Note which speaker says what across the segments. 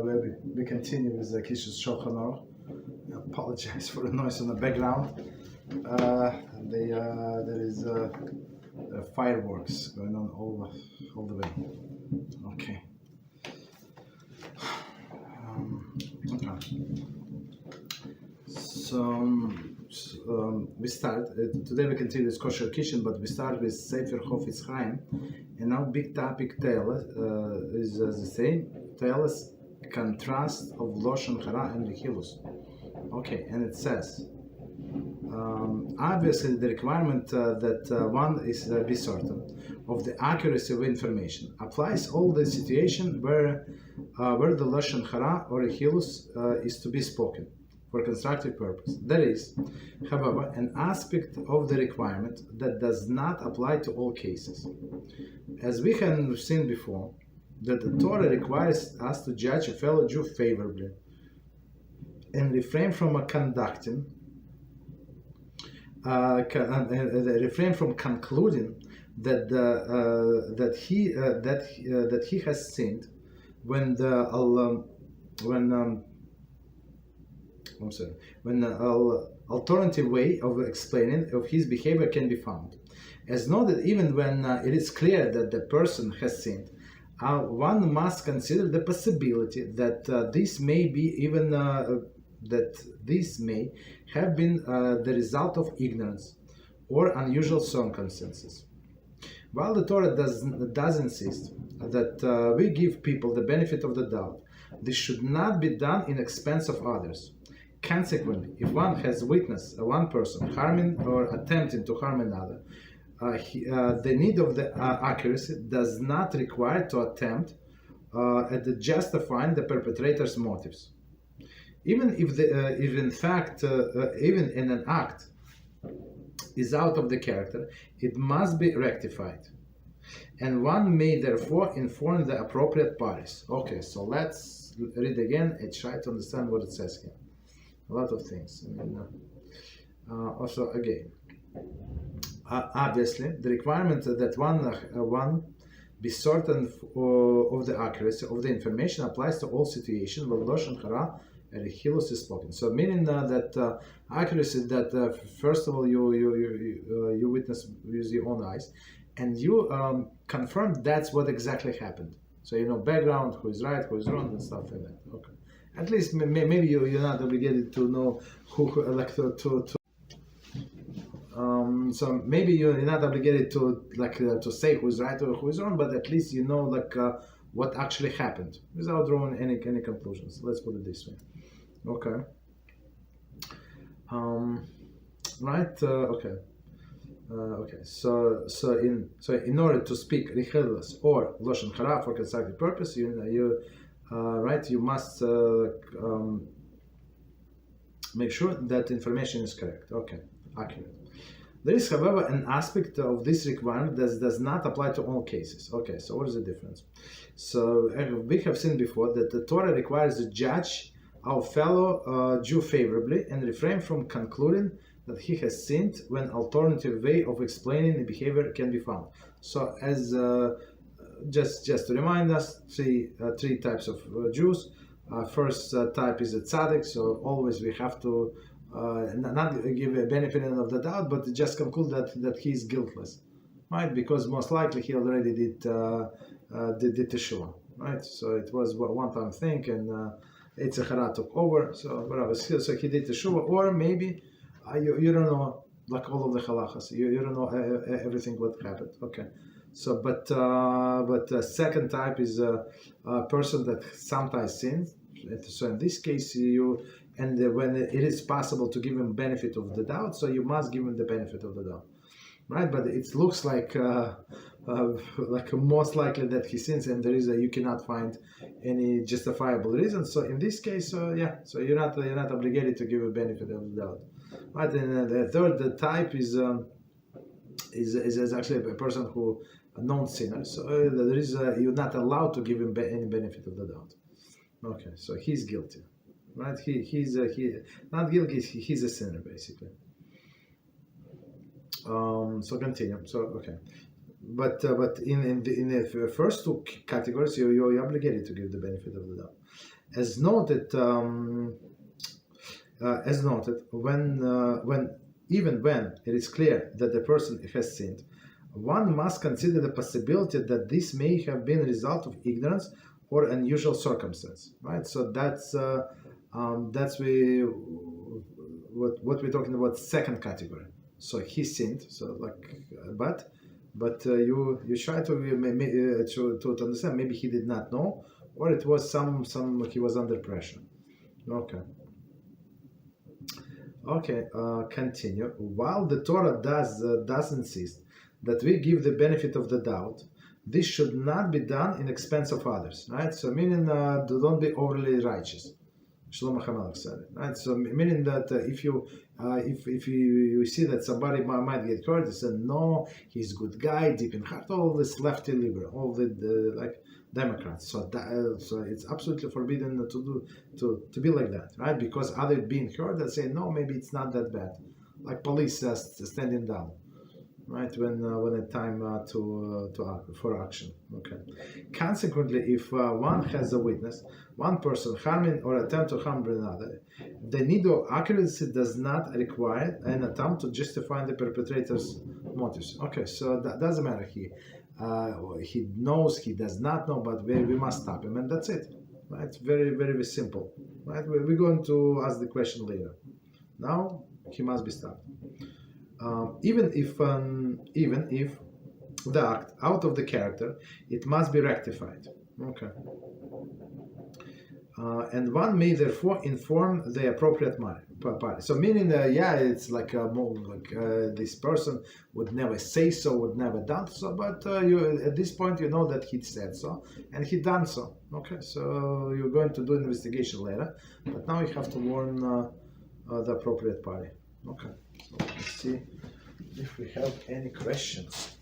Speaker 1: we continue with the Kashrus Shulchan. I apologize for the noise in the background. There is fireworks going on all the way. Okay. Okay. So we start today. We continue with kosher kitchen, but we start with Sefer Chofetz Chaim, and now big topic is the same. Tell us contrast of Lashon Hara and Vihilus. Okay, and it says obviously the requirement that one is be certain of the accuracy of information applies all the situation where the Lashon Hara or Vihilus is to be spoken for constructive purpose. There is, however, an aspect of the requirement that does not apply to all cases. As we have seen before, that the Torah requires us to judge a fellow Jew favorably and refrain from concluding that he has sinned when the alternative way of explaining of his behavior can be found. As noted, even when it is clear that the person has sinned, one must consider the possibility that this may have been the result of ignorance or unusual circumstances. While the Torah does insist that we give people the benefit of the doubt, this should not be done in expense of others. Consequently, if one has witnessed one person harming or attempting to harm another, the need of the accuracy does not require to attempt at justifying the perpetrator's motives. Even if an act is out of the character, it must be rectified, and one may therefore inform the appropriate parties. Okay, so let's read again and try to understand what it says here. A lot of things. Also, again, obviously, the requirement that one be certain of the accuracy of the information applies to all situations where Lashon Hara and Vihilus is spoken. So, meaning that accuracy that first of all you witness with your own eyes, and you confirm that's what exactly happened. So you know background, who is right, who is wrong, and stuff like that. Okay. At least maybe you're not obligated to know so maybe you're not obligated to say who is right or who is wrong, but at least you know what actually happened without drawing any conclusions. Let's put it this way. Okay. Right. Okay. Okay. So in order to speak Vihilus or Lashon Hara for constructive purpose, you must make sure that information is correct. Okay, accurate. There is, however, an aspect of this requirement that does not apply to all cases. Okay, so what is the difference? So we have seen before that the Torah requires the judge our fellow Jew favorably and refrain from concluding that he has sinned when alternative way of explaining the behavior can be found. So as just to remind us, three types of Jews. First type is a tzaddik, so always we have to not give a benefit of the doubt, but just conclude that he is guiltless, right? Because most likely he already did teshuva, right? So it was a one-time thing, and Yetzer Hara took over. So whatever, so he did teshuva, or maybe you don't know all of the halachos. You don't know everything what happened. Okay. So, but second type is a person that sometimes sins. So in this case, when it is possible to give him benefit of the doubt, so you must give him the benefit of the doubt, right? But it looks like most likely that he sins, and you cannot find any justifiable reason. So in this case, so you're not obligated to give a benefit of the doubt, right? And the third type is actually a person who a non-sinner. So you're not allowed to give him any benefit of the doubt. Okay, so he's guilty, right? He's not guilty. He's a sinner basically. So continue. So okay, but in the first two categories, you're obligated to give the benefit of the doubt. As noted, when even when it is clear that the person has sinned, one must consider the possibility that this may have been a result of ignorance or unusual circumstance, right? So that's what we're talking about, second category. So he sinned, so but you try to understand, maybe he did not know, or it was some he was under pressure. Okay, continue. While the Torah does insist that we give the benefit of the doubt, this should not be done in expense of others, right? So meaning don't be overly righteous. Shlomo HaMelech said it, right? So meaning that if you see that somebody might get hurt, you say, no, he's a good guy, deep in heart, all this lefty liberal, all the like Democrats. So it's absolutely forbidden to be like that, right? Because other being hurt, they say, no, maybe it's not that bad, like police standing down, right? When it's time for action. Okay. Consequently, if one has a witness, one person harming or attempt to harm another, the need of accuracy does not require an attempt to justify the perpetrator's motives. Okay, so that doesn't matter. He knows, he does not know, but we must stop him, and that's it. Right? It's very, very, very simple. Right? We're going to ask the question later. Now he must be stopped. Even if the act out of the character, it must be rectified. Okay. And one may therefore inform the appropriate party. So meaning, it's like this person would never say so, would never done so, but you at this point you know that he said so and he done so. Okay, so you're going to do investigation later, but now you have to warn the appropriate party. Okay, so let's see if we have any questions.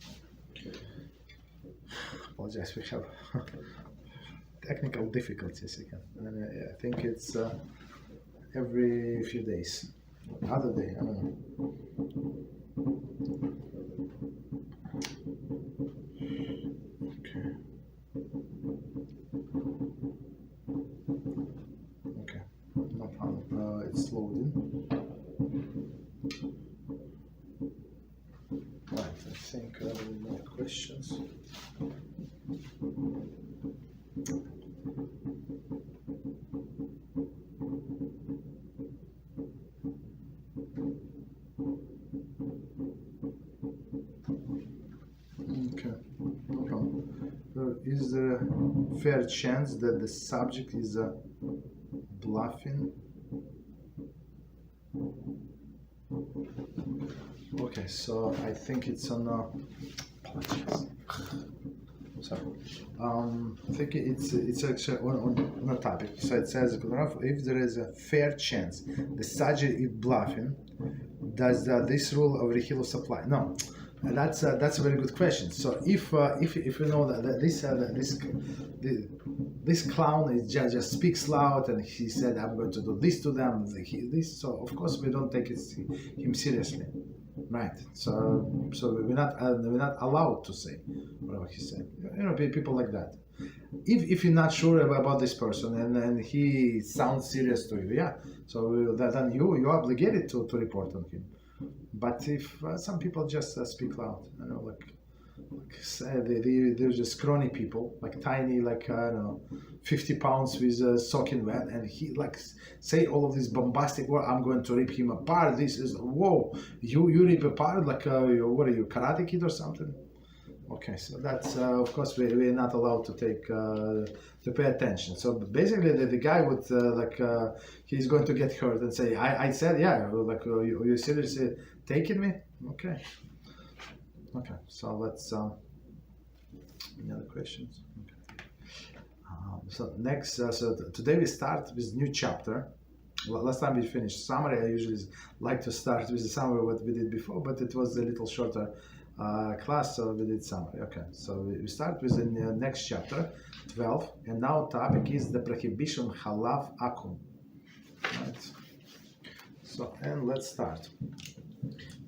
Speaker 1: Apologize, we have technical difficulties again, and I think it's every few days. Other day, I don't know. Okay, no problem. It's loading. Right, I think more questions. Okay, no problem. Is there a fair chance that the subject is bluffing? Okay, so I think it's on apologies. Sorry. I think it's actually on a topic. So it says, if there is a fair chance the subject is bluffing, does this rule of Rehilus apply? No, that's a very good question. So if you know that this clown is just speaks loud and he said, I'm going to do this to them, so of course we don't take him seriously. Right, so we're not allowed to say whatever he said. You know, people like that. If you're not sure about this person and he sounds serious to you, so then you're obligated to report on him. But if some people just speak loud, you know, like they're just scrawny people, like tiny, like I don't know, 50 pounds with soaking wet, and he like say all of this bombastic word. I'm going to rip him apart. This is whoa, you rip apart like what are you, Karate Kid or something? Okay, so that's of course we're not allowed to take to pay attention. So basically the guy would he's going to get hurt and say I said you seriously taking me? Okay, so let's any other questions? Okay. So next, so today we start with new chapter. Well, last time we finished summary. I usually like to start with the summary what we did before, but it was a little shorter class, so we did summary. Okay, so we start with the next chapter, 12, and now topic is the Prohibition of Chalav Akum. Right. So and let's start.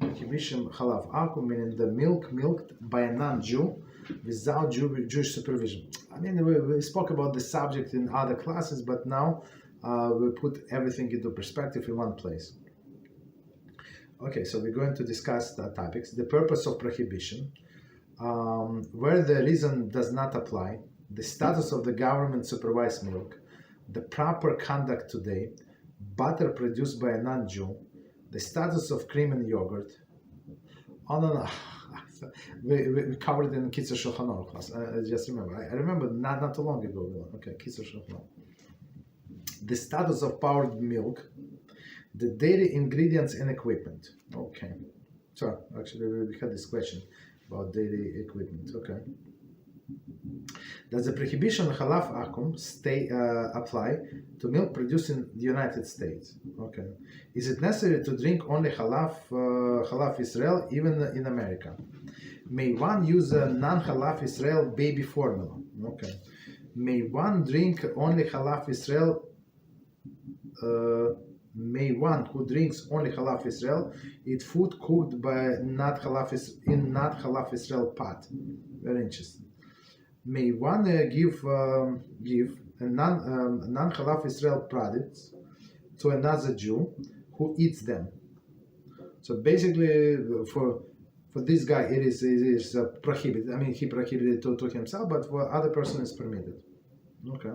Speaker 1: Prohibition of Chalav Akum, meaning the milk milked by a non-Jew without Jewish supervision. I mean, we spoke about the subject in other classes, but now we put everything into perspective in one place. Okay, so we're going to discuss the topics. The purpose of prohibition, where the reason does not apply, the status of the government supervised milk, the proper conduct today, butter produced by a non-Jew, the status of cream and yogurt. Oh no. We covered it in Kitzur Shulchan Aruch class. I just remember. I remember not too long ago. Okay, Kitzur Shulchan Aruch. The status of powdered milk, the dairy ingredients and equipment. Okay. So actually we had this question about dairy equipment. Okay. Does the prohibition of Chalav Akum apply to milk produced in the United States? Okay. Is it necessary to drink only Chalav Israel even in America? May one use a non-Chalav Israel baby formula? Okay. May one drink only Chalav Israel? May one who drinks only Chalav Israel eat food cooked by not Chalav Israel pot? Very interesting. May one give a non-Chalav Israel products to another Jew who eats them. So basically, for this guy, it is prohibited. I mean, he prohibited to himself, but for other person is permitted. Okay.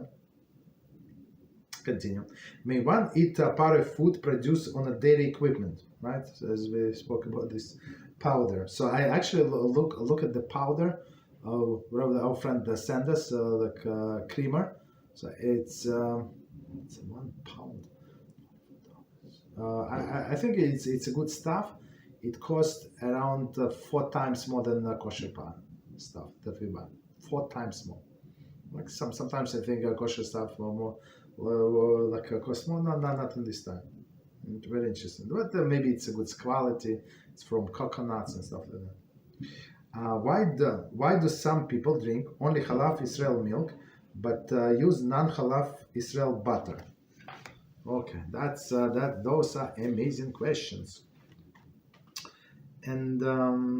Speaker 1: Continue. May one eat a part of food produced on a dairy equipment, right? So as we spoke about this powder. So I actually look at the powder. Our friend sent us creamer. So it's 1 pound. I think it's a good stuff. It costs around 4 times more than kosher stuff that we buy. 4 times more. Like sometimes I think kosher stuff more cost more. No, not in this time. Very interesting. But maybe it's a good quality. It's from coconuts and stuff like that. Why do some people drink only Chalav Israel milk, but use non-Chalav Israel butter? Okay, those are amazing questions. And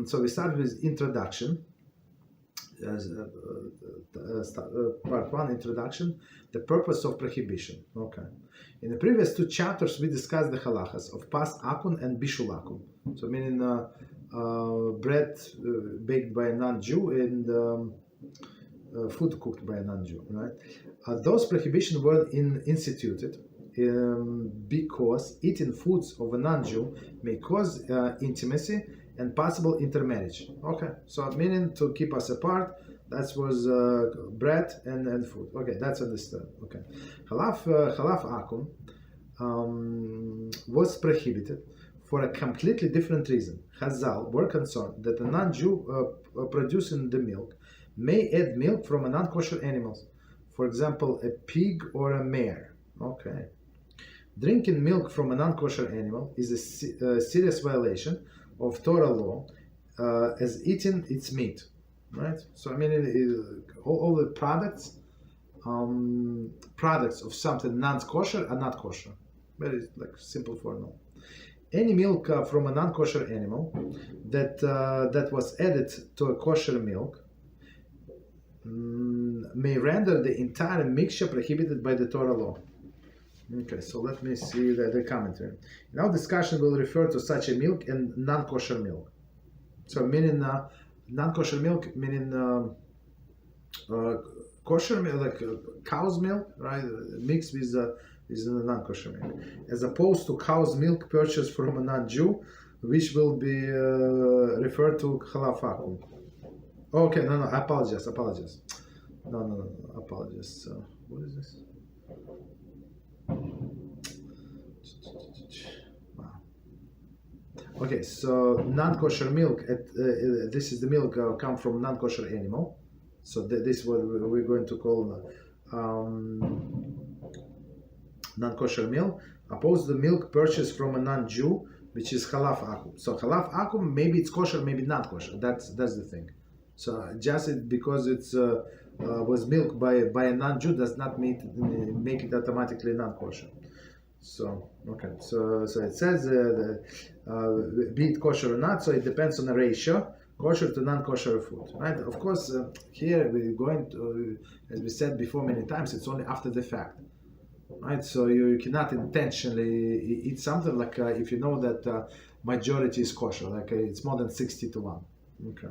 Speaker 1: so we start with introduction. Part 1, introduction. The purpose of prohibition. Okay. In the previous 2 chapters, we discussed the halachas of pas akum and bitul akum. So meaning bread baked by a non-Jew and food cooked by a non-Jew. Right? Those prohibitions were instituted because eating foods of a non-Jew may cause intimacy and possible intermarriage. Okay, so meaning to keep us apart, that was bread and food. Okay, that's understood. Okay, Chalav Akum was prohibited for a completely different reason. Chazal were concerned that a non-Jew producing the milk may add milk from a non-kosher animals, for example, a pig or a mare. Okay, drinking milk from a non-kosher animal is a serious violation of Torah law, as eating its meat, right? So I mean, all the products of something non-kosher are not kosher. Very simple formula. Any milk from a non-kosher animal that was added to a kosher milk may render the entire mixture prohibited by the Torah law. Okay, so let me see the commentary. Now discussion will refer to such a milk and non-kosher milk. So meaning non-kosher milk, meaning kosher milk, like cow's milk, right? Mixed with non-kosher milk, as opposed to cow's milk purchased from a non-Jew, which will be referred to Chalav Akum. Okay, no, I apologize. No, apologize. What is this? Wow. Okay, so non-kosher milk. This is the milk come from non-kosher animal. So this is what we're going to call non-kosher milk. Opposed to the milk purchased from a non-Jew, which is Chalav Akum. So Chalav Akum, maybe it's kosher, maybe not kosher. That's the thing. So just because it's was milk by a non-Jew does not make it automatically non-kosher. So okay, so it says be it kosher or not. So it depends on the ratio kosher to non-kosher food, right? Of course, here we're going to, as we said before many times, it's only after the fact, right? So you cannot intentionally eat something like if you know that majority is kosher, like it's more than 60 to 1. Okay.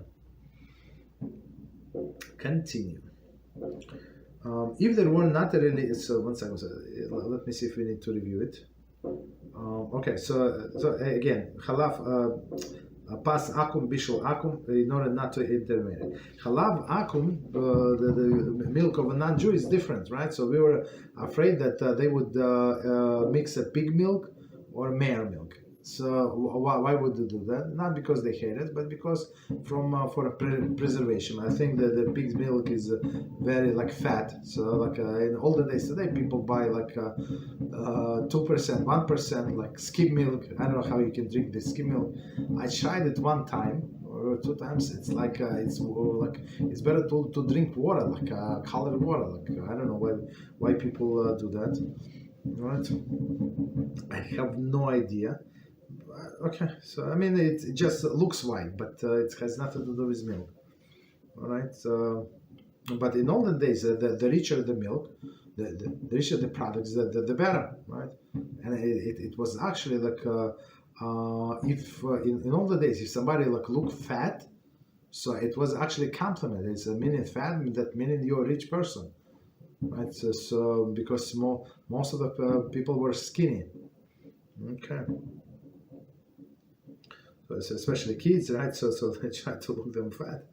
Speaker 1: Continue. If there were not really, so one second, so let me see if we need to review it. Okay, so again, Chalav Pas Akum, Bishul Akum, in order not to intermarry. Chalav Akum, the milk of a non-Jew is different, right? So we were afraid that they would mix a pig milk or mare milk. So why would they do that? Not because they hate it, but because for preservation. I think that the pig's milk is very like fat. So like in older days today, people buy like 2%, 1% like skim milk. I don't know how you can drink this skim milk. I tried it one time or 2 times. It's like it's better to drink water, like colored water. Like I don't know why people do that. Right? I have no idea. Okay, so I mean it just looks white, but it has nothing to do with milk. All right, but in olden days, the richer the milk, the richer the products, the better, right? And it was actually like if in olden days, if somebody like looked fat, so it was actually a compliment. It's a meaning fat, that meaning you're a rich person, right? So because most of the people were skinny. Okay. So especially kids, right? So they try to look them fat.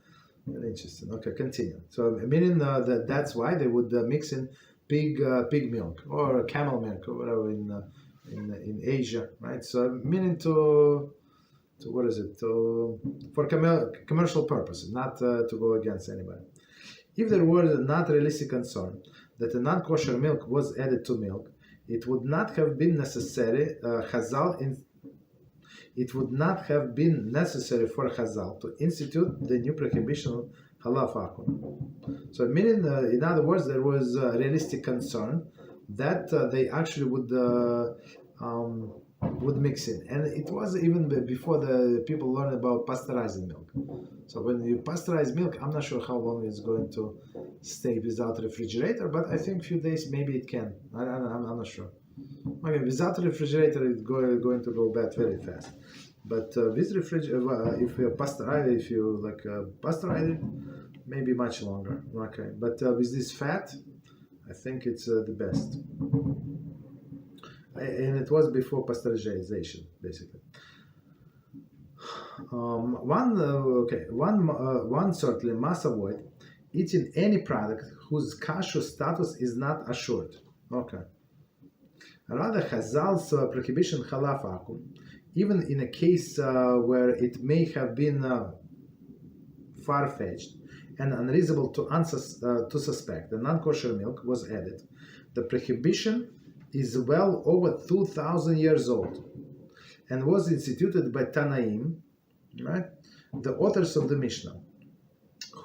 Speaker 1: Very interesting. Okay, continue. So meaning that's why they would mix in pig milk or camel milk or whatever in Asia, right? So meaning to what is it? For commercial purposes, not to go against anybody. If there were not realistic concern that the non-kosher milk was added to milk, it would not have been necessary It would not have been necessary for Chazal to institute the new prohibition of Chalav Akum. So, meaning, in other words, there was a realistic concern that they actually would mix in, and it was even before the people learned about pasteurizing milk. So, when you pasteurize milk, I'm not sure how long it's going to stay without refrigerator, but I think a few days maybe it can. I'm not sure. Okay, without refrigerator, it's going to go bad very fast. But with refrigerator, if you pasteurize it, maybe much longer. Okay, but with this fat, I think it's the best. And it was before pasteurization, basically. One certainly must avoid eating any product whose kashrus status is not assured. Okay. Rather, Chazal's prohibition Chalav Akum, even in a case where it may have been far-fetched and unreasonable to suspect the non-kosher milk was added, the prohibition is well over 2,000 years old and was instituted by Tanaim, right, the authors of the Mishnah,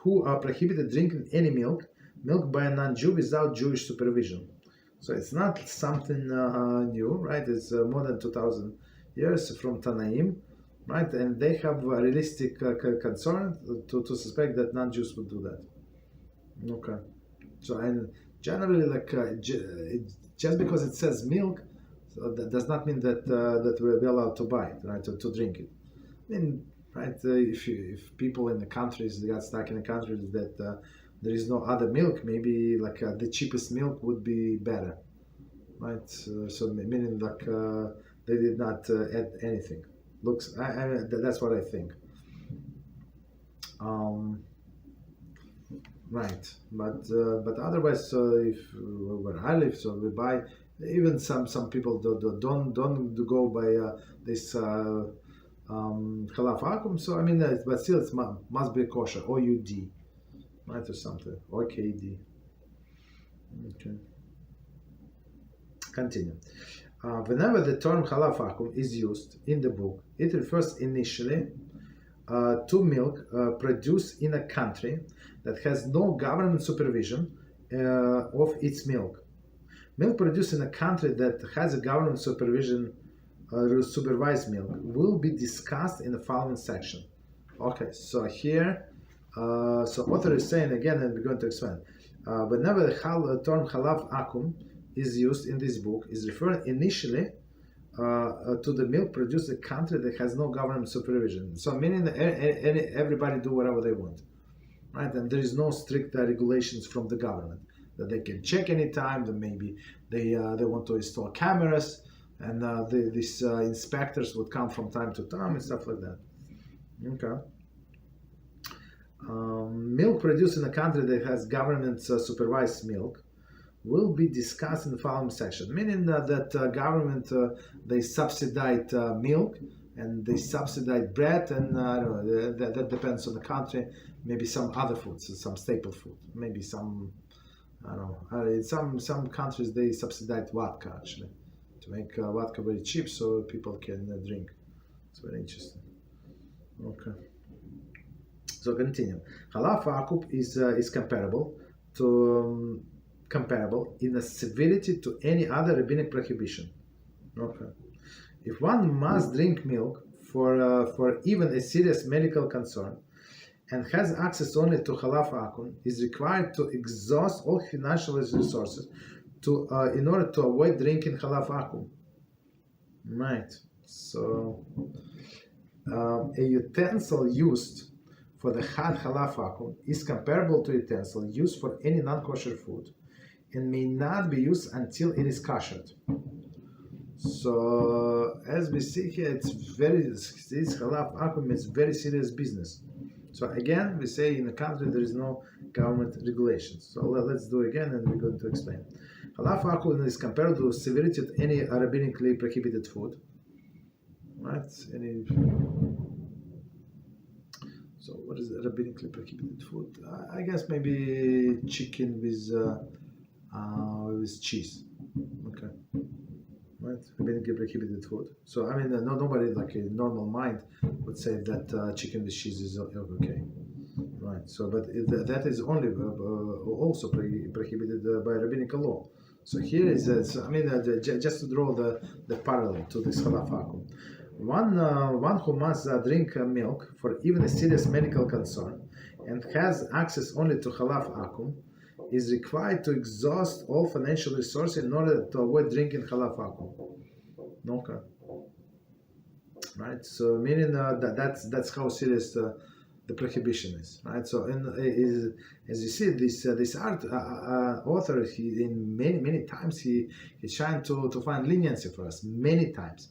Speaker 1: who are prohibited drinking any milk by a non-Jew without Jewish supervision. So it's not something new, right? It's more than 2,000 years from Tanaim, right? And they have a realistic concern to suspect that non-Jews would do that. Okay. So, and generally, like just because it says milk, so that does not mean that we're allowed to buy it, right? To drink it. I mean, right? If people in the countries got stuck in the countries that there is no other milk, maybe like the cheapest milk would be better, right? So meaning like they did not add anything. Looks, that's what I think. Right, but otherwise, if where I live, so we buy. Even some people don't go by this Chalav Akum. So I mean, but still, it must be kosher, OUD, right, or something, or KD. Okay. Continue. Whenever the term Chalav Akum is used in the book, it refers initially to milk produced in a country that has no government supervision of its milk. Milk produced in a country that has a government supervised milk will be discussed in the following section. Okay, so here, so author is saying again, and we're going to expand. Whenever the term Chalav Akum is used in this book, is referring initially to the milk produced in a country that has no government supervision. So meaning that everybody do whatever they want, right? And there is no strict regulations from the government that they can check anytime. That maybe they want to install cameras, and these inspectors would come from time to time and stuff like that. Okay. Milk produced in a country that has government supervised milk will be discussed in the following section, meaning that government they subsidize milk and they subsidize bread, and I don't know, that depends on the country. Maybe some other foods, some staple food, maybe some, I don't know, in some countries they subsidize vodka actually to make vodka very cheap so people can drink. It's very interesting. Okay. So continue. Chalav Akum is comparable in a severity to any other rabbinic prohibition. Okay. If one must drink milk for even a serious medical concern and has access only to Chalav Akum, is required to exhaust all financial resources in order to avoid drinking Chalav Akum. Right. So a utensil used for the Chalav Akum is comparable to a utensil used for any non-kosher food and may not be used until it is kashrut. So as we see here, this Chalav Akum is very serious business. So again, we say in the country there is no government regulations. So let's do it again, and we're going to explain. Chalav Akum is comparable to severity to any rabbinically prohibited food. Right? So what is rabbinically prohibited food? I guess maybe chicken with cheese. Okay. Right? Rabbinically prohibited food. So I mean, nobody like a normal mind would say that chicken with cheese is okay. Right. So, but that is only also prohibited by rabbinical law. So here is, just to draw the parallel to this Chalav Akum. One who must drink milk for even a serious medical concern and has access only to Chalav Akum is required to exhaust all financial resources in order to avoid drinking Chalav Akum. Okay. Right. So meaning that's how serious the prohibition is. Right. So as you see, this author, he in many times he's trying to find leniency for us many times.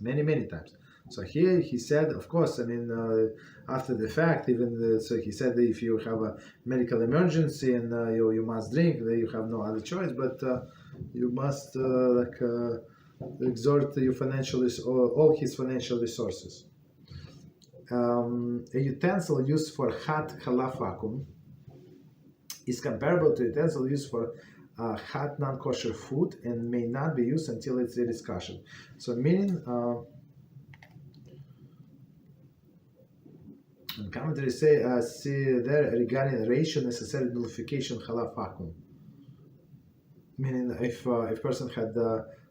Speaker 1: So here he said, of course, after the fact, so he said that if you have a medical emergency and you must drink, then you have no other choice, but you must exert your all his financial resources. A utensil used for hot Chalav Akum is comparable to a utensil used for hot non-kosher food and may not be used until it is kosher. So meaning, and commentaries say, see there regarding the ratio necessary nullification Chalav Akum. Meaning, if person had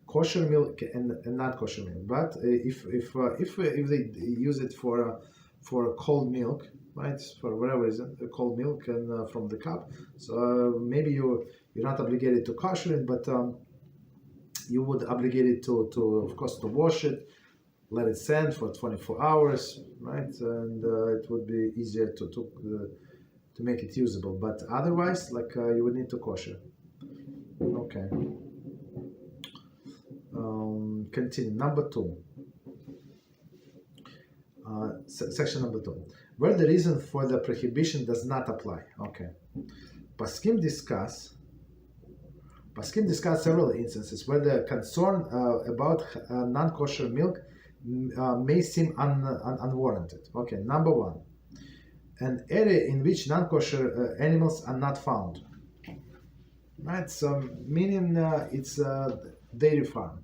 Speaker 1: kosher milk and not kosher milk, but if they use it for cold milk, right, for whatever reason, cold milk and from the cup, so maybe you're not obligated to kosher it, but you would obligated to of course to wash it, let it stand for 24 hours, right, and it would be easier to make it usable. But otherwise, you would need to kosher. Okay. Continue. Number 2. Section number 2. Where the reason for the prohibition does not apply. Okay. Paskim discuss several instances where the concern about non-kosher milk may seem unwarranted. Okay. Number 1. An area in which non-kosher animals are not found. Right. So meaning it's a dairy farm.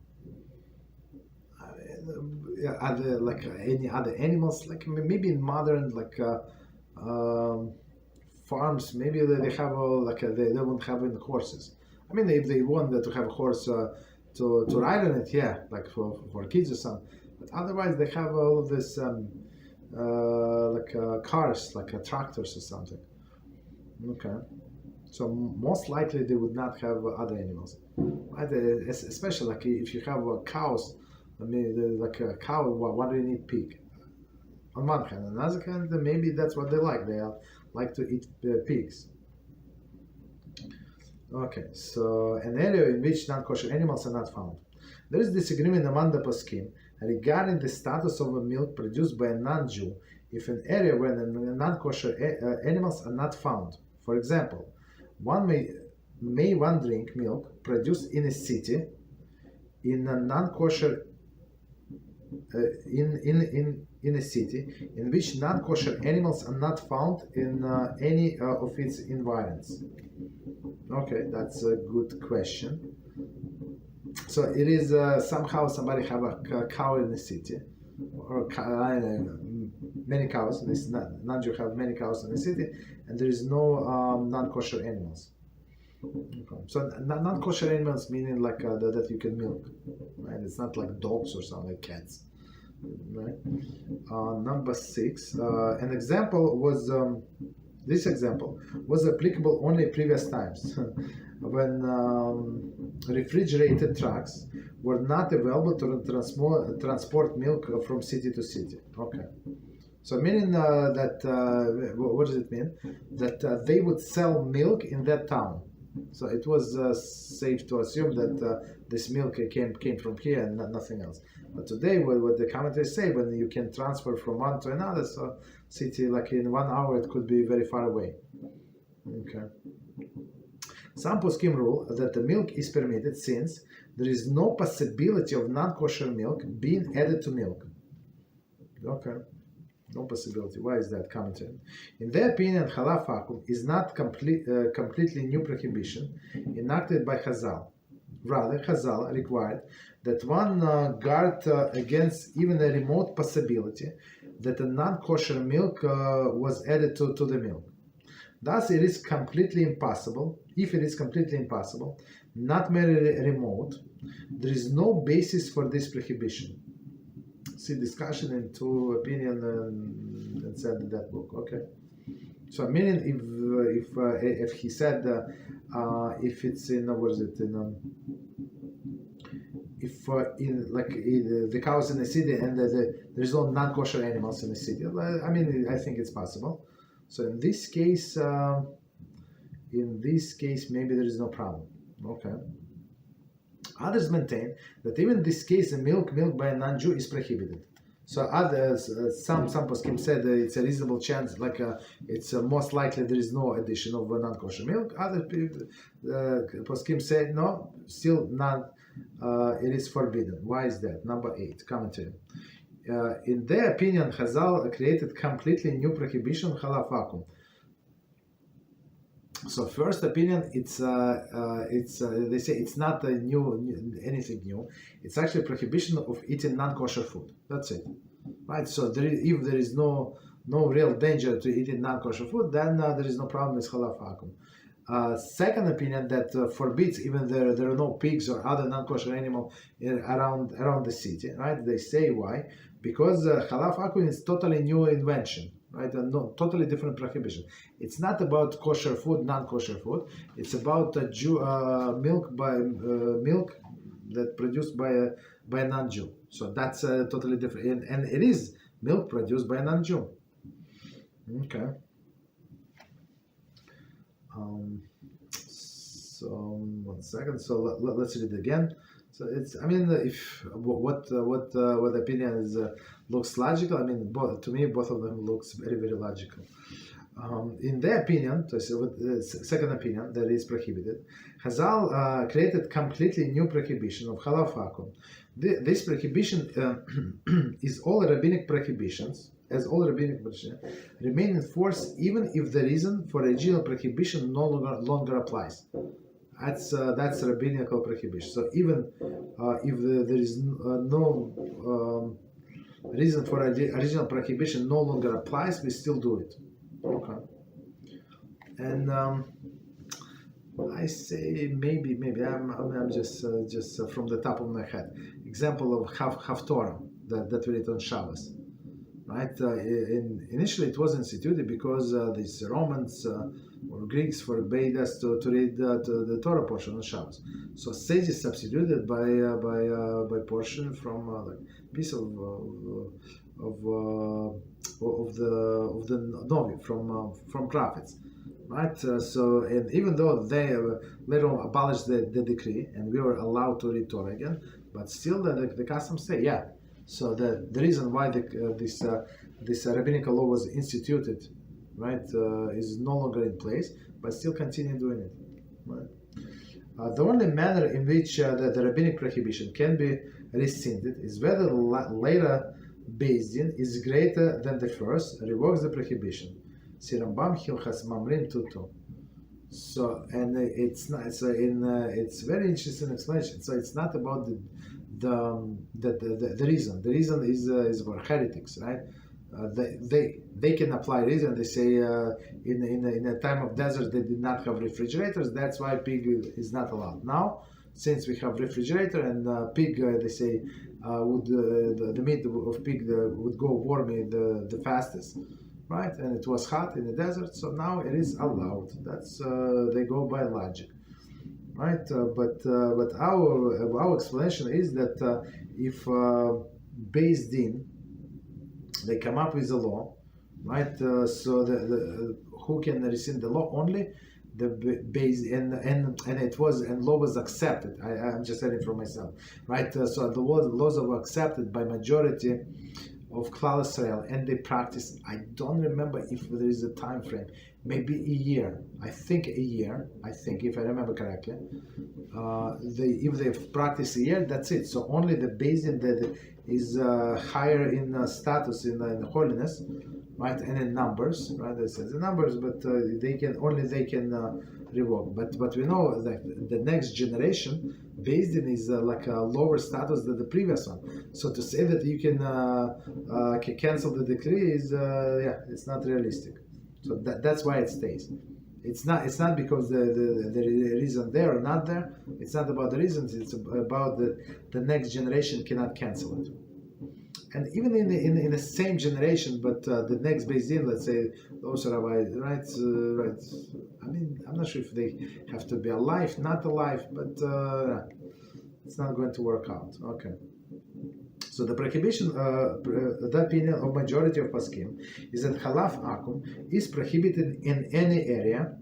Speaker 1: Any other animals, maybe in modern farms, maybe they have they don't have any horses. I mean, if they want to have a horse to ride on it, yeah, for kids or something. But otherwise, they have all of this cars, like tractors or something. Okay. So most likely they would not have other animals, right? Especially like if you have cows. I mean, like a cow. Why do you need pig? On one hand, on the other hand, maybe that's what they like. They like to eat pigs. Okay. So an area in which non-kosher animals are not found. There is disagreement among the poskim regarding the status of a milk produced by a non-Jew if an area where the non-kosher animals are not found. For example, one may drink milk produced in a city in a non-kosher in a city in which non-kosher animals are not found in any of its environs. Okay, that's a good question. So it is somehow somebody have a cow in the city, or many cows. This non-Jew have many cows in the city, and there is no non-kosher animals. Okay. So non-kosher animals meaning like that you can milk, right? It's not like dogs or something, like cats, right? Number 6. An example was this example was applicable only previous times when refrigerated trucks were not available to transport milk from city to city. Okay. So meaning that, what does it mean? That they would sell milk in that town. So it was safe to assume that this milk came from here and nothing else. But today, what the commentators say, when you can transfer from one to another, so city, like in 1 hour, it could be very far away. Okay. Some poskim rule that the milk is permitted since there is no possibility of non-kosher milk being added to milk. Okay. No possibility. Why is that commentary? In their opinion, Chalav Akum is not completely new prohibition enacted by Chazal. Rather, Chazal required that one guard against even a remote possibility that a non-kosher milk was added to the milk. Thus, it is completely impossible. If it is completely impossible, not merely remote, there is no basis for this prohibition. See discussion into opinion and said in that book. Okay, so meaning if he said if it's in what is it in if in like the cows in the city and there's no non-kosher animals in the city, I mean I think it's possible. So in this case maybe there is no problem. Okay. Others maintain that even in this case, the milk by a non-Jew is prohibited. So others, some poskim said it's a reasonable chance, like it's most likely there is no addition of non-kosher milk. Other poskim said no, still not. It is forbidden. Why is that? Number 8, commentary. In their opinion, Chazal created completely new prohibition, Chalav Akum. So first opinion, it's they say it's not anything new. It's actually prohibition of eating non-kosher food. That's it, right? So if there is no real danger to eating non-kosher food, then there is no problem with Chalav Akum. Second opinion that forbids even there are no pigs or other non-kosher animal around the city, right? They say why? Because Chalav Akum is totally new invention. Right, no, totally different prohibition. It's not about kosher food, non-kosher food. It's about milk that produced by a non-Jew. So that's totally different, and it is milk produced by a non-Jew. Okay. So 1 second. So let's read it again. So it's, I mean, if what opinion is looks logical. I mean, to me, both of them looks very, very logical. In their opinion, second opinion that is prohibited, Chazal created completely new prohibition of Chalav Akum. This prohibition is all rabbinic prohibitions, as all rabbinic prohibitions remain in force even if the reason for original prohibition no longer applies. That's rabbinical prohibition. So even if there is no reason for original prohibition no longer applies, we still do it. Okay. And I say maybe I'm just from the top of my head. Example of Haftorah that we read on Shabbos. right? Initially, it was instituted because these Romans or Greeks forbade us to read the Torah portion on Shabbos. So sage is substituted by portion from like piece of the Novi from prophets, right? So, and even though they later on abolished the decree and we were allowed to read Torah again, but still the customs stay. Yeah. So the reason why this rabbinical law was instituted, right, is no longer in place, but still continue doing it. Right? The only manner in which the rabbinic prohibition can be rescinded is whether the later Bezdin is greater than the first, revokes the prohibition. See Rambam Hilchas Mamrim Tutu. So, and it's not. So it's very interesting explanation. So it's not about the reason. The reason is for heretics, right? They can apply reason. They say in a time of desert they did not have refrigerators. That's why pig is not allowed. Now, since we have refrigerator and pig, they say would the meat of pig would go warmy the fastest, right? And it was hot in the desert, so now it is allowed. That's they go by logic, right? But our explanation is that if Beis Din they come up with a law, right? So the who can rescind the law? Only the base and it was and law was accepted. I'm just saying for myself, right? So the laws were accepted by majority of Klal Israel, and they practice. I don't remember if there is a time frame, maybe a year. I think a year. I think if I remember correctly, if they've practiced a year, that's it. So only the basin that is higher in status in holiness, right, and in numbers, right? It says the numbers, but they can revoke. But we know that the next generation, based in is like a lower status than the previous one. So to say that you can cancel the decree is it's not realistic. So that's why it stays. It's not because the reason there or not there. It's not about the reasons. It's about the next generation cannot cancel it. And even in the same generation, but the next Beis Din, let's say those rabbis, right? Right. I mean, I'm not sure if they have to be alive, not alive, but it's not going to work out. Okay. So the prohibition, the opinion of majority of Paskim is that Chalav Akum is prohibited in any area,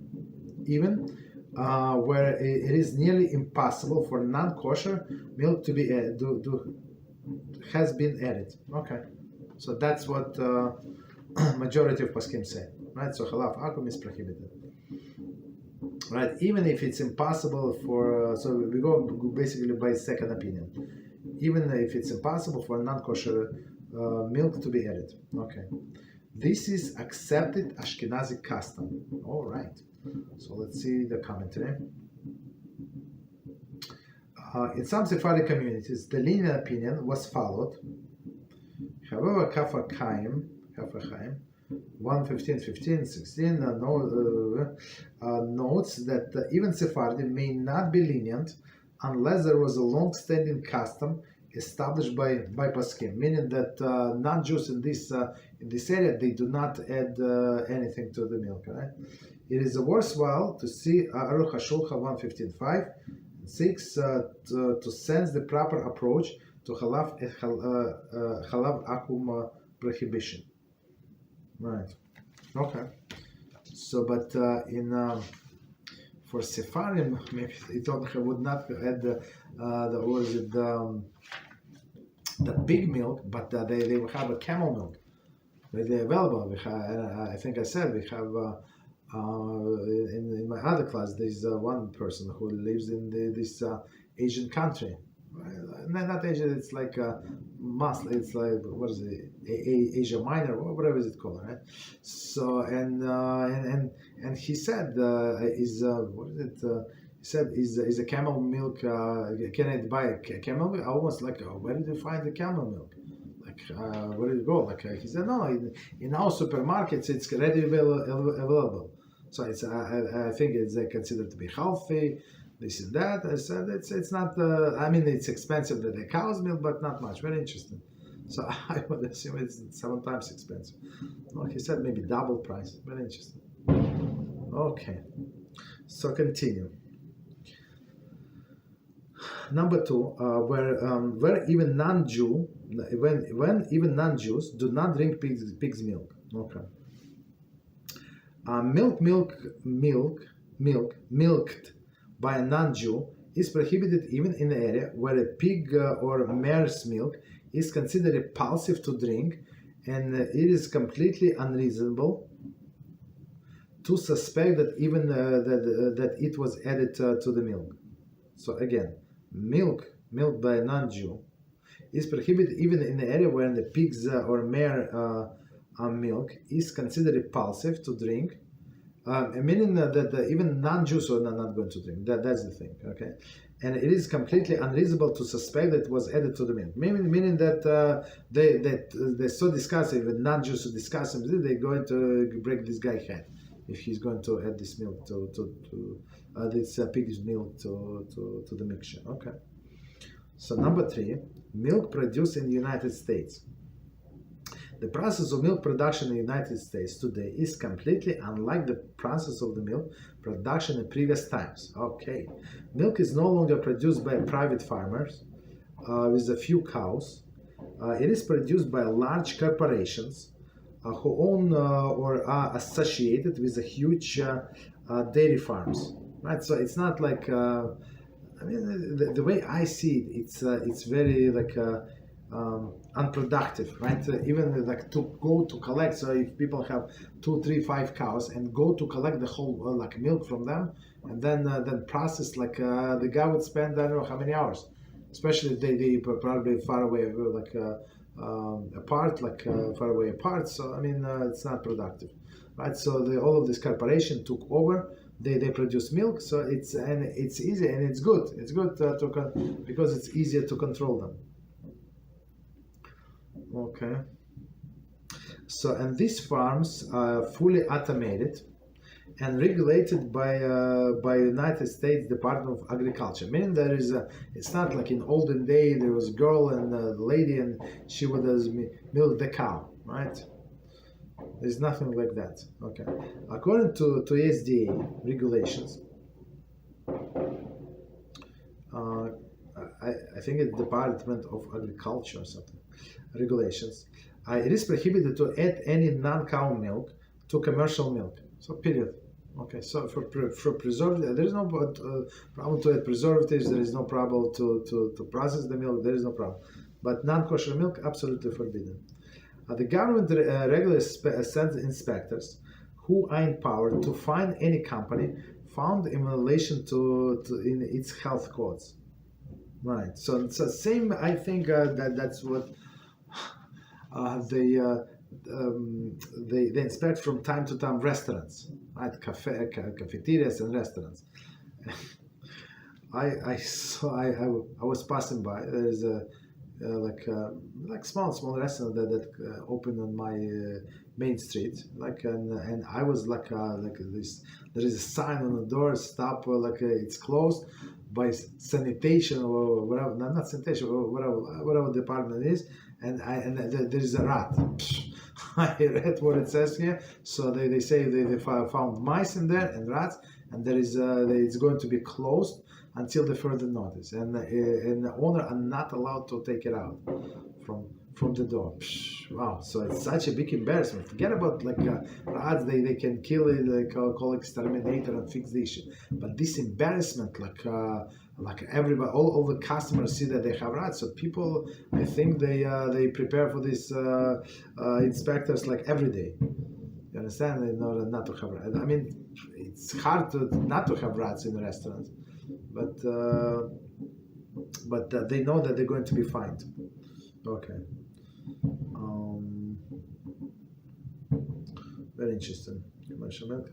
Speaker 1: even where it is nearly impossible for non-kosher milk to be has been added. Okay, so that's what majority of Paskim say, right? So Chalav Akum is prohibited, right? Even if it's impossible for, so we go basically by second opinion. Even if it's impossible for non-kosher milk to be added. Okay, this is accepted Ashkenazi custom. All right. So let's see the commentary. In some Sephardic communities, the lenient opinion was followed. However, Chaim 1:15-16 notes that even Sephardi may not be lenient unless there was a long-standing custom established by Paskim, meaning that non-Jews in this area, they do not add anything to the milk. Right? It is worthwhile to see Aruch HaShulchan 1:15-5 and 6 to sense the proper approach to Chalav Akum prohibition. Right. Okay. So, but for Sepharim, maybe they would not add the pig milk, but they will have a camel milk. They're available. I think I said we have in my other class. There's one person who lives in this Asian country. Not Asia. It's like Muslim. It's like what is it? Asia Minor, or whatever is it called, right? So and he said is what is it? He said is a camel milk. Can I buy a camel milk? Almost like where did you find the camel milk? Like where did it go? Like he said no, in our supermarkets it's readily available. So it's I think it's considered to be healthy. This and that. I said it's not. I mean, it's expensive, the cow's milk, but not much. Very interesting. So I would assume it's 7 times expensive. Well, he said maybe double price. Very interesting. Okay, so continue. Number 2, where even non-Jew, when even non-Jews do not drink pig's milk. Okay. Milked by a non-Jew is prohibited even in an area where a pig or mare's milk is considered repulsive to drink, and it is completely unreasonable to suspect that even that it was added to the milk. So again, milk by a non-Jew is prohibited even in an area where the pig's or mare milk is considered repulsive to drink, meaning that even non-Jews are not going to drink. That's the thing, okay? And it is completely unreasonable to suspect that it was added to the milk. Meaning that they're so disgusting, if non-Jews are disgusting, they're going to break this guy's head if he's going to add this milk to this pig's milk to the mixture. Okay. So number 3, milk produced in the United States. The process of milk production in the United States today is completely unlike the process of the milk production in previous times. Okay. Milk is no longer produced by private farmers with a few cows. It is produced by large corporations who own or are associated with a huge dairy farms. Right? So it's not like, I mean, the way I see it, it's very like unproductive, right? Even like to go to collect, so if people have 2, 3, 5 cows and go to collect the whole like milk from them and then process, like the guy would spend I don't know how many hours, especially if they probably far away, like apart, like far away apart. So I mean, it's not productive, right? So all of this corporation took over. They produce milk, so it's easy and it's good. It's good because it's easier to control them. Okay. So, and these farms are fully automated and regulated by United States Department of Agriculture. Meaning there is it's not like in olden day there was a girl and a lady and she would milk the cow, right? There's nothing like that. Okay. According to USDA regulations, I think it's Department of Agriculture or something. Regulations. It is prohibited to add any non-cow milk to commercial milk. So period. Okay. So for preservatives, there is no problem to add preservatives. There is no problem to process the milk. There is no problem. But non-kosher milk absolutely forbidden. The government regularly sends inspectors who are empowered to find any company found in relation to in its health codes. Right. So same. I think that's what they inspect from time to time restaurants, right? Cafeterias and restaurants. I was passing by. There is a like small restaurant that opened on my main street, and I was like this. There is a sign on the door, stop, it's closed by sanitation or whatever, not sanitation, or whatever department it is, and there is a rat. I read what it says here. So they say they found mice in there and rats, and there is it's going to be closed until the further notice, and the owner are not allowed to take it out from the door. Wow, so it's such a big embarrassment. Forget about rats, they can kill it, call exterminator and fix the issue. But this embarrassment, like everybody, all the customers see that they have rats. So people, I think they prepare for these inspectors like every day. You understand? In order not to have rats. I mean, it's hard not to have rats in a restaurant, but they know that they're going to be fined. Okay. Very interesting. Commercial milk.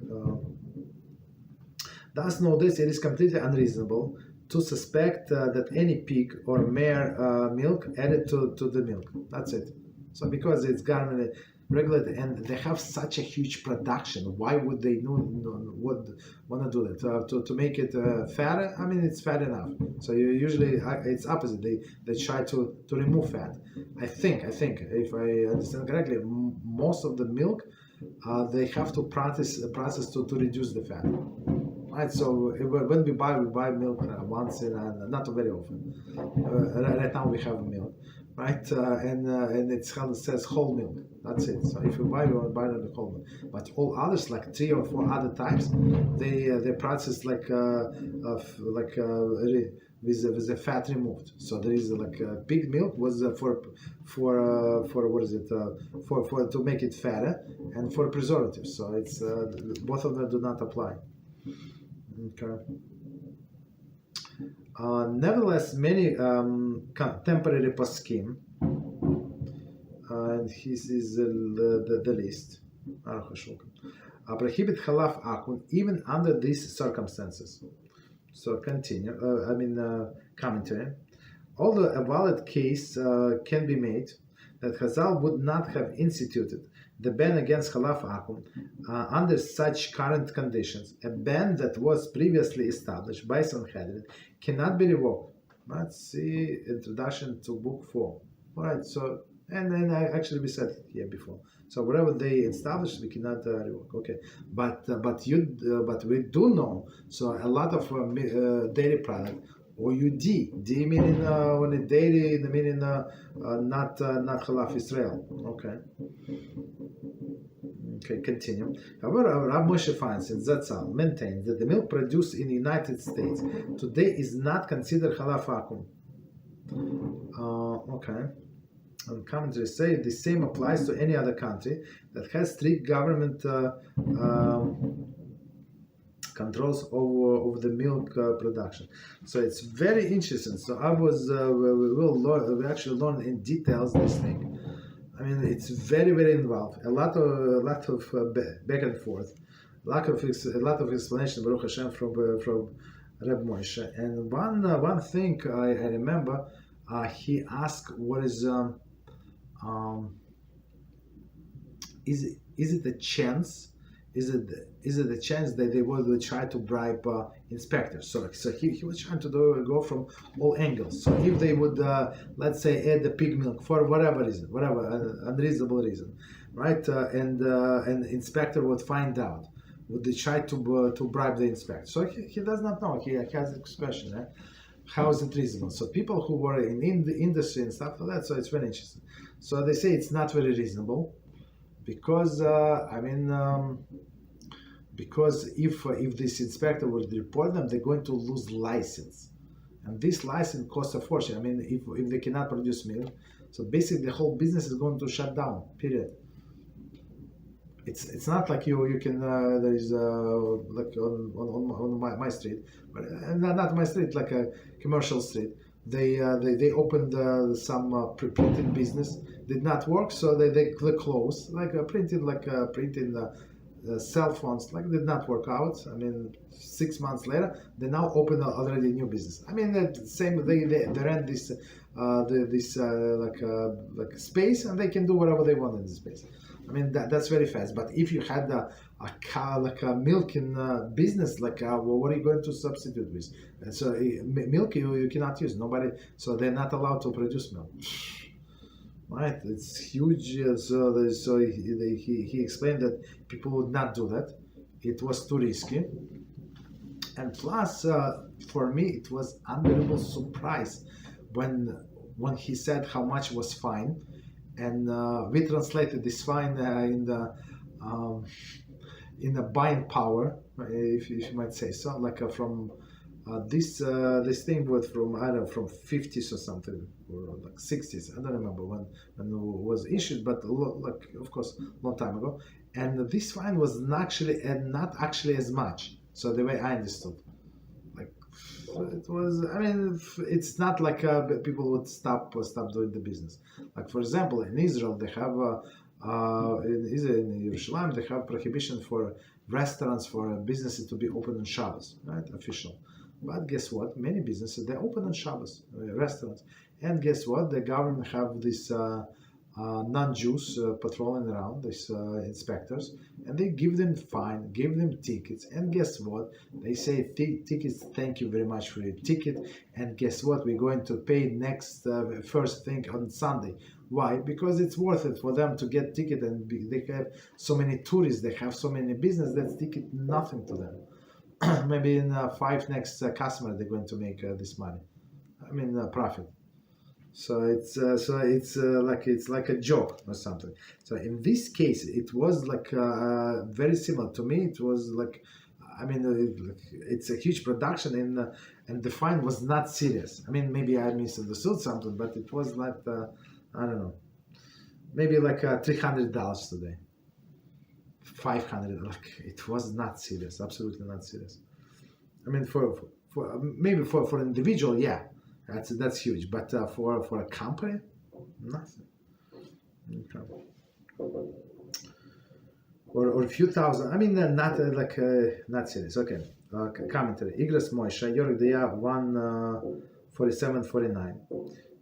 Speaker 1: Thus, nowadays it is completely unreasonable to suspect that any pig or mare milk added to the milk. That's it. So because it's government regulated and they have such a huge production, why would they want to do that? To make it fatter? I mean, it's fat enough. So you usually it's opposite. They try to remove fat. I think if I understand correctly, most of the milk they have to process to reduce the fat. Right, so when we buy milk once in not very often. Right now we have milk, right? And it says whole milk. That's it. So if you buy the whole milk. But all others, like 3 or 4 other types, they process with the fat removed. So there is pig milk was for what is it for to make it fatter and for preservatives. So it's both of them do not apply. Okay. Nevertheless, many contemporary poskim, and this is the list, prohibit Chalav Akum even under these circumstances. So continue. Commentary. Although a valid case can be made that Chazal would not have instituted the ban against Chalav Akum under such current conditions, a ban that was previously established by Sanhedrin cannot be revoked. Let's see introduction to book 4. All right, so and then we said it here before. So whatever they established, we cannot revoke. Okay, but we do know. So a lot of dairy product. Or D meaning when a dairy, meaning not Chalav Israel. Okay, continue. However, Rabbi Moshe Feinstein, Zatzal, maintains that the milk produced in the United States today is not considered Chalav Akum. Okay. And commentaries say the same applies to any other country that has strict government controls over the milk production. So it's very interesting. So we actually learn in details this thing. I mean, it's very, very involved. A lot of back and forth, a lot of explanation, Baruch HaShem, from Rabbi Moshe. And one thing I remember, he asked, "What is it a chance? Is it a chance that they will try to bribe inspectors?" So he was trying to go from all angles. So if they would, let's say, add the pig milk for whatever reason, unreasonable reason, right? And inspector would find out. Would they try to bribe the inspector? So he does not know. He has this question. How is it reasonable? So people who were in the industry and stuff like that. So it's very interesting. So they say it's not very reasonable. Because because if this inspector would report them, they're going to lose license, and this license costs a fortune. I mean, if they cannot produce milk, so basically the whole business is going to shut down. Period. It's not like you can there is like on my street, but not my street, like a commercial street. They opened some printing business, did not work, so they closed, printing cell phones, did not work out. I mean, 6 months later, they now open already a new business. I mean, the same they rent this space, and they can do whatever they want in the space. I mean, that's very fast. But if you had a milking business, what are you going to substitute with? And so milk you cannot use. Nobody. So they're not allowed to produce milk. Right? It's huge. So he explained that people would not do that. It was too risky. And plus, for me, it was unbelievable surprise when he said how much was fine. And we translated this fine in the buying power, if you might say so, from this thing was from from 50s or something, or 60s. I don't remember when it was issued, but of course long time ago. And this fine was not actually as much. So the way I understood, it was. I mean, it's not like people would stop doing the business. Like for example, in Israel, they have in Yerushalayim, they have prohibition for restaurants, for businesses to be open on Shabbos, right? Official. But guess what? Many businesses, they open on Shabbos, restaurants. And guess what? The government have this non-Jews patrolling around, these inspectors, and they give them fine, give them tickets, and guess what? They say, tickets, thank you very much for your ticket, and guess what? We're going to pay next first thing on Sunday. Why? Because it's worth it for them to get ticket, and they have so many tourists, they have so many business, that ticket nothing to them. Maybe in 5 next customers they're going to make this money. I mean profit. So it's like a joke or something. So in this case, it was like very similar to me. It was like, I mean, it's a huge production, and the fine was not serious. I mean, maybe I misunderstood something, but it was like I don't know, maybe like $300 today, 500. Like it was not serious, absolutely not serious. I mean, for maybe for an individual, yeah. That's huge, but for a company, nothing. Okay. Or a few thousand. I mean, not not serious. Okay. Commentary. Igras Moshe Yorgdeya 1:47-49.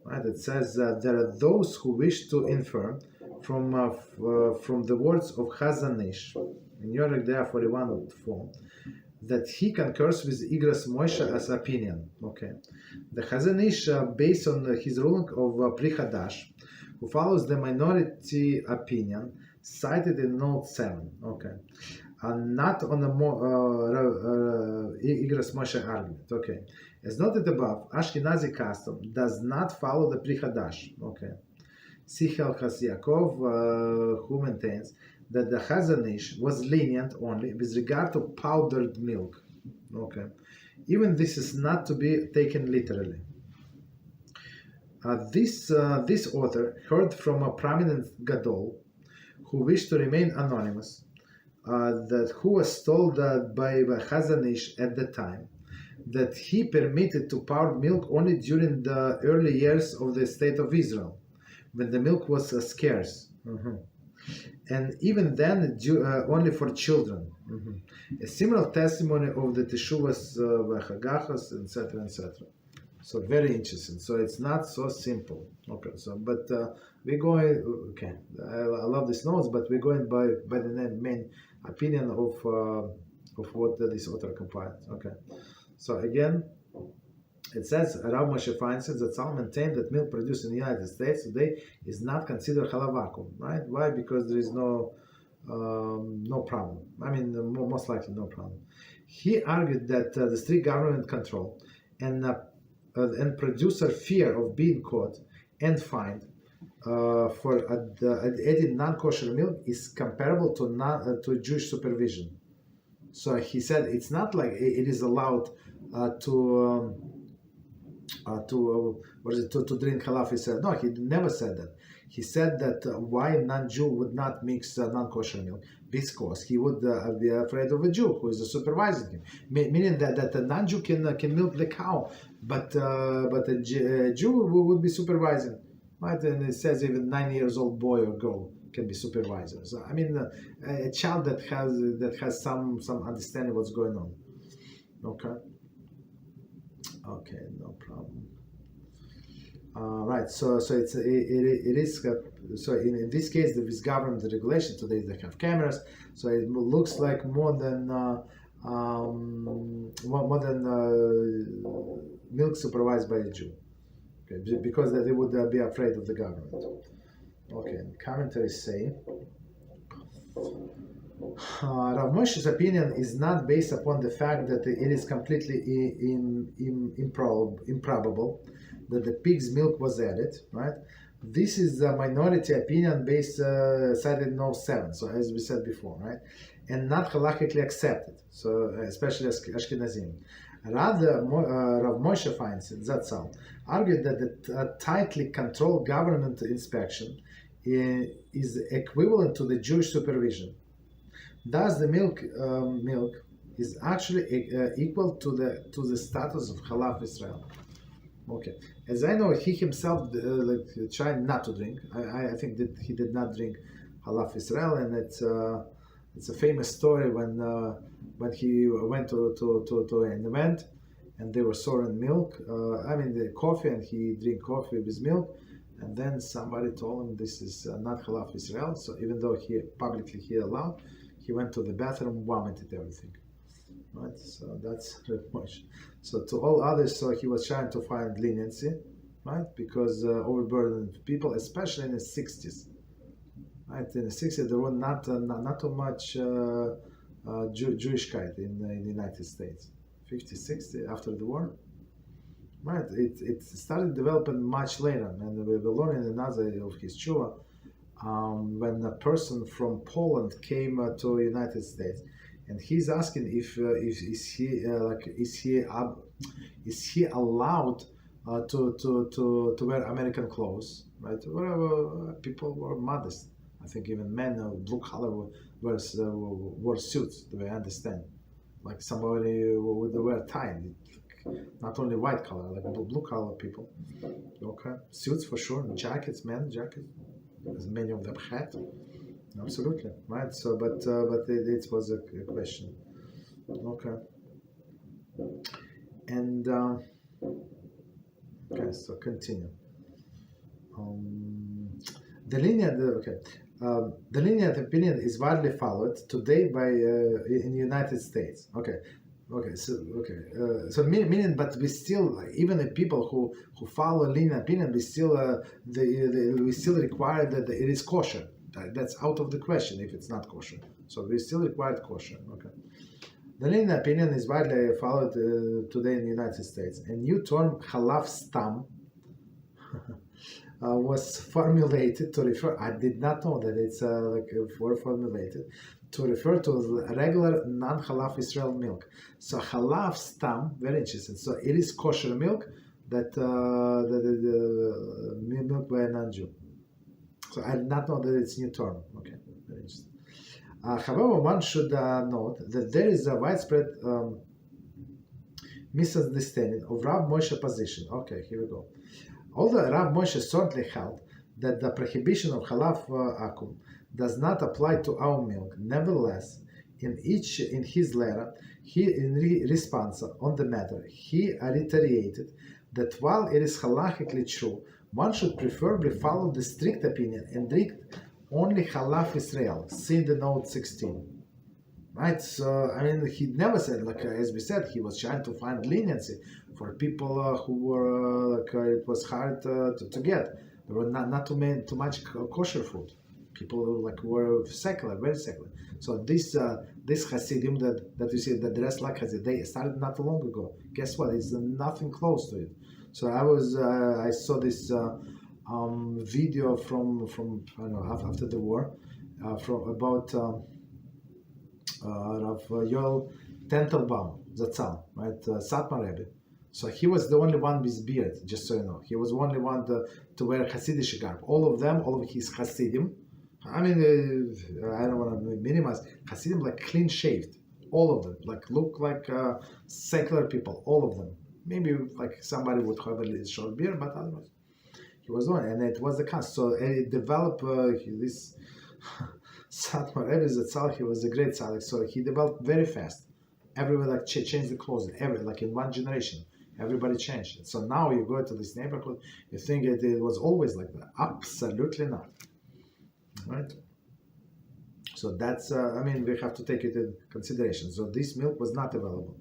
Speaker 1: Right. It says there are those who wish to infer from the words of Chazanish in Yorgdeya 41:4. That he concurs with Igras Moshe as opinion. Okay, the Chazanish, based on his ruling of Pri Hadash, who follows the minority opinion cited in Note 7. Okay, and not on the Igras Moshe argument. Okay, as noted above, Ashkenazi custom does not follow the Pri Hadash. Okay, see Halachos Yaakov, who maintains that the Chazanish was lenient only with regard to powdered milk. Okay, even this is not to be taken literally. This author heard from a prominent gadol who wished to remain anonymous, that who was told by Chazanish at the time that he permitted to powder milk only during the early years of the state of Israel, when the milk was scarce. And even then, only for children. A similar testimony of the Teshuvas, Halachos, etc., etc. So very interesting. So it's not so simple. Okay. So, but we're going. Okay, I love these notes, but we're going by the main opinion of what this author compiled. Okay. So again, it says, Rav Moshe Feinstein that some maintain that milk produced in the United States today is not considered Chalav Akum, right? Why? Because there is no problem. I mean, most likely no problem. He argued that the strict government control and producer fear of being caught and fined for adding non-kosher milk is comparable to Jewish supervision. So he said it's not like it is allowed to drink halal. He said no. He never said that. He said that why non-Jew would not mix non-kosher milk, because he would be afraid of a Jew who is supervising him. Meaning that a non-Jew can milk the cow, but a Jew would be supervising, right? And it says even 9 years old boy or girl can be supervisors. So, I mean, a child that has some understanding what's going on. Okay, no problem. Right. So it is. So in this case, there is government regulation. Today they have cameras, so it looks like more than milk supervised by a Jew. Okay, because they would be afraid of the government. Okay. Commentaries say. Rav Moshe's opinion is not based upon the fact that it is completely improbable that the pig's milk was added, right? This is a minority opinion based cited in Note 7, so as we said before, right? And not halachically accepted, so especially as Ashkenazim. Rather, Rav Moshe Feinstein, Zatzal, argued that the tightly controlled government inspection is equivalent to the Jewish supervision. Thus, the milk is actually equal to the status of Chalav Israel. Okay, as I know, he himself tried not to drink. I think that he did not drink Chalav Israel, and it's a famous story when he went to an event and they were serving milk. The coffee, and he drank coffee with milk. and then somebody told him this is not halal Israel. So even though he publicly allowed, he went to the bathroom, vomited everything. Right, so that's Rabbi Moshe. So to all others, so he was trying to find leniency, right? Because overburdened people, especially in the 60s, right? In the 60s, there were not too much Jewishkeit in the United States. 50, 60 after the war, right? It started developing much later, and we will learn in another of his tshuva when a person from Poland came to United States. And he's asking if is he allowed to wear American clothes, right? Wherever people were modest. I think even men blue collar wore suits. Do I understand? Like somebody would wear a tie, not only white collar, like blue collar people. Okay, suits for sure, jackets, men jackets. As many of them had. Absolutely, right. So, but it was a question. Okay. And okay, so continue. The lenient opinion is widely followed today by in the United States. So meaning, but we still, even the people who follow lenient opinion, we still require that it is kosher. That's out of the question if it's not kosher. So we still require kosher. Okay. The lenient opinion is widely followed today in the United States. A new term, chalav stam, was formulated to refer. I did not know that it's formulated to refer to regular non-halal Israel milk. So chalav stam, very interesting. So it is kosher milk that milk by a non-Jew. So I did not know that it's new term. Okay, very interesting. However, one should note that there is a widespread misunderstanding of Rav Moshe's position. Okay, here we go. Although Rav Moshe certainly held that the prohibition of Chalav Akum does not apply to our milk, nevertheless, in his letter, in response on the matter, he reiterated that while it is halachically true, one should preferably follow the strict opinion and drink only Chalav Israel. See the note 16. Right, so I mean, he never said, like as we said, he was trying to find leniency for people who were it was hard to get. There were not too much kosher food. People were secular, very secular. So this Hasidim that you see that dress like Hasidim, they started not too long ago. Guess what? It's nothing close to it. So I saw this video from I don't know after the war about Rav Yoel Tentelbaum, Zatzal, right? Satmar Rebbe. So he was the only one with beard, just so you know. He was the only one to wear Hasidic garb. All of his Hasidim, I mean, I don't want to minimize, Hasidim like clean shaved. All of them, look like secular people, all of them. Maybe like somebody would have a short beard, but otherwise. He was one, and it was the cast. So it developed this Satmar Rebbe Zatzal. He was a great tzaddik, so he developed very fast. Everybody changed the clothes. In one generation, everybody changed it. So now you go to this neighborhood, you think it was always like that? Absolutely not. Right. So that's I mean, we have to take it in consideration. So this milk was not available.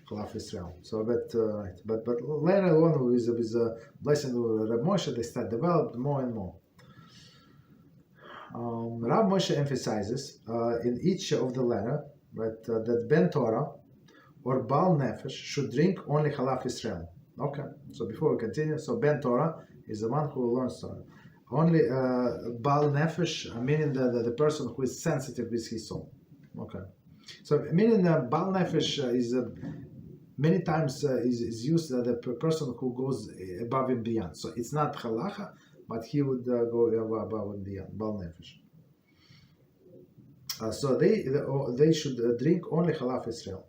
Speaker 1: Chalav Israel. So, but later on, with the blessing of Rabbi Moshe, they start developed more and more. Rabbi Moshe emphasizes in each of the letter, right, that Ben Torah or Baal Nefesh should drink only Chalav Israel. Okay. So before we continue, so Ben Torah is the one who learns Torah. Only Baal Nefesh, meaning the person who is sensitive with his soul. Okay. So meaning Baal Nefesh is many times is used as the person who goes above and beyond. So it's not Halachah, but he would go above and beyond, Baal Nefesh. So they should drink only Chalav Israel.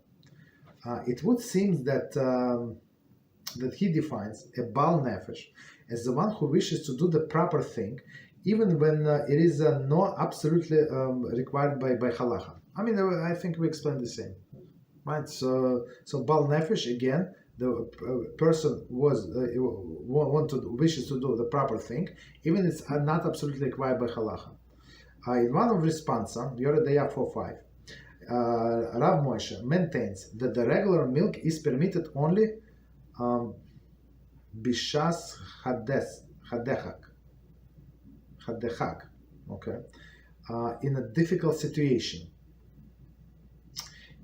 Speaker 1: It would seem that that he defines a Baal Nefesh as the one who wishes to do the proper thing, even when it is not absolutely required by Halachah. I mean, I think we explained the same. Right, so Baal Nefesh again the person wishes to do the proper thing, even it's not absolutely required by Halachah. In one of responsa, Yoredaya 4.5, Rav Moshe maintains that the regular milk is permitted only bishas hadechak, okay, in a difficult situation.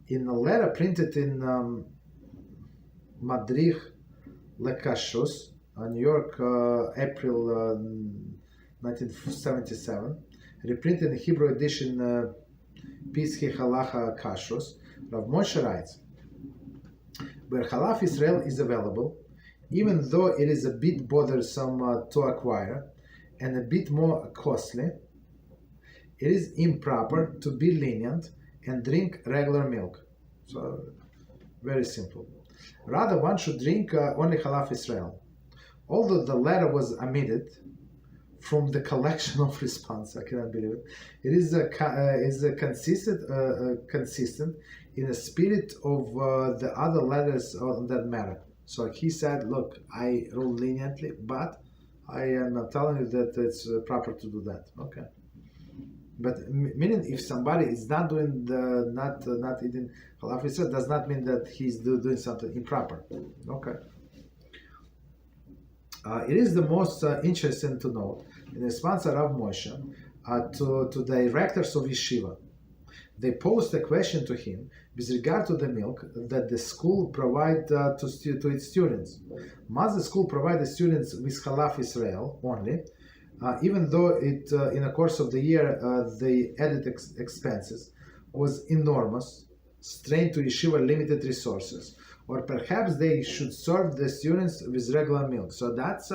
Speaker 1: In a letter printed in Madrich LeKashrus, New York, April 1977, reprinted in the Hebrew edition Pischei Halacha Kashrus, Rav Moshe writes, where Chalav Israel is available, even though it is a bit bothersome to acquire and a bit more costly, it is improper to be lenient and drink regular milk. So, very simple. Rather, one should drink only Chalav Israel. Although the letter was omitted from the collection of response, I cannot believe it. It is consistent in the spirit of the other letters on that matter. So he said, look, I rule leniently, but I am telling you that it's proper to do that. Okay. But meaning, if somebody is not doing not eating Chalav Israel, does not mean that he's doing something improper. Okay. It is the most interesting to note in response to Rav Moshe to the directors of yeshiva. They posed a question to him with regard to the milk that the school provide to its students. Must the school provide the students with Chalav Israel only, even though it in the course of the year the added expenses was enormous, strained to yeshiva limited resources, or perhaps they should serve the students with regular milk. So that's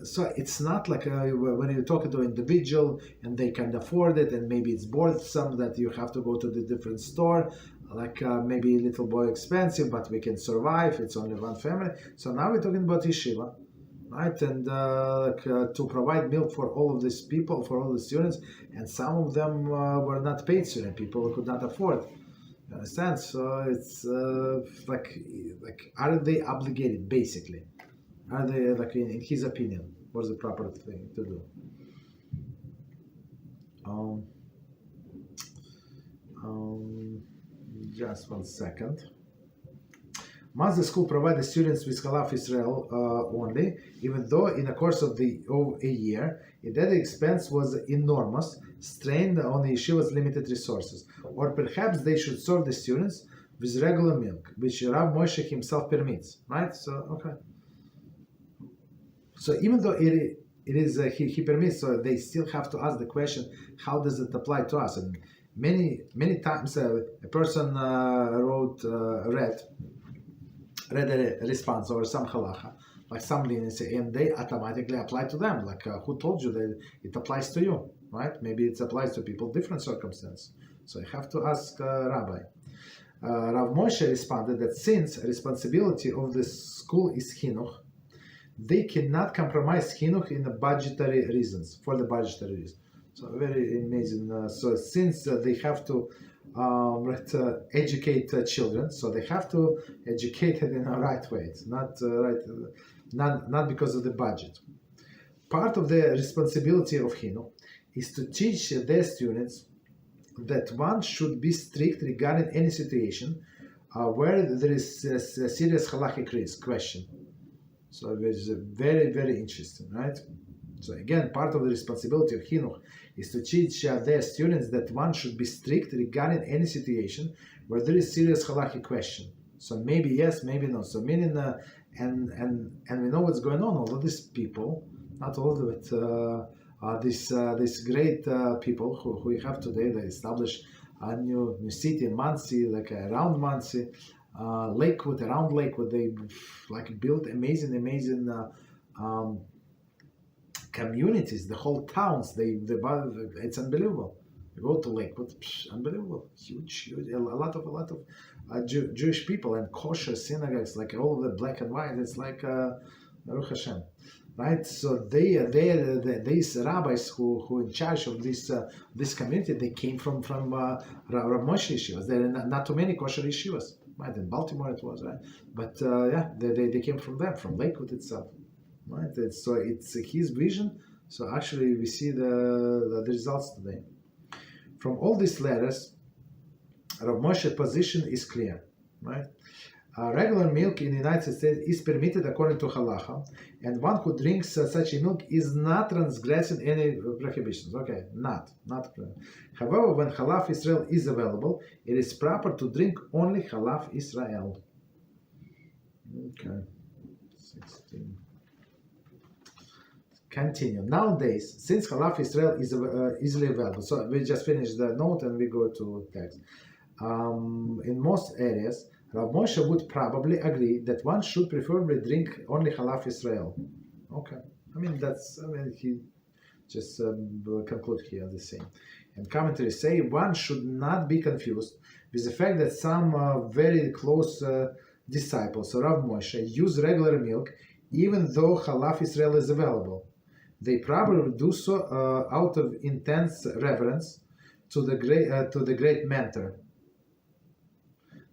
Speaker 1: so it's not like when you talk to an individual and they can afford it, and maybe it's bothersome that you have to go to the different store, like maybe a little more expensive, but we can survive, it's only one family. So now we're talking about yeshiva, right? And to provide milk for all of these people, for all the students, and some of them were not paid student, people who could not afford. You understand? So it's like are they obligated, basically? Are they, like, in his opinion, what's the proper thing to do? Just 1 second. Must the school provide the students with Chalav Israel only, even though in the course of a year, that expense was enormous, strained on the yeshiva's limited resources? Or perhaps they should serve the students with regular milk, which Rav Moshe himself permits, right? So, okay. So even though it is he permits, so they still have to ask the question, how does it apply to us? And many times a person read a response or some halacha, like some leniency, and they automatically apply to them. Like who told you that it applies to you, right? Maybe it applies to people different circumstances. So you have to ask Rabbi. Rav Moshe responded that since responsibility of the school is chinuch, they cannot compromise chinuch in the budgetary reasons, for the budgetary reasons. So very amazing. So since they have to educate children, so they have to educate it in a right way. It's not not because of the budget. Part of the responsibility of chinuch is to teach their students that one should be strict regarding any situation where there is a serious halachic risk question. So it is very, very interesting, right? So again, part of the responsibility of chinuch is to teach their students that one should be strict regarding any situation where there is serious halachic question. So maybe yes, maybe no. So meaning, and we know what's going on. All of these people, not all of it, these great people who we have today. They established a new city in Monsey, like around Monsey. Lakewood, around Lakewood, they like built amazing communities, the whole towns. It's unbelievable. You go to Lakewood, unbelievable, huge, a lot of Jewish people, and kosher synagogues, like all of the black and white. It's like Baruch HaShem, right? So these rabbis who in charge of this community, they came from Rav Moshe yeshivas. There are not too many kosher yeshivas. right? In Baltimore it was, right? But yeah, they came from them, from Lakewood itself, right? So it's his vision. So actually we see the results today. From all these letters, Rav Moshe's position is clear, right? Regular milk in the United States is permitted according to Halachah, and one who drinks such a milk is not transgressing any prohibitions. Okay, not. However, when Chalav Israel is available, it is proper to drink only Chalav Israel. Okay, 16. Continue. Nowadays, since Chalav Israel is easily available, so we just finished the note and we go to text. In most areas, Rav Moshe would probably agree that one should preferably drink only Chalav Israel. Okay, he just conclude here the same. And commentaries say one should not be confused with the fact that some very close disciples of Rav Moshe use regular milk even though Chalav Israel is available. They probably do so out of intense reverence to the great mentor.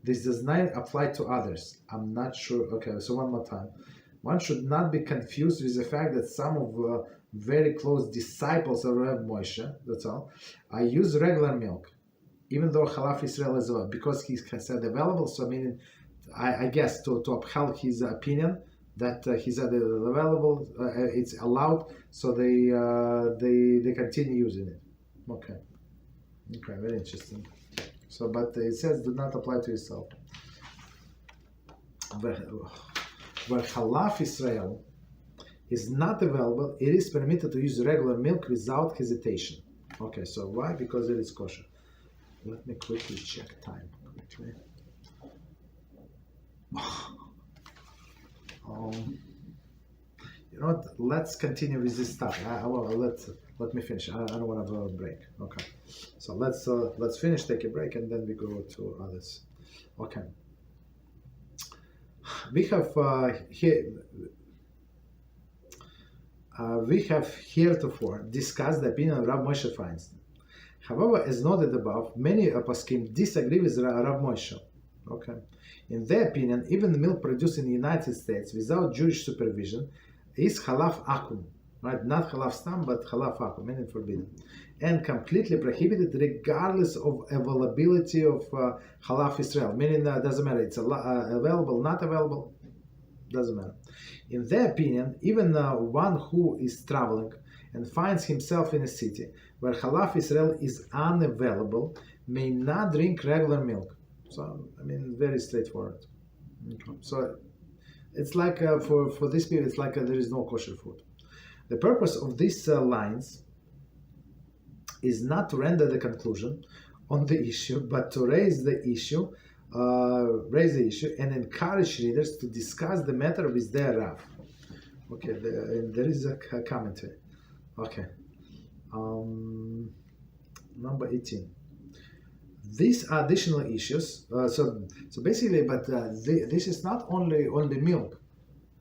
Speaker 1: This does not apply to others. I'm not sure. Okay, so one more time. One should not be confused with the fact that some of very close disciples of Rav Moshe, that's all, use regular milk, even though Chalav Israel is available, because he said available. So meaning, I guess to uphold his opinion that he said available, it's allowed. So they continue using it. Okay, very interesting. So, but it says do not apply to yourself. Where Chalav Israel is not available, it is permitted to use regular milk without hesitation. Okay, so why? Because it is kosher. Let me quickly check time. You know what? Let's continue with this stuff. Let me finish. I don't want to have a break. Okay. So let's finish, take a break, and then we go to others. Okay. We have heretofore discussed the opinion of Rav Moshe Feinstein. However, as noted above, many poskim disagree with Rav Moshe. Okay. In their opinion, even the milk produced in the United States without Jewish supervision is Chalav Akum, right? Not Chalav Stam, but Chalav Akum, meaning forbidden, and completely prohibited regardless of availability of Chalav Israel, meaning doesn't matter, it's available, not available, doesn't matter. In their opinion, even one who is traveling and finds himself in a city where Chalav Israel is unavailable may not drink regular milk. So, very straightforward. Okay. So, it's like for this period, it's like there is no kosher food. The purpose of these lines is not to render the conclusion on the issue, but to raise the issue and encourage readers to discuss the matter with their Rav. Okay, there is a commentary. Okay, number 18. These additional issues, so basically, but this is not only milk,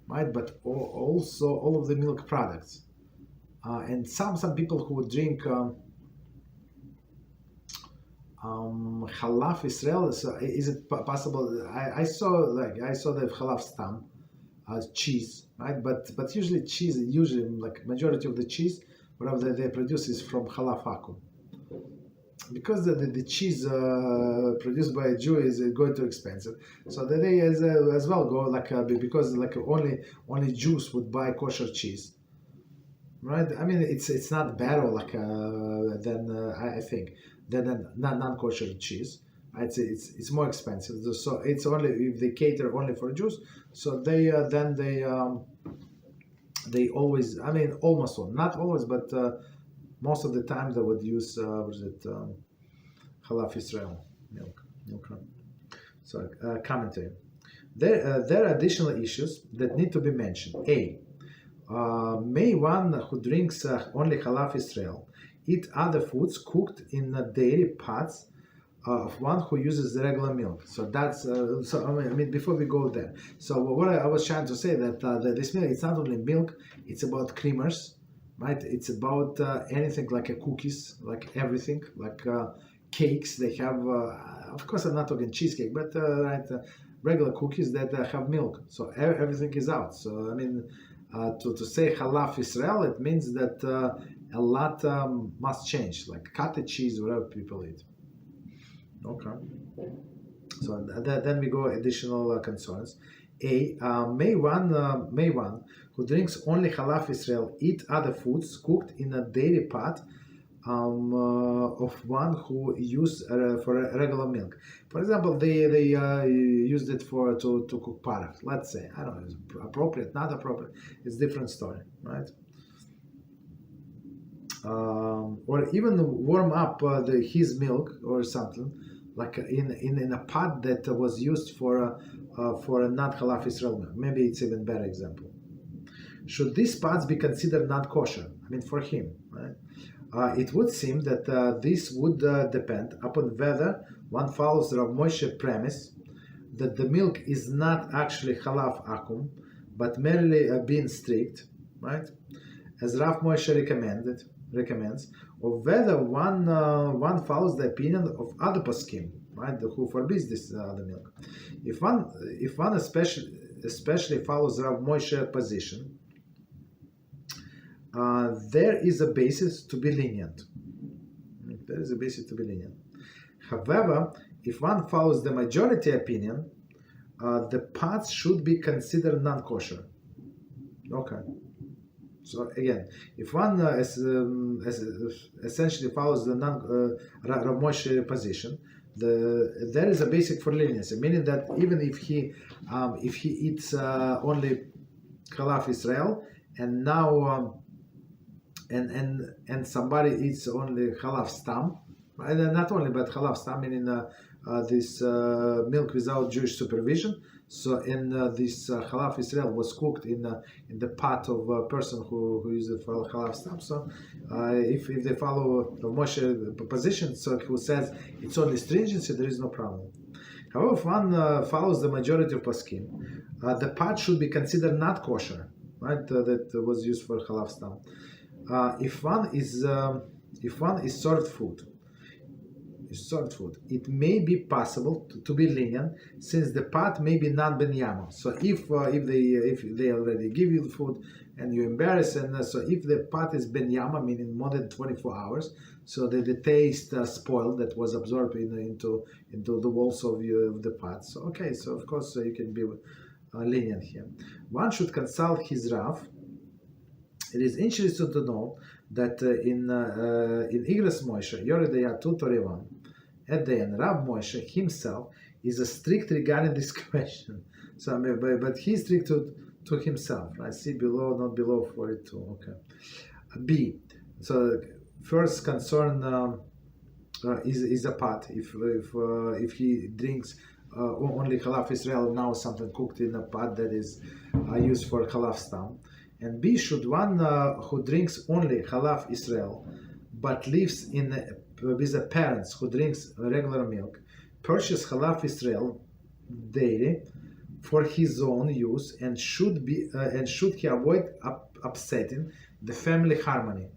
Speaker 1: right? But also all of the milk products, and some people who drink Chalav Israel. So is it possible? I saw the Chalav Stam, cheese, right? But usually cheese, like majority of the cheese, whatever they produce is from Chalav Akum. Because the cheese produced by a Jew is going too expensive, so they as well go because only Jews would buy kosher cheese, right? It's not better than I think than non-kosher cheese. It's more expensive, so it's only if they cater only for Jews. So they always almost all, not always, but most of the time they would use Chalav Israel milk. Okay. So commentary. There are additional issues that need to be mentioned. A. May one who drinks only Chalav Israel eat other foods cooked in dairy pots of one who uses regular milk? So that's before we go there. So what I was trying to say that this milk, it's not only milk, it's about creamers. Right, it's about anything like cookies, like everything, like cakes. They have, of course, I'm not talking cheesecake, but regular cookies that have milk. So everything is out. So I mean, to say Chalav Israel, it means that a lot must change, like cottage cheese, whatever people eat. Okay. So then we go additional concerns. May one who drinks only Chalav Israel eat other foods cooked in a dairy pot of one who used for regular milk. For example, they used it to cook parach. Let's say, I don't know, is it appropriate, not appropriate. It's a different story, right? Or even warm up his milk or something, like in a pot that was used for a not Chalav Israel milk. Maybe it's even better example. Should these pots be considered non-kosher? I mean, for him, right? It would seem that this would depend upon whether one follows Rav Moshe premise that the milk is not actually Chalav Akum, but merely being strict, right? As Rav Moshe recommends, or whether one follows the opinion of other poskim, right, who forbids this other milk. If one especially follows Rav Moshe position, there is a basis to be lenient. There is a basis to be lenient. However, if one follows the majority opinion, the pots should be considered non-kosher. Okay. So again, if one essentially follows the Rav Moshe position, there is a basic for leniency, meaning that even if he eats only Chalav Israel, and now and somebody eats only Chalav Stam, and not only but Chalav Stam, meaning this milk without Jewish supervision. So this Chalav Israel was cooked in the pot of a person who used it for Chalav Stam. So if they follow the Moshe position, so who says it's only stringency, there is no problem. However, if one follows the majority of poskim, the pot should be considered not kosher, right? That was used for Chalav Stam. If one is served food, it may be possible to be lenient, since the pot may be non-ben yama. So if they already give you the food and you embarrass, and so if the pot is ben yama, meaning more than 24 hours, so that the taste spoiled that was absorbed into the walls of the pot. So okay, so of course you can be lenient here. One should consult his Rav. It is interesting to know that in Igras Moshe, Yoredaya 2:31, at the end, Rav Moshe himself is strict regarding this question. So, but he's strict to himself. Right? See below, not below 42. Okay. B. So first concern is a pot. If he drinks only Chalav Israel, now something cooked in a pot that is used for Chalav Stam. And B, should one who drinks only Chalav Israel but lives with the parents who drinks regular milk purchase Chalav Israel daily for his own use, and should he avoid upsetting the family harmony?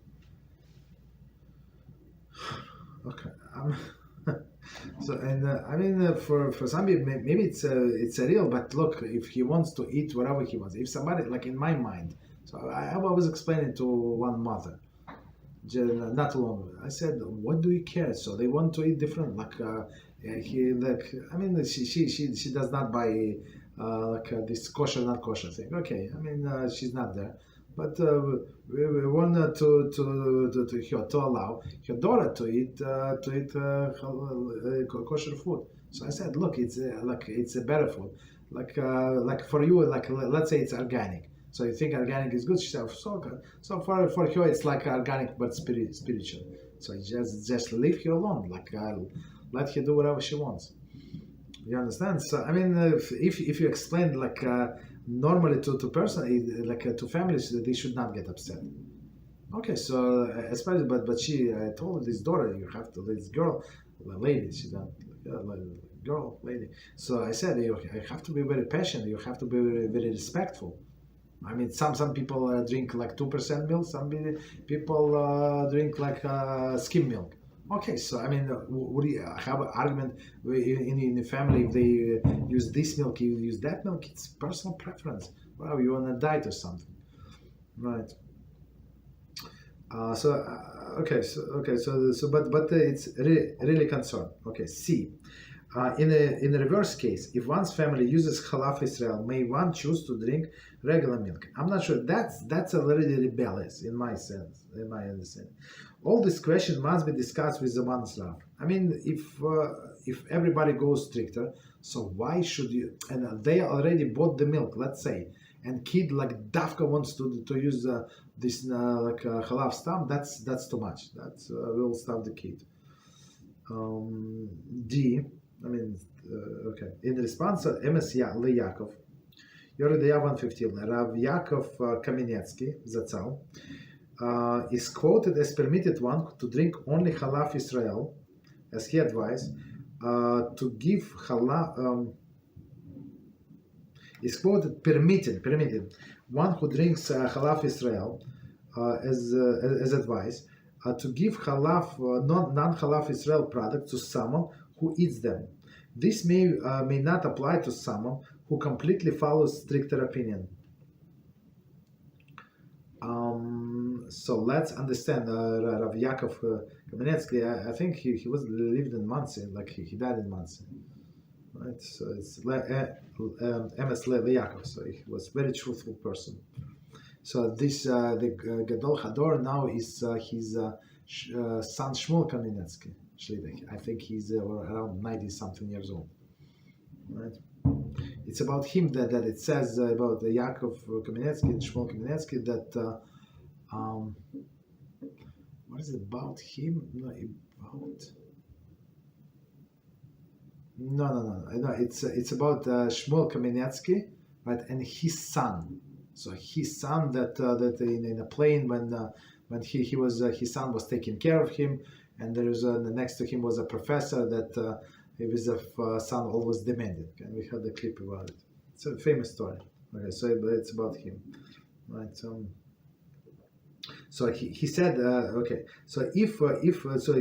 Speaker 1: Okay. So I mean, for some people maybe it's a real, but look, if he wants to eat whatever he wants, if somebody, like in my mind. So I was explaining to one mother, not long ago. I said, "What do you care?" So they want to eat different. She does not buy this kosher, not kosher thing. Okay, I mean she's not there, but we want to allow her daughter to eat kosher food. So I said, "Look, it's a better food. Like for you, let's say it's organic." So you think organic is good? She said, so for her it's like organic but spiritual. So just leave her alone. Let her do whatever she wants. You understand? So I mean, if you explain normally to person, to families, they should not get upset. Okay, so especially but she told this daughter, you have to, this girl, lady, she's not girl, lady. So I said, you have to be very patient. You have to be very, very respectful. I mean, some people drink 2% milk. Some people drink skim milk. Okay, so I mean, would you have an argument in the family if they use this milk, you use that milk? It's personal preference. Well, you on a diet or something, right? But it's really concerned. Okay, C. In a reverse case, if one's family uses Chalav Israel, may one choose to drink regular milk? I'm not sure. That's already rebellious in my sense, in my understanding. All this question must be discussed with the one's Rav. I mean, if everybody goes stricter, so why should you? And they already bought the milk, let's say, and kid like Dafka wants to use this Chalav stuff. That's too much. That will stop the kid. D. I mean, okay. In response to MS Yaakov, Yeridaya 115, Rav Yaakov Kamenetsky, Zatzal, is quoted as permitted one to drink only Chalav Israel, as he advised, to give Chalav, is quoted permitted one who drinks Chalav Israel, as advised, to give Chalav, non-Chalav Israel product to someone who eats them. This may not apply to someone who completely follows stricter opinion. So let's understand Rav Yaakov Kamenetsky. I think he lived in Monsey, like he died in Monsey, right? So it's MS Yaakov. So he was a very truthful person. So this the Gadol Hador now is his son Shmuel Kamenetsky. I think he's around 90-something years old. Right? It's about him that it says about the Yaakov Kamenetsky and Shmuel Kamenetsky that what is it about him? No, it's about Shmuel Kamenetsky, right? And his son. So his son that in a plane when he was his son was taking care of him. And there's next to him was a professor that his son always demanded. And we had a clip about it. It's a famous story. Okay, so it's about him, right? So he said, okay. So if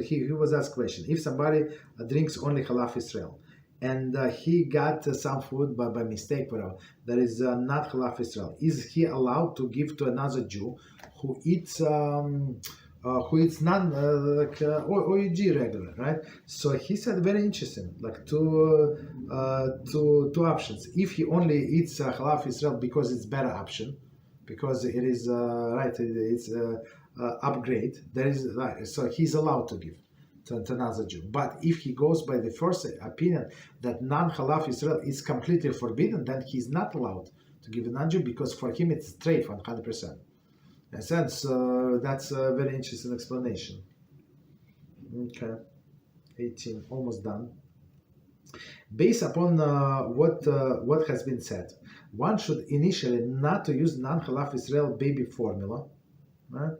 Speaker 1: he was asked a question: if somebody drinks only Chalav Israel, and he got some food by mistake, whatever, that is not Chalav Israel, is he allowed to give to another Jew who eats OEG regular, right? So he said very interesting, like two options. If he only eats Chalav Israel because it's better option, because it is it's upgrade. There is so he's allowed to give to another Jew. But if he goes by the first opinion that non-Chalav Israel is completely forbidden, then he's not allowed to give a non-Jew because for him it's treif 100%. In a sense, that's a very interesting explanation. Okay, 18, almost done. Based upon what has been said, one should initially not to use non-Chalav Israel baby formula, right?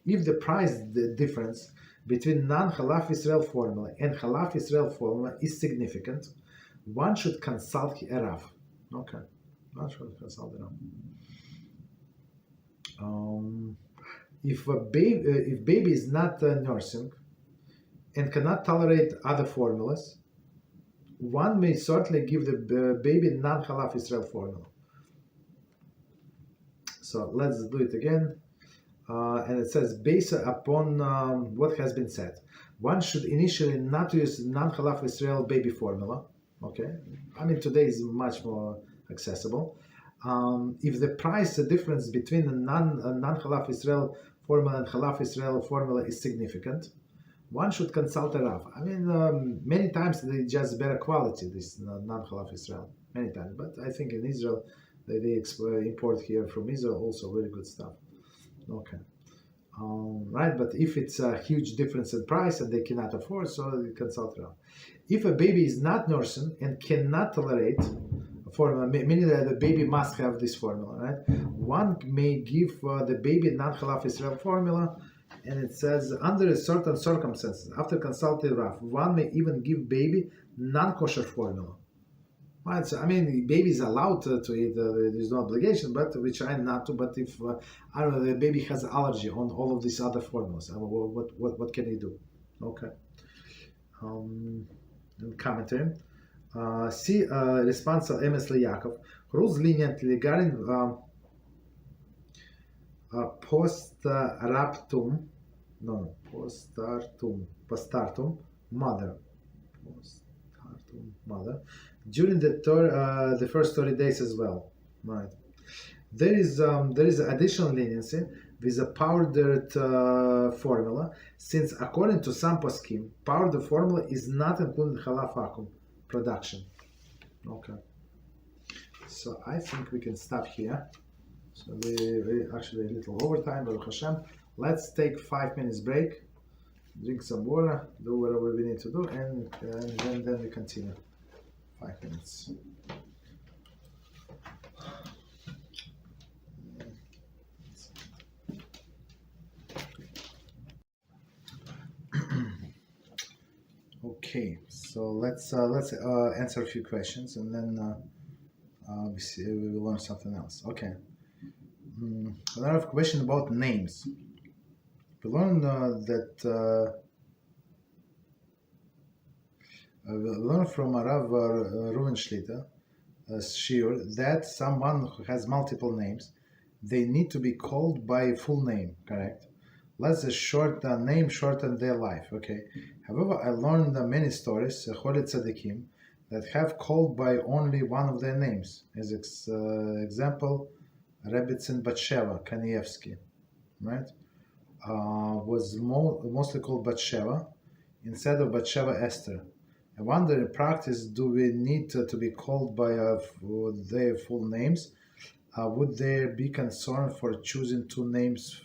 Speaker 1: If the price difference between non-Chalav Israel formula and Chalav Israel formula is significant, one should consult a Rav. Okay, one should consult a Rav. If baby is not nursing and cannot tolerate other formulas, one may certainly give the baby non-Chalav Israel formula. So let's do it again. And it says, based upon what has been said, one should initially not use non-Chalav Israel baby formula. Okay, I mean today is much more accessible. If the price difference between a non-Chalav Israel formula and Chalav Israel formula is significant, one should consult a Rav. I mean, many times they just better quality, this non-Chalav Israel, many times. But I think in Israel, they import here from Israel also very good stuff. Okay. Right, but if it's a huge difference in price and they cannot afford, so they consult Rav. If a baby is not nursing and cannot tolerate formula, meaning that the baby must have this formula, right? One may give the baby non-Chalav Israel formula, and it says under certain circumstances, after consulting Rav, one may even give baby non-kosher formula. Well, I mean, baby is allowed to eat. There's no obligation, but we try not to. But if I don't know, the baby has allergy on all of these other formulas, what can he do? Okay. And commentary. See response of MS Yaakov. Rules lenient regarding postpartum mother. During the first 30 days as well, right? There is additional leniency with a powdered formula, since according to some poskim, powdered formula is not included in Chalav Akum production. Okay, so I think we can stop here. So we actually a little overtime, but HaShem. Let's take 5 minutes break, drink some water, do whatever we need to do, and then we continue. 5 minutes. Okay, so let's answer a few questions, and then we will learn something else. Okay. Another question about names. We learned that we learn from Rav Reuven Shlita, Shiur, that someone who has multiple names, they need to be called by full name, correct? Let's a short name shorten their life, okay? However, I learned many stories, holy tzaddikim, that have called by only one of their names. As example, Rebbetzin Batsheva Kanievsky, right? Was mostly called Batsheva instead of Batsheva Esther. I wonder, in practice, do we need to be called by their full names? Would there be concern for choosing two names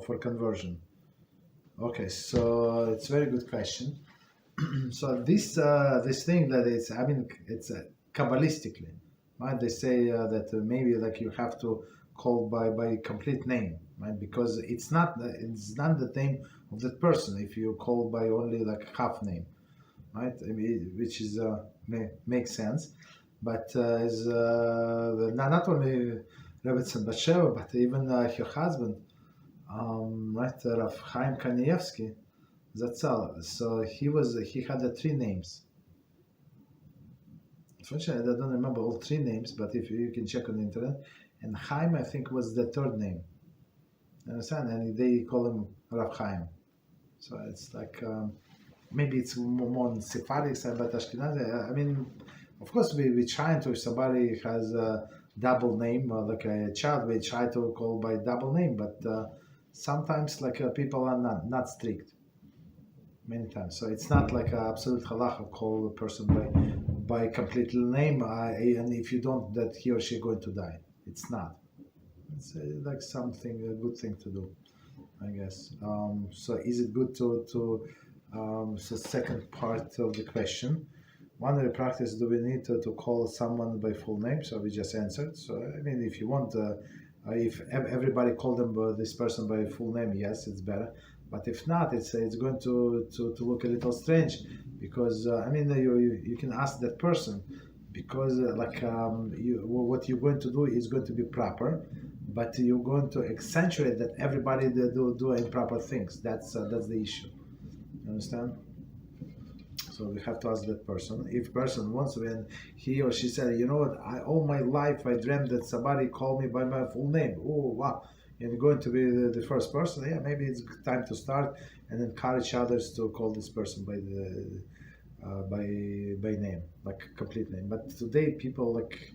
Speaker 1: for conversion? Okay, so it's a very good question. So this thing that it's, I mean, it's kabbalistically, right? They say that maybe like you have to call by complete name, right? Because it's not the name of that person if you call by only like half name, right? I mean, which is makes sense, but is not only Rebbetzin Batsheva, but even her husband, right? Rav Chaim Kanievsky, Zatzal. So he had 3 names. Unfortunately, I don't remember all 3 names, but if you can check on the internet. And Chaim, I think, was the 3rd name. You understand? And they call him Rav Chaim. So it's like maybe it's more on Sephardic side, but Ashkenazi. I mean, of course, we try to, if somebody has a double name, like a child, we try to call by double name, but sometimes like people are not strict. Many times, so it's not like an absolute halacha call a person by complete name, and if you don't, that he or she going to die. It's not. It's like something, a good thing to do, I guess. So is it good to so second part of the question, one of the practice, do we need to call someone by full name? So we just answered. So I mean, if you want, if everybody call them this person by full name, yes, it's better. But if not, it's going to look a little strange, because I mean, you can ask that person, because what you're going to do is going to be proper, but you're going to accentuate that everybody do improper things. That's the issue. You understand? So we have to ask that person. If person wants, when he or she said, you know what, all my life I dreamt that somebody called me by my full name. Oh wow. And you're going to be the first person, yeah, maybe it's time to start and encourage others to call this person by name, like complete name. But today people, like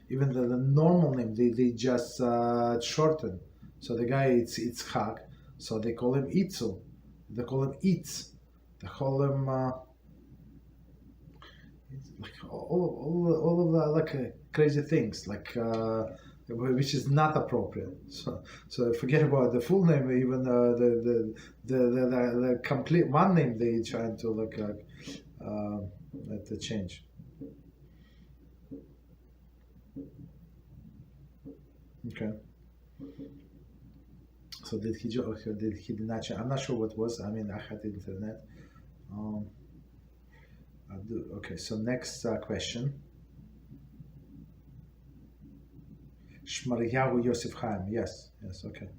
Speaker 1: even the normal name, they just shorten. So the guy, it's Itzhak, so they call him Itzu, they call him Itz, they call him like all of the like crazy things, like which is not appropriate. So forget about the full name, even the complete one name they trying to look at the change. Okay. So did he not change? I'm not sure what was. I mean, I had the internet. Okay. So next question. Shmaryahu Yosef Chaim. Yes, okay.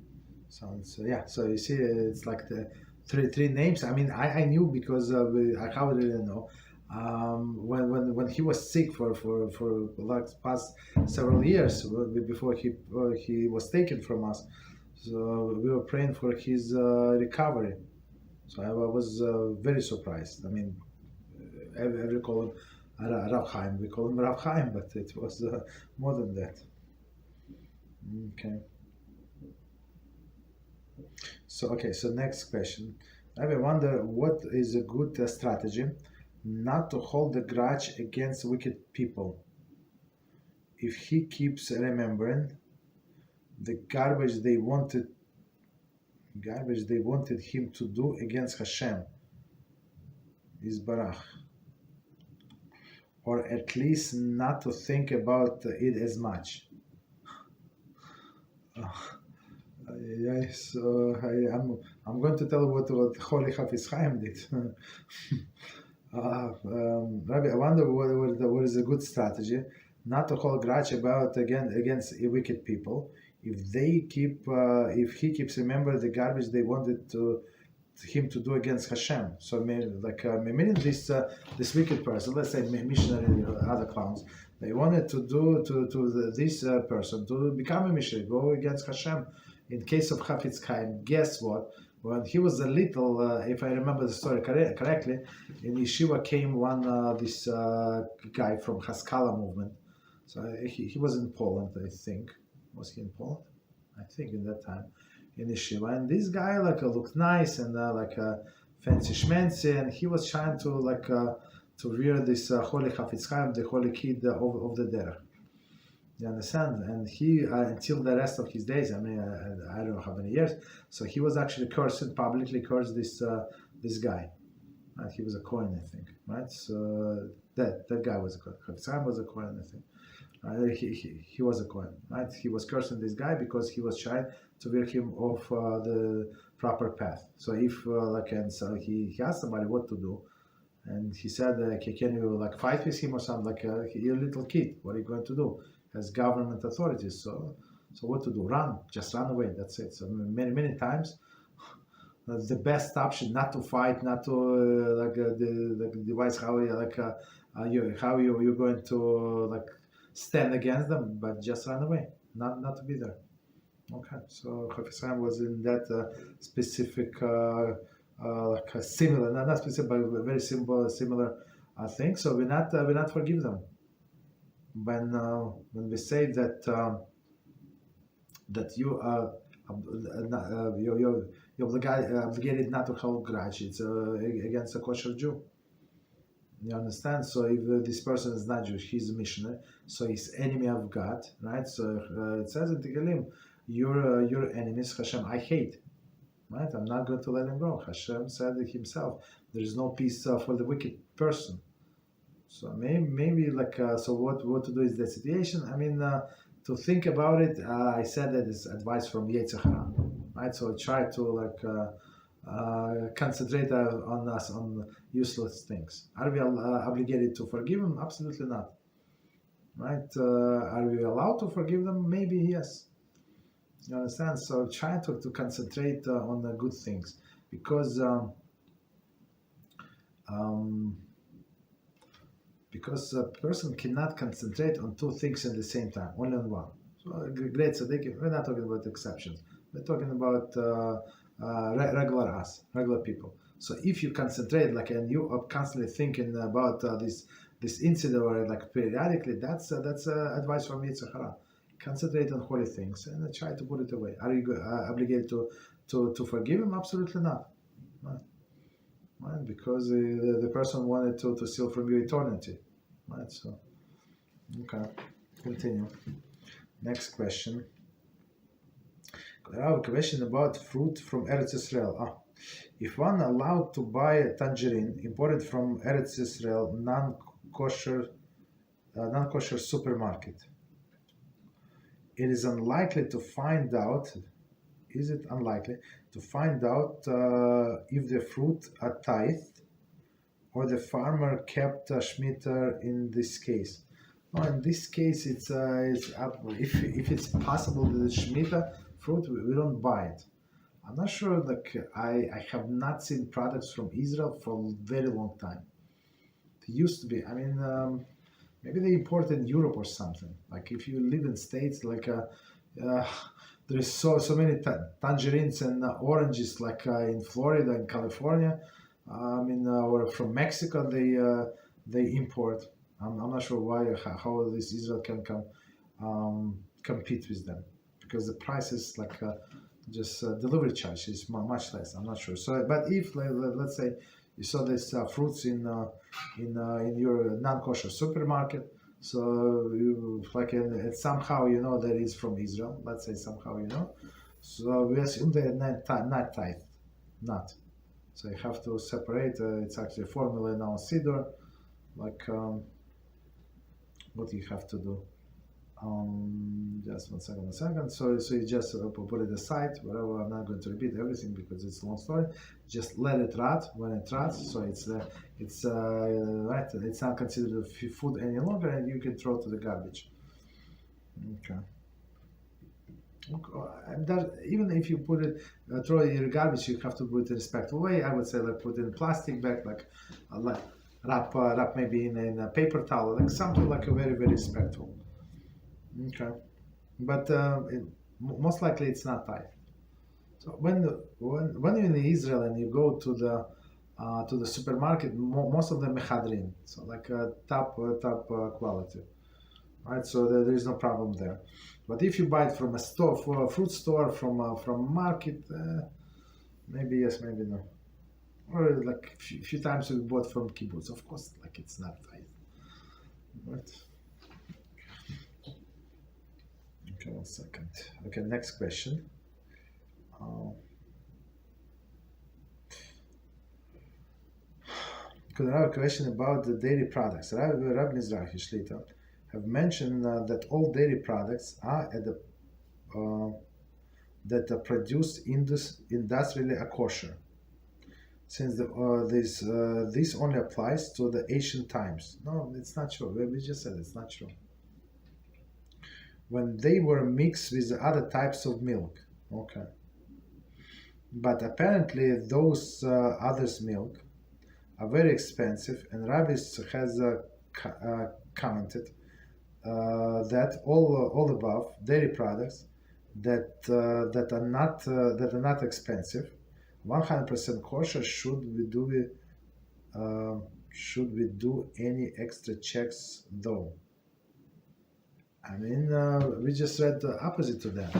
Speaker 1: Sounds So you see, it's like the three names. I mean, I knew because how did I know? When he was sick for like past several years before he was taken from us, so we were praying for his recovery. So I was very surprised. I mean, every call him Rav Chaim. We call him Rav Chaim, but it was more than that. Okay. So next question. I wonder what is a good strategy not to hold a grudge against wicked people. If he keeps remembering the garbage they wanted him to do against HaShem, Yisbarach, or at least not to think about it as much. Yes, I'm going to tell you what Holy Chofetz Chaim did. Rabbi, I wonder what is a good strategy not to hold grudge against wicked people if he keeps remembering the garbage they wanted him to do against HaShem. So meaning this wicked person, let's say missionary or other clowns, they wanted to do to this person to become a missionary, go against HaShem. In case of Chofetz Chaim, guess what? When he was a little, if I remember the story correctly, in yeshiva came this guy from Haskalah movement. So he was in Poland, I think. Was he in Poland? I think in that time, in yeshiva. And this guy looked nice and fancy schmancy, and he was trying to rear this holy Chofetz Chaim, the holy kid of the derech. You understand? And he, until the rest of his days, I mean, I don't know how many years, so he was actually publicly cursed this guy. Right? He was a Kohen, I think. Right? So that guy was a Kohen. Chofetz Chaim was a Kohen, I think. He was a Kohen. Right? He was cursing this guy because he was trying to veer him off the proper path. So if so he asked somebody what to do, and he said, can you fight with him or something? You're a little kid. What are you going to do? As government authorities, so what to do? Run, just run away. That's it. So many times, the best option not to fight, not to the device how you're going to stand against them, but just run away, not to be there. Okay, so Chofetz Chaim was in that specific similar, not specific, but very similar thing. So we not forgive them. When we say that you are you're obligated not to hold grudge, it's against a kosher Jew. You understand? So if this person is not Jewish, he's a missionary, so he's enemy of God, right? So it says in Tehillim, your enemies, HaShem, I hate. Right? I'm not going to let him go. HaShem said it himself. There is no peace for the wicked person. So maybe so what to do is the situation. I mean, to think about it, I said that is advice from Yetzer Hara, right? So try to concentrate on useless things. Are we obligated to forgive them? Absolutely not. Right? Are we allowed to forgive them? Maybe yes. You understand? So try to concentrate on the good things, because a person cannot concentrate on two things at the same time, only on one. So great tzaddik, we're not talking about exceptions. We're talking about regular people. So if you concentrate and you are constantly thinking about this incident or periodically, that's advice from Yetzer Hara. Concentrate on holy things and try to put it away. Are you obligated to forgive him? Absolutely not. Right? Because the person wanted to steal from you eternity. Right? So, okay, continue. Next question. I have a question about fruit from Eretz Israel. If one allowed to buy a tangerine imported from Eretz Israel non-kosher supermarket, it is unlikely to find out. Is it unlikely to find out if the fruit are tithed or the farmer kept a shmitter in this case? Oh, in this case, it's if it's possible that the Shemitah fruit, we don't buy it. I'm not sure. Like I have not seen products from Israel for a very long time. It used to be. I mean, maybe they import in Europe or something. Like if you live in states, like there's so many tangerines and oranges, like in Florida and California. Or from Mexico, they import. I'm not sure why how this Israel can compete with them, because the price is like just delivery charge is much less. I'm not sure. So, but if let's say you saw these fruits in your non-kosher supermarket, so you like somehow you know that it's from Israel. Let's say somehow you know. So we assume they're not tithe, not. So you have to separate. It's actually a formula in our Siddur, like. What you have to do. Just one second. So you just put it aside, whatever. I'm not going to repeat everything because it's a long story. Just let it rot. When it rots, so it's right. It's not considered food any longer, and you can throw it to the garbage. Okay. And that, even if you put it, throw it in the garbage, you have to put it in a respectful way. I would say like put it in a plastic bag, like wrap maybe in a paper towel, like something like a very, very respectful. Okay, but most likely it's not tithe. So when you're in Israel and you go to the supermarket, most of them mechadrin, so like top quality, right? So there is no problem there. But if you buy it from a store, for a fruit store, from a market, maybe yes, maybe no. Or like a few times we bought from kibbutz. Of course, like it's not tithe. Right? Okay, 1 second. Okay, next question. Because I have a question about the dairy products. Rabbi Mizrahi Shlita have mentioned that all dairy products are at the that are produced industrially are kosher. Since this only applies to the ancient times. No, it's not true. We just said it's not true. When they were mixed with other types of milk, okay. But apparently those others milk are very expensive, and Rabbi has commented that all above dairy products that are not expensive, 100% kosher, should we do any extra checks though? I mean, we just read the opposite to that,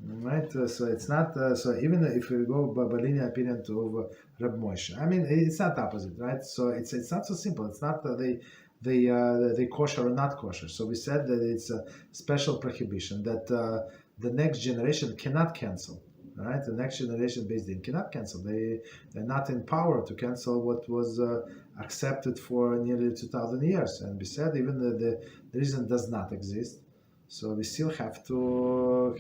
Speaker 1: right? So it's not. So even if we go by linear opinion to Reb Moshe, I mean, it's not opposite, right? So it's not so simple. It's not they kosher or not kosher. So we said that it's a special prohibition that the next generation cannot cancel. Right, the next generation based in cannot cancel. They're not in power to cancel what was accepted for nearly 2,000 years. And we said even the reason does not exist, so we still have to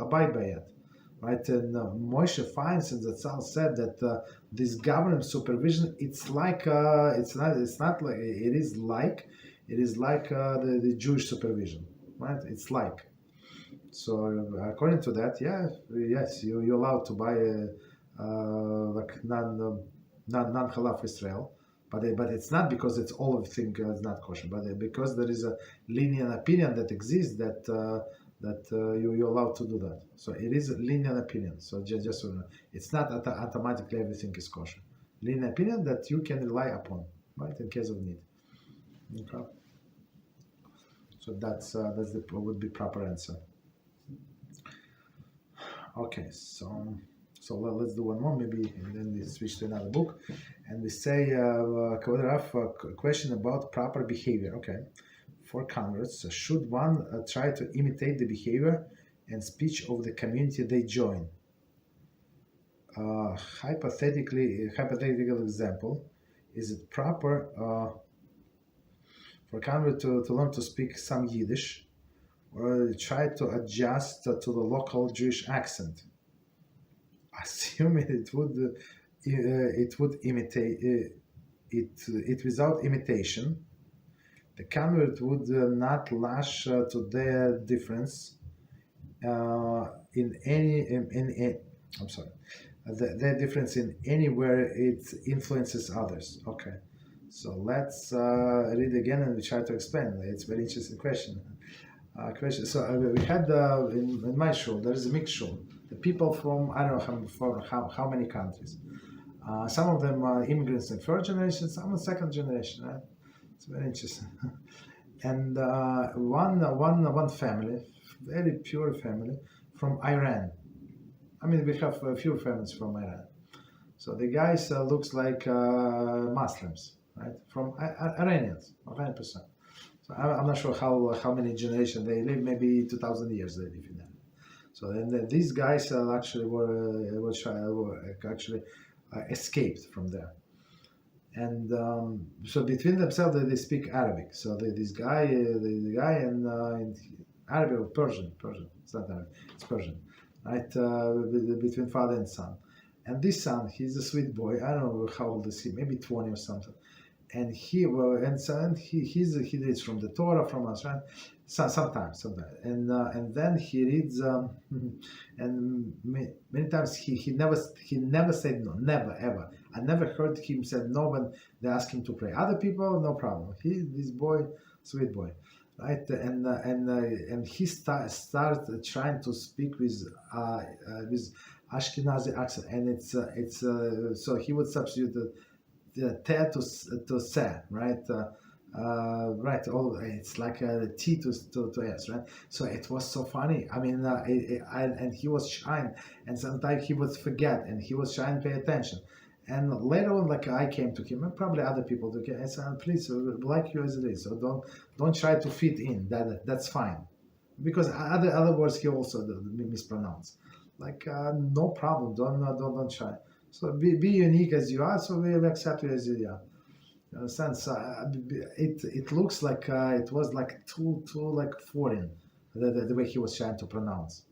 Speaker 1: abide by it, right? And Moshe finds in the Tzal said that this government supervision, it's like it's not like it is like the Jewish supervision, right? It's like. So according to that, yes, you're allowed to buy like non-halal Israel, but it's not because it's all of things is not kosher, but because there is a lenient opinion that exists that you're allowed to do that. So it is a lenient opinion. So just so you know, it's not automatically everything is kosher. Lenient opinion that you can rely upon, right, in case of need. Okay. So that's would be proper answer. Okay, so let's do one more maybe, and then we switch to another book, and we say a question about proper behavior. Okay, for converts, should one try to imitate the behavior and speech of the community they join? Hypothetical example: is it proper for a convert to learn to speak some Yiddish, or try to adjust to the local Jewish accent? Assuming it would imitate it without imitation, the convert would not lash to their difference in any. I'm sorry. Their difference in anywhere it influences others. Okay, so let's read again and we try to explain. It's a very interesting question. So we had in my shul, there is a mixed shul. The people from I don't know how many countries. Some of them are immigrants in first generation, some are second generation. Right? It's very interesting. And one family, very pure family from Iran. I mean, we have a few families from Iran. So the guys looks like Muslims, right? From Iranians, 100%. So I'm not sure how many generations they live. Maybe 2,000 years they live in there. So then these guys actually were actually escaped from there. And so between themselves they speak Arabic. So this guy, the guy in Arabic or Persian. It's not Arabic. It's Persian. Right, between father and son, and this son, he's a sweet boy. I don't know how old is he, maybe 20 or something. And he reads from the Torah from us, right? Sometimes, and then he reads, and many times he never said no, never ever. I never heard him said no when they asked him to pray. Other people, no problem. This boy, sweet boy. Right, and he started trying to speak with Ashkenazi accent, and it's so he would substitute the te to se, right, right. All it's like a t to s, right. So it was so funny. I mean, and he was shy, and sometimes he would forget, and he was trying to pay attention. And later on, like I came to him, and probably other people to him, and said, "Please, like you as it is. So don't try to fit in. That's fine, because other words he also mispronounce. Like no problem. Don't try. So be unique as you are. So we accept you as you are. You understand? So it looks like it was like too like foreign, the way he was trying to pronounce.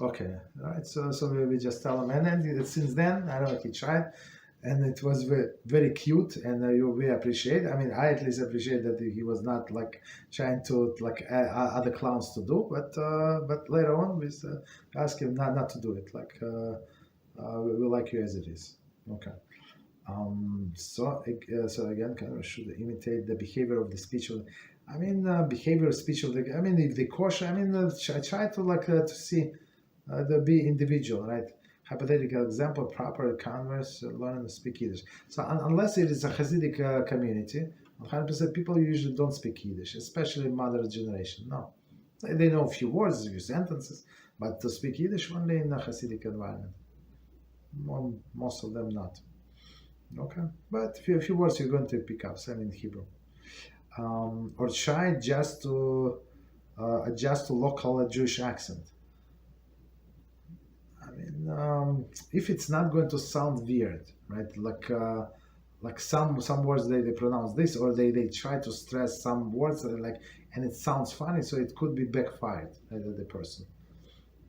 Speaker 1: Okay, all right. So we just tell him, and then since then, I don't know, he tried, and it was very, very cute, and we appreciate. I mean, I at least appreciate that he was not like trying to like other clowns to do, but later on we ask him not to do it. Like we like you as it is. Okay. So again, kind of should imitate the behavior of the speech of. I mean, behavior of speech of the. I mean, if the kosher. I mean, try to like to see. Be individual, right? Hypothetical example: proper converse, learn to speak Yiddish. So unless it is a Hasidic community, 100% people usually don't speak Yiddish, especially modern generation. No, they know a few words, a few sentences, but to speak Yiddish only in a Hasidic environment. Most of them not. Okay, but a few words you're going to pick up, same in Hebrew. Or try just to adjust to local Jewish accent. I mean, if it's not going to sound weird, right? Like some words they pronounce this, or they try to stress some words and it sounds funny, so it could be backfired at the person.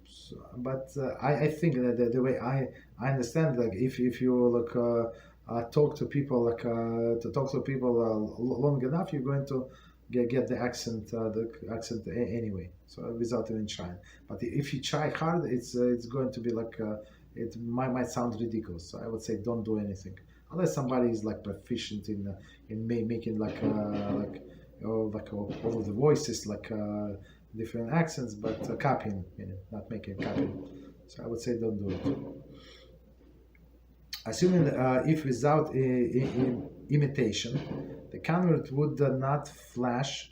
Speaker 1: So, but I think that the way I understand, like if you talk to people long enough, you're going to get the accent anyway, so without even trying. But if you try hard, it's going to be like it might sound ridiculous. So I would say don't do anything unless somebody is like proficient in making all of the voices different accents, but copying, not making copying. So I would say don't do it. Assuming if without imitation, the convert would not flash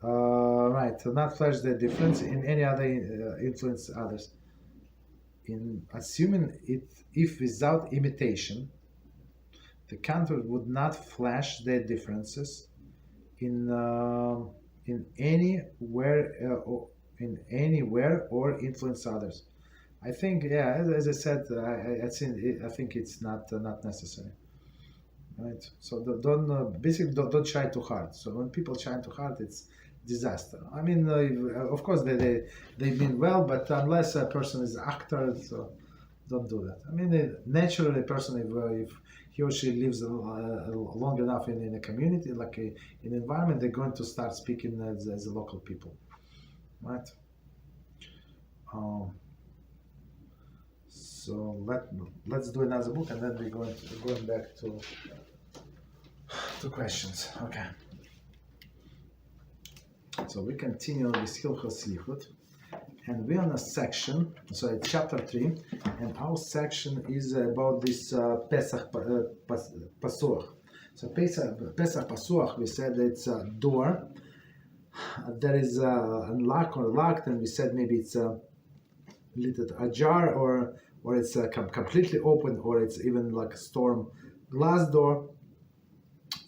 Speaker 1: the difference in any other influence others. In assuming if without imitation, the convert would not flash their differences in anywhere or influence others. I think, yeah, as I said, I think it's not necessary, right? So don't try too hard. So when people try too hard, it's disaster. I mean, of course they mean well, but unless a person is actor, so Don't do that. I mean, naturally, a person, if he or she lives long enough in a community, like in an environment, they're going to start speaking as a local people, right? So let's do another book, and then we're going back to questions. Okay. So we continue with Halachos Yichud, and we're on a section. So it's chapter 3, and our section is about this Pesach Pasuach. So Pesach Pasuach, we said it's a door that is unlocked or locked, and we said maybe it's a little ajar, or it's completely open, or it's even like a storm glass door,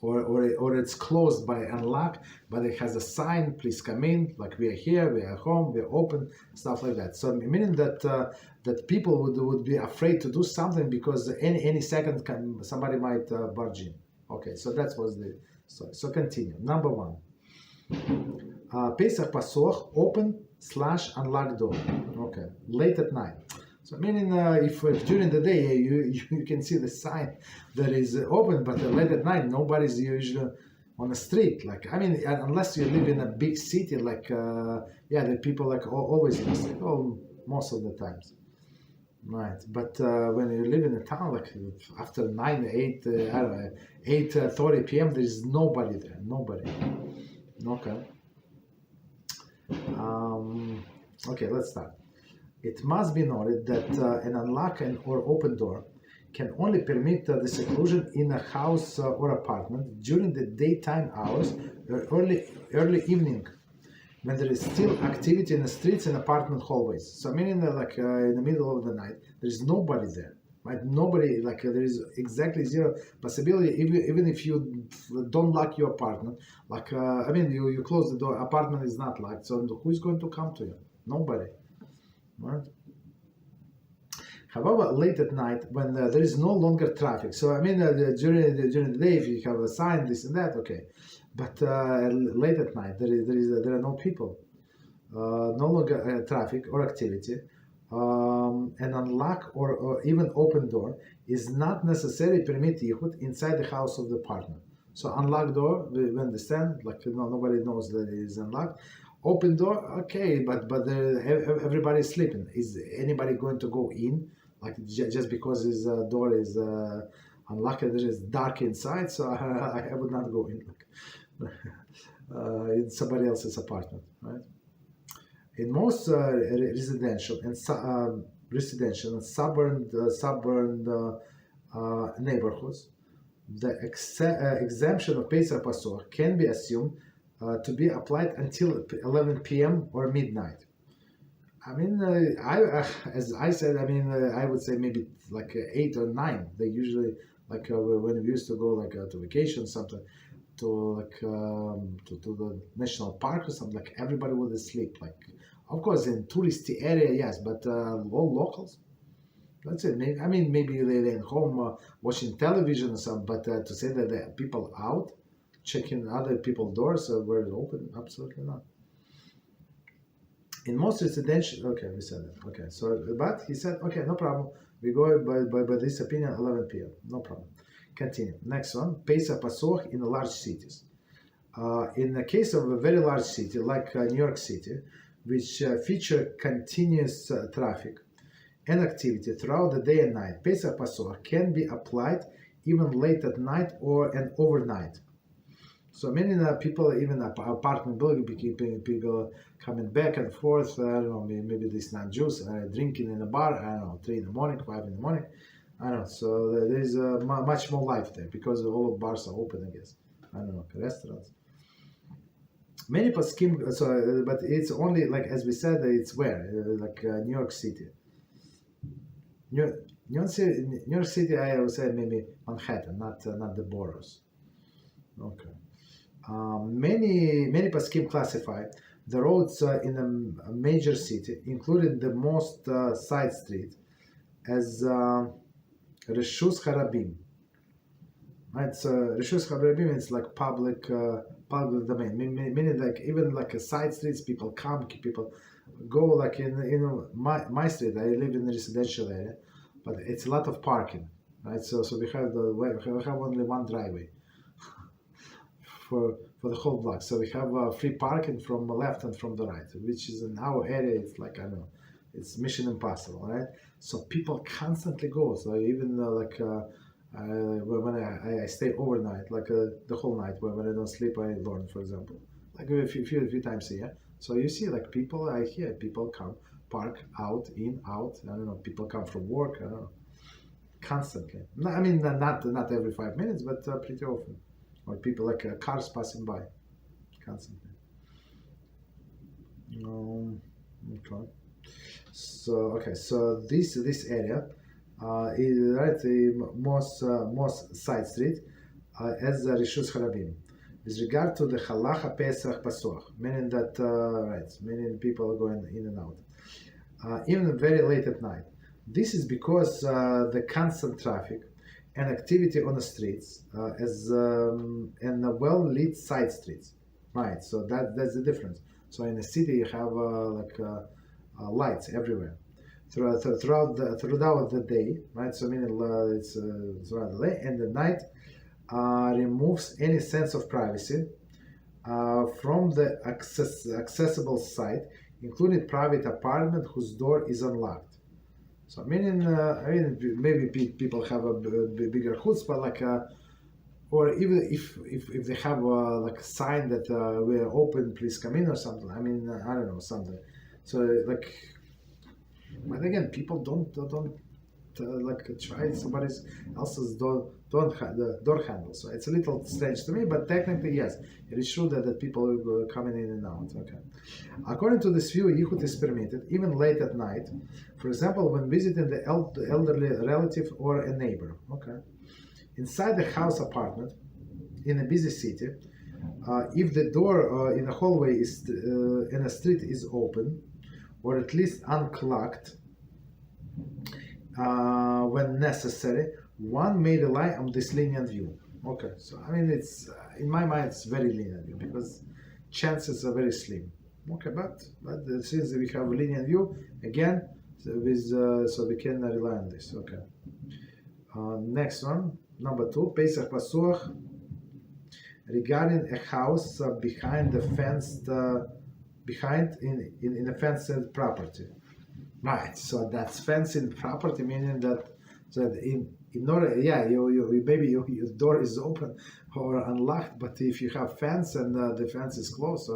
Speaker 1: or it's closed by unlock, but it has a sign, please come in, like we are here, we are home, we are open, stuff like that. So meaning that that people would be afraid to do something because any second somebody might barge in. Okay, so that was the story. So continue. Number 1. Pesach Pasuach, open/unlocked door. Okay, late at night. So meaning if during the day you can see the sign that is open, but late at night nobody's usually on the street. Like, I mean, unless you live in a big city, like the people like always in the street, most of the times, right? But when you live in a town, like after 8:30 p.m., there is nobody there, nobody. Okay. Okay, let's start. It must be noted that an unlocked or open door can only permit the seclusion in a house or apartment during the daytime hours or early evening, when there is still activity in the streets and apartment hallways. So meaning that like in the middle of the night, there is nobody there, right? Nobody, like there is exactly zero possibility, even if you don't lock your apartment, like, I mean, you close the door, apartment is not locked, so who is going to come to you? Nobody. Right. However, late at night, when there is no longer traffic, so I mean during the day, if you have a sign, this and that, okay, but late at night there are no people, no longer traffic or activity. An unlocked or even open door is not necessarily permit Yichud inside the house of the partner. So unlocked door, we understand, like nobody knows that it is unlocked. Open door, okay, but everybody is sleeping. Is anybody going to go in? Like just because his door is unlocked, there is dark inside, so I would not go in. In somebody else's apartment, right? In most residential and suburban neighborhoods, the exemption of Pesach Pasuach can be assumed to be applied until 11 p.m. or midnight. I mean, as I said, I mean, I would say maybe like 8 or 9. They usually, like when we used to go like to vacation, something, to like to the national park or something, like everybody would sleep. Like, of course, in touristy area, yes, but all locals. That's it. Maybe, I mean, maybe they're at home watching television or something, but to say that there are people out checking other people's doors were it open, absolutely not. In most residential, okay, we said that. Okay, so but he said, okay, no problem. We go by this opinion, 11 p.m. No problem. Continue. Next one, Pesach Pasuach in large cities. In the case of a very large city like New York City, which feature continuous traffic and activity throughout the day and night, Pesach Pasuach can be applied even late at night or an overnight. So many people, even apartment building, people coming back and forth. I don't know, maybe this not Jews drinking in a bar. I don't know, 3 in the morning, 5 in the morning. I don't know. So there is much more life there because all of bars are open, I guess. I don't know, restaurants. Many poskim, but it's only like as we said, it's where like New York City. New York City, I would say maybe Manhattan, not the boroughs. Okay. Many poskim classify the roads in a major city, including the most side street, as Reshus Harabim. Right, so Reshus Harabim is like public domain, meaning like even like a side streets, people come, people go. Like in my street, I live in a residential area. but it's a lot of parking, right? So we have only one driveway for the whole block. So we have free parking from the left and from the right, which is in our area. It's like, I don't know, it's mission impossible, right? So people constantly go. So even when I stay overnight, like the whole night, when I don't sleep, I learn, for example, like a few times a year. So you see, like I hear people come, park, out, in, out. I don't know. People come from work. I don't know, constantly. I mean, not every 5 minutes, but pretty often. Or people like cars passing by, constantly. Okay. So this area is right the most side street as the Rishus Harabim. With regard to the Halachah Pesach Pasuach, meaning that meaning people are going in and out, even very late at night. This is because the constant traffic and activity on the streets and the well-lit side streets, right? So that's the difference. So in the city you have lights everywhere throughout the day, right? So meaning it's throughout the day, and the night removes any sense of privacy from the accessible site, including private apartment whose door is unlocked. So meaning, maybe people have a bigger chutzpah, like, or even if they have like a sign that we're open, please come in or something. I mean, I don't know, something. So like, but again, people don't like try somebody else's door handle. So it's a little strange to me, but technically yes, it is true that people are coming in and out. Okay. According to this view, Yichud is permitted even late at night. For example, when visiting the elderly relative or a neighbor. Okay. Inside the house apartment in a busy city, if the door in a hallway is in a street is open, or at least unclogged when necessary, one may rely on this lenient view. Okay, so I mean, it's in my mind it's very lenient view because chances are very slim. Okay, but since we have a lenient view, again, so we can rely on this. Okay. Next one, number 2, Pesach Pasuach, regarding a house behind the fenced, in a fenced property. Right, so that's fencing property, meaning that in order, yeah, maybe your door is open or unlocked, but if you have fence and the fence is closed,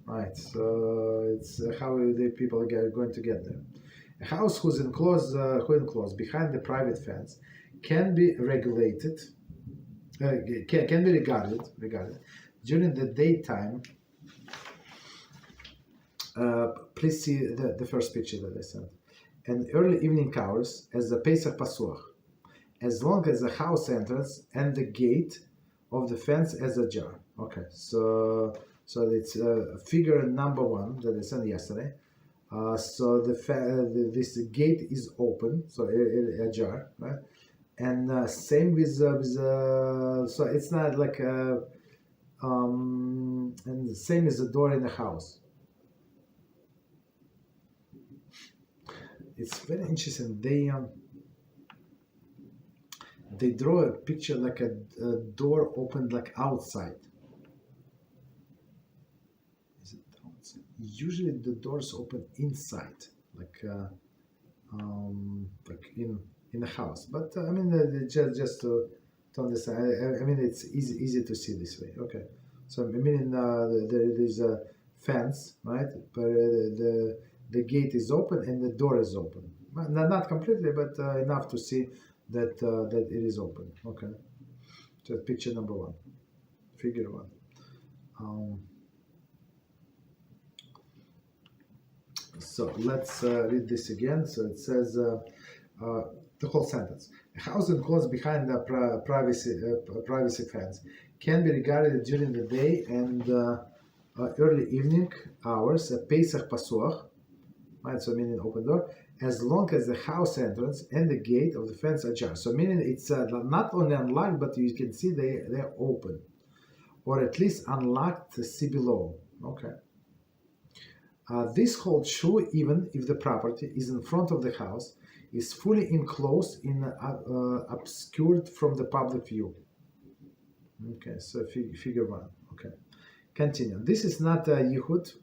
Speaker 1: right, so it's how the people are going to get there. A house who's enclosed behind the private fence can be regulated, can be regarded during the daytime. Please see the first picture that I sent. And early evening hours as the Pesach Pasuach, as long as the house entrance and the gate of the fence is ajar. Okay, so it's figure number 1 that I sent yesterday. So this gate is open, so ajar, right? And same with so it's not like and the same as the door in the house. It's very interesting. They draw a picture like a door opened like outside. Is it outside? Usually the doors open inside, like in a house. But I mean, just to understand. I mean, it's easy to see this way. Okay. So I mean, there's a fence, right? But the gate is open and the door is open. Not completely, but enough to see that that it is open. Okay. So picture number 1, figure 1. So let's read this again. So it says the whole sentence. A house enclosed behind the privacy fence can be regarded during the day and early evening hours, a Pesach Pasuach, right? So meaning open door, as long as the house entrance and the gate of the fence are ajar. So meaning it's not only unlocked, but you can see they're open, or at least unlocked. See below. Okay. This holds true even if the property is in front of the house, is fully enclosed in obscured from the public view. Okay, so figure 1. Okay, continue. This is not a Yichud,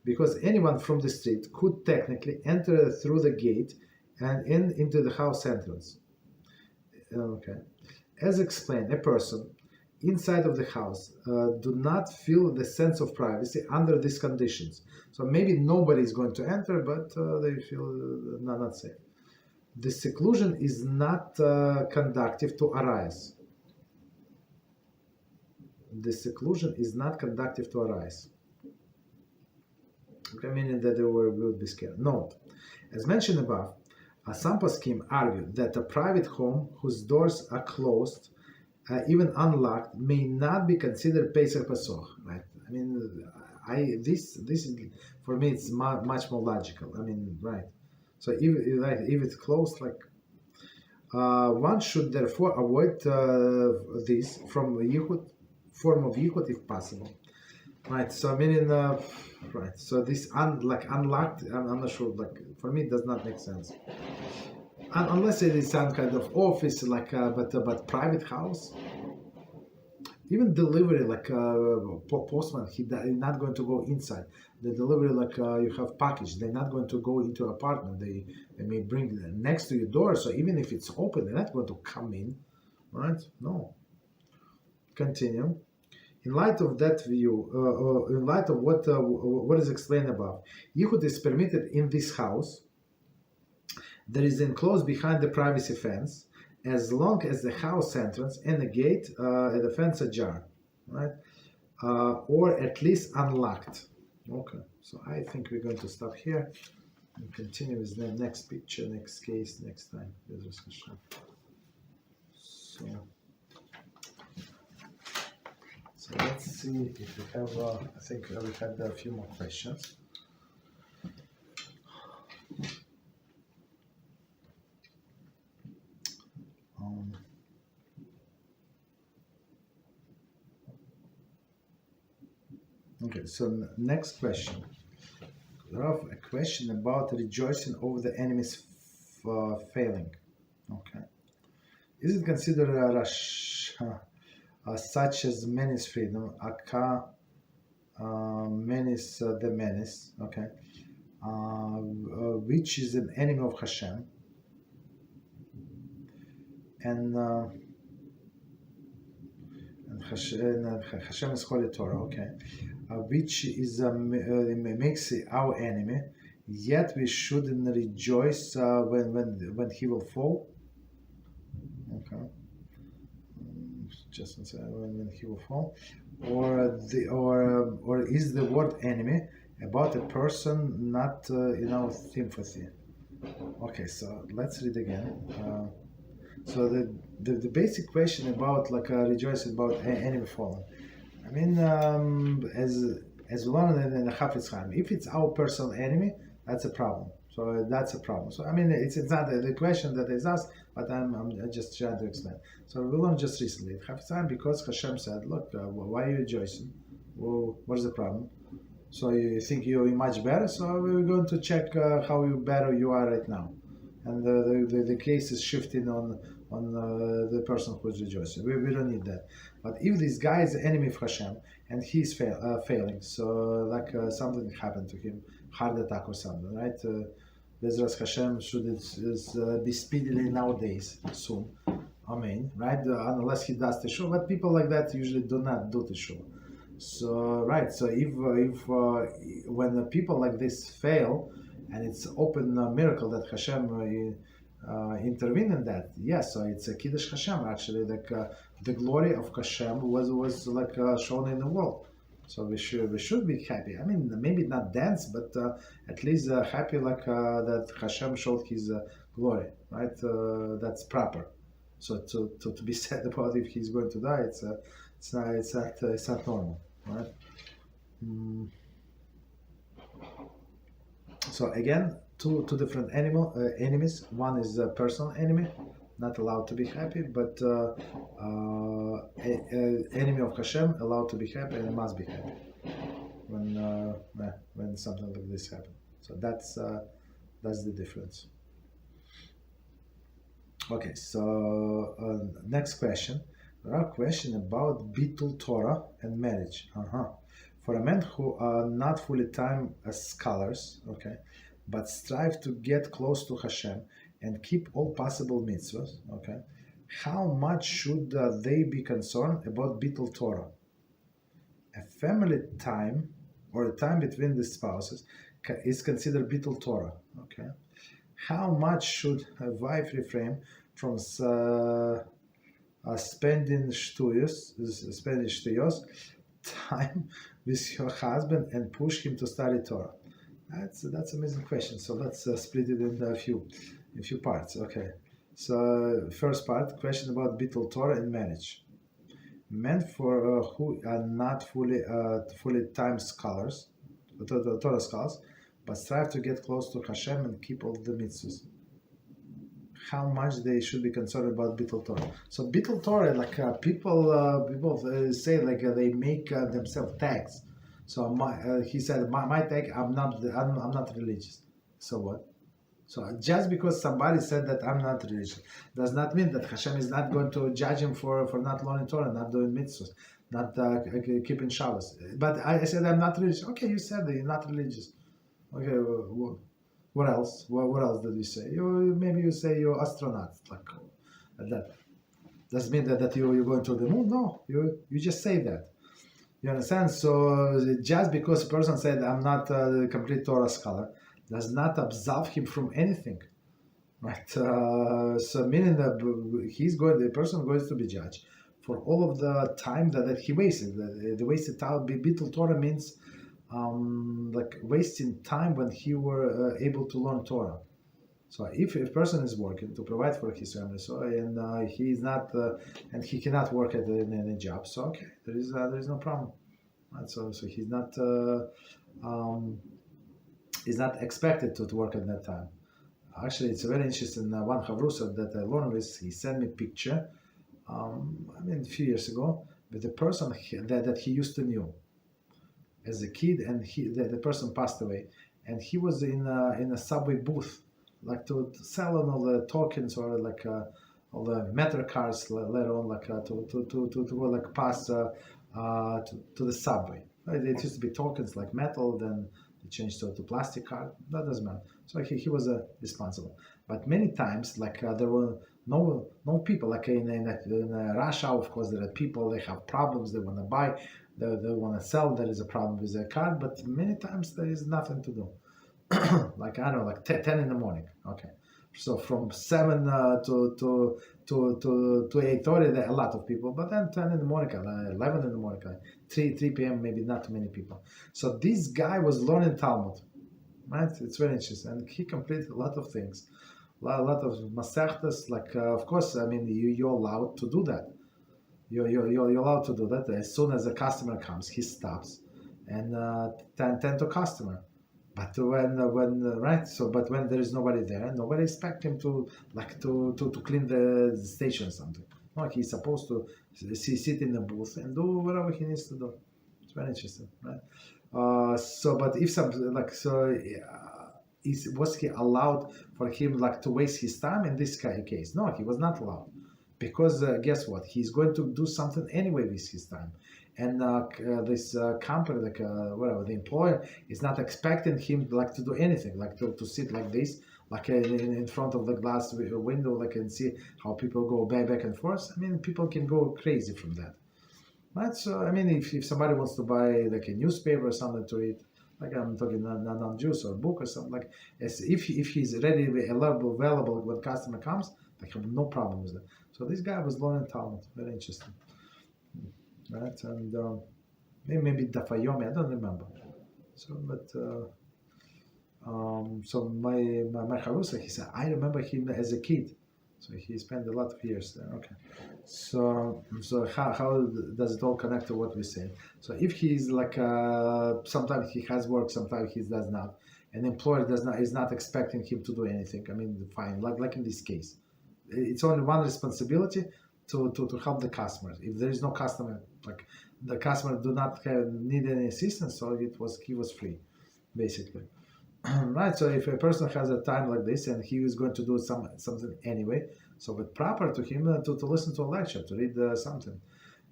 Speaker 1: because anyone from the street could technically enter through the gate and into the house entrance. Okay, as explained, a person inside of the house do not feel the sense of privacy under these conditions. So maybe nobody is going to enter, but they feel not safe. The seclusion is not conducive to arise. The seclusion is not conducive to arise. Okay, meaning that they will be scared. Note, as mentioned above, some poskim argue that a private home whose doors are closed, even unlocked, may not be considered Pesach Pasoch. Right? I mean, this is, for me, it's much more logical. I mean, right. So if it's closed, like one should therefore avoid this from Yichud, form of Yichud if possible. Right. So meaning, right. So this unlocked, I'm not sure. Like for me, it does not make sense. Unless it is some kind of office, like but private house. Even delivery, like postman, he's not going to go inside. The delivery, like you have package, they're not going to go into apartment. They may bring it next to your door. So even if it's open, they're not going to come in, right? No. Continue. In light of that view, in light of what is explained above, Yichud is permitted in this house. There is enclosed behind the privacy fence, as long as the house entrance and the gate and the fence ajar, right? Or at least unlocked. Okay, so I think we're going to stop here and continue with the next picture, next case, next time. So let's see if we have, I think we had a few more questions. Okay, so next question. We have a question about rejoicing over the enemy's failing. Okay. Is it considered such as menace freedom, menace the menace, okay, which is an enemy of HaShem, and HaShem is Holy Torah, okay, which is makes our enemy, yet we shouldn't rejoice when he will fall. Okay, just when he will fall, or is the word enemy about a person not sympathy? Okay, so let's read again. So the basic question about rejoicing about enemy fallen. I mean, as we learned in the Chofetz Chaim, if it's our personal enemy, that's a problem. So that's a problem. So I mean, it's not the question that is asked, but I'm just trying to explain. So we learned just recently Chofetz Chaim, because HaShem said, look, why are you rejoicing? Well, what is the problem? So you think you're much better? So we're going to check how better you are right now, and the case is shifting on the person who is rejoicing. We don't need that. But if this guy is the enemy of HaShem and he's failing, so something happened to him, heart attack or something, right? Beezrat HaShem should be speedily nowadays, soon. Amen, right? Unless he does the show, but people like that usually do not do the show. So, right, so if when people like this fail, and it's open miracle that HaShem intervene in that, yes, so it's a Kiddush HaShem, actually, the glory of HaShem was shown in the world. So we should be happy. I mean, maybe not dance, but at least happy that HaShem showed His glory, right? That's proper. So to be sad about if he's going to die, it's not normal, right? So again, two different enemies. One is a personal enemy, not allowed to be happy, but enemy of HaShem allowed to be happy and must be happy when something like this happens. So that's the difference. Okay, so next question. There are questions about bitul Torah and marriage. For a man who are not fully time as scholars, okay, but strive to get close to HaShem and keep all possible mitzvot, okay, how much should they be concerned about bitul Torah? A family time or a time between the spouses is considered bitul Torah, okay. How much should a wife refrain from spending shtuyos time with her husband and push him to study Torah? That's an amazing question. So let's split it in a few parts. Okay. So first part, question about bitul Torah and marriage. Men for who are not fully time scholars, Torah scholars, but strive to get close to HaShem and keep all the mitzvahs. How much they should be concerned about bitul Torah. So bitul Torah, like people say, like they make themselves tags. So he said, my tag, I'm not religious. So what? So just because somebody said that I'm not religious, does not mean that HaShem is not going to judge him for not learning Torah, not doing mitzvahs, not keeping Shabbos. But I said I'm not religious. Okay, you said that you're not religious. Okay, what else? What else did you say? Maybe you say you're astronaut, like that. Doesn't mean that you're going to the moon. No, you just say that. You understand? So just because a person said I'm not a complete Torah scholar, does not absolve him from anything, right? So meaning that the person going to be judged for all of the time that he wasted. The wasted time. Bitul Torah means like wasting time when he were able to learn Torah. So if a person is working to provide for his family, so and he is not and he cannot work at any job, so okay, there is no problem, right? So he's not expected to work at that time. Actually, it's very interesting. One Chavrusa that I learned with, he sent me a picture, a few years ago, with a person that he used to know as a kid, and the person passed away, and he was in a subway booth, like to sell on all the tokens or like all the metal cards later on, like to go like pass to the subway. Right? It used to be tokens like metal, then they changed to plastic card. That doesn't matter. So he was responsible. But many times, like there were no people, like in rush hour, of course, there are people, they have problems, they want to buy, they want to sell, there is a problem with their card, but many times there is nothing to do. Like, I don't know, like 10 in the morning, okay. So from 7 to 8:30, there are a lot of people, but then 10 in the morning, 11 in the morning, 3 p.m., maybe not too many people. So this guy was learning Talmud, right? It's very interesting, and he completed a lot of things. A lot of masechtas, like of course, you're allowed to do that. You're allowed to do that. As soon as a customer comes, he stops and tend to customer. But when right, so but when there is nobody there, nobody expect him to clean the station or something. No, he's supposed to sit in the booth and do whatever he needs to do. It's very interesting, right? But if was he allowed for him to waste his time in this case? No, he was not allowed, because guess what? He's going to do something anyway with his time, and this company, whatever, the employer is not expecting him to do anything, to sit like this, in front of the glass window, and see how people go back and forth. People can go crazy from that, right? So if somebody wants to buy a newspaper or something to read, I'm talking non-juice or book or something, as if he's ready, available when customer comes, I have no problem with that. So this guy was learning Talmud, very interesting, right? And maybe Dafayomi, I don't remember. So, but so my Harusa, he said, I remember him as a kid. So he spent a lot of years there. Okay. So how does it all connect to what we say? So if he's sometimes he has work, sometimes he does not. An employer is not expecting him to do anything. Fine. Like in this case, it's only one responsibility to help the customers. If there is no customer, the customer do not need any assistance, so he was free, basically. Right, so if a person has a time like this and he is going to do something anyway, So it's proper to him to listen to a lecture, to read something.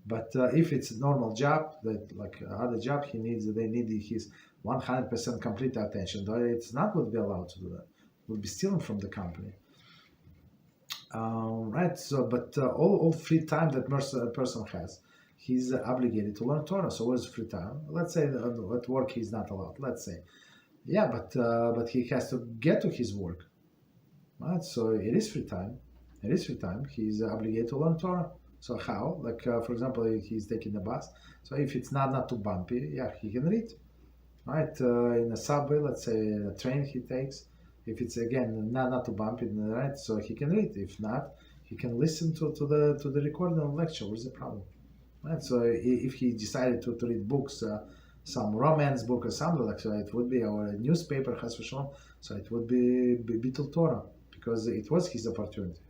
Speaker 1: But if it's a normal job, that like other job, they need his 100% complete attention. Though it's not would be allowed to do that. Would be stealing from the company. Right. So, but all free time that a person has, he's obligated to learn Torah. So, what is free time? Let's say at work he's not allowed. Let's say, yeah, but he has to get to his work. Right. So it is free time. It is free time. He's obligated to learn Torah. So how? Like for example, he's taking the bus. So if it's not too bumpy, yeah, he can read. Right. In a subway, let's say a train he takes. If it's again not too bumpy, right? So he can read. If not, he can listen to the recording of lecture. What's the problem? Right. So if he decided to read books, some romance book or something like that, it would be our newspaper Chas v'Shalom. So it would be bitul Torah because it was his opportunity.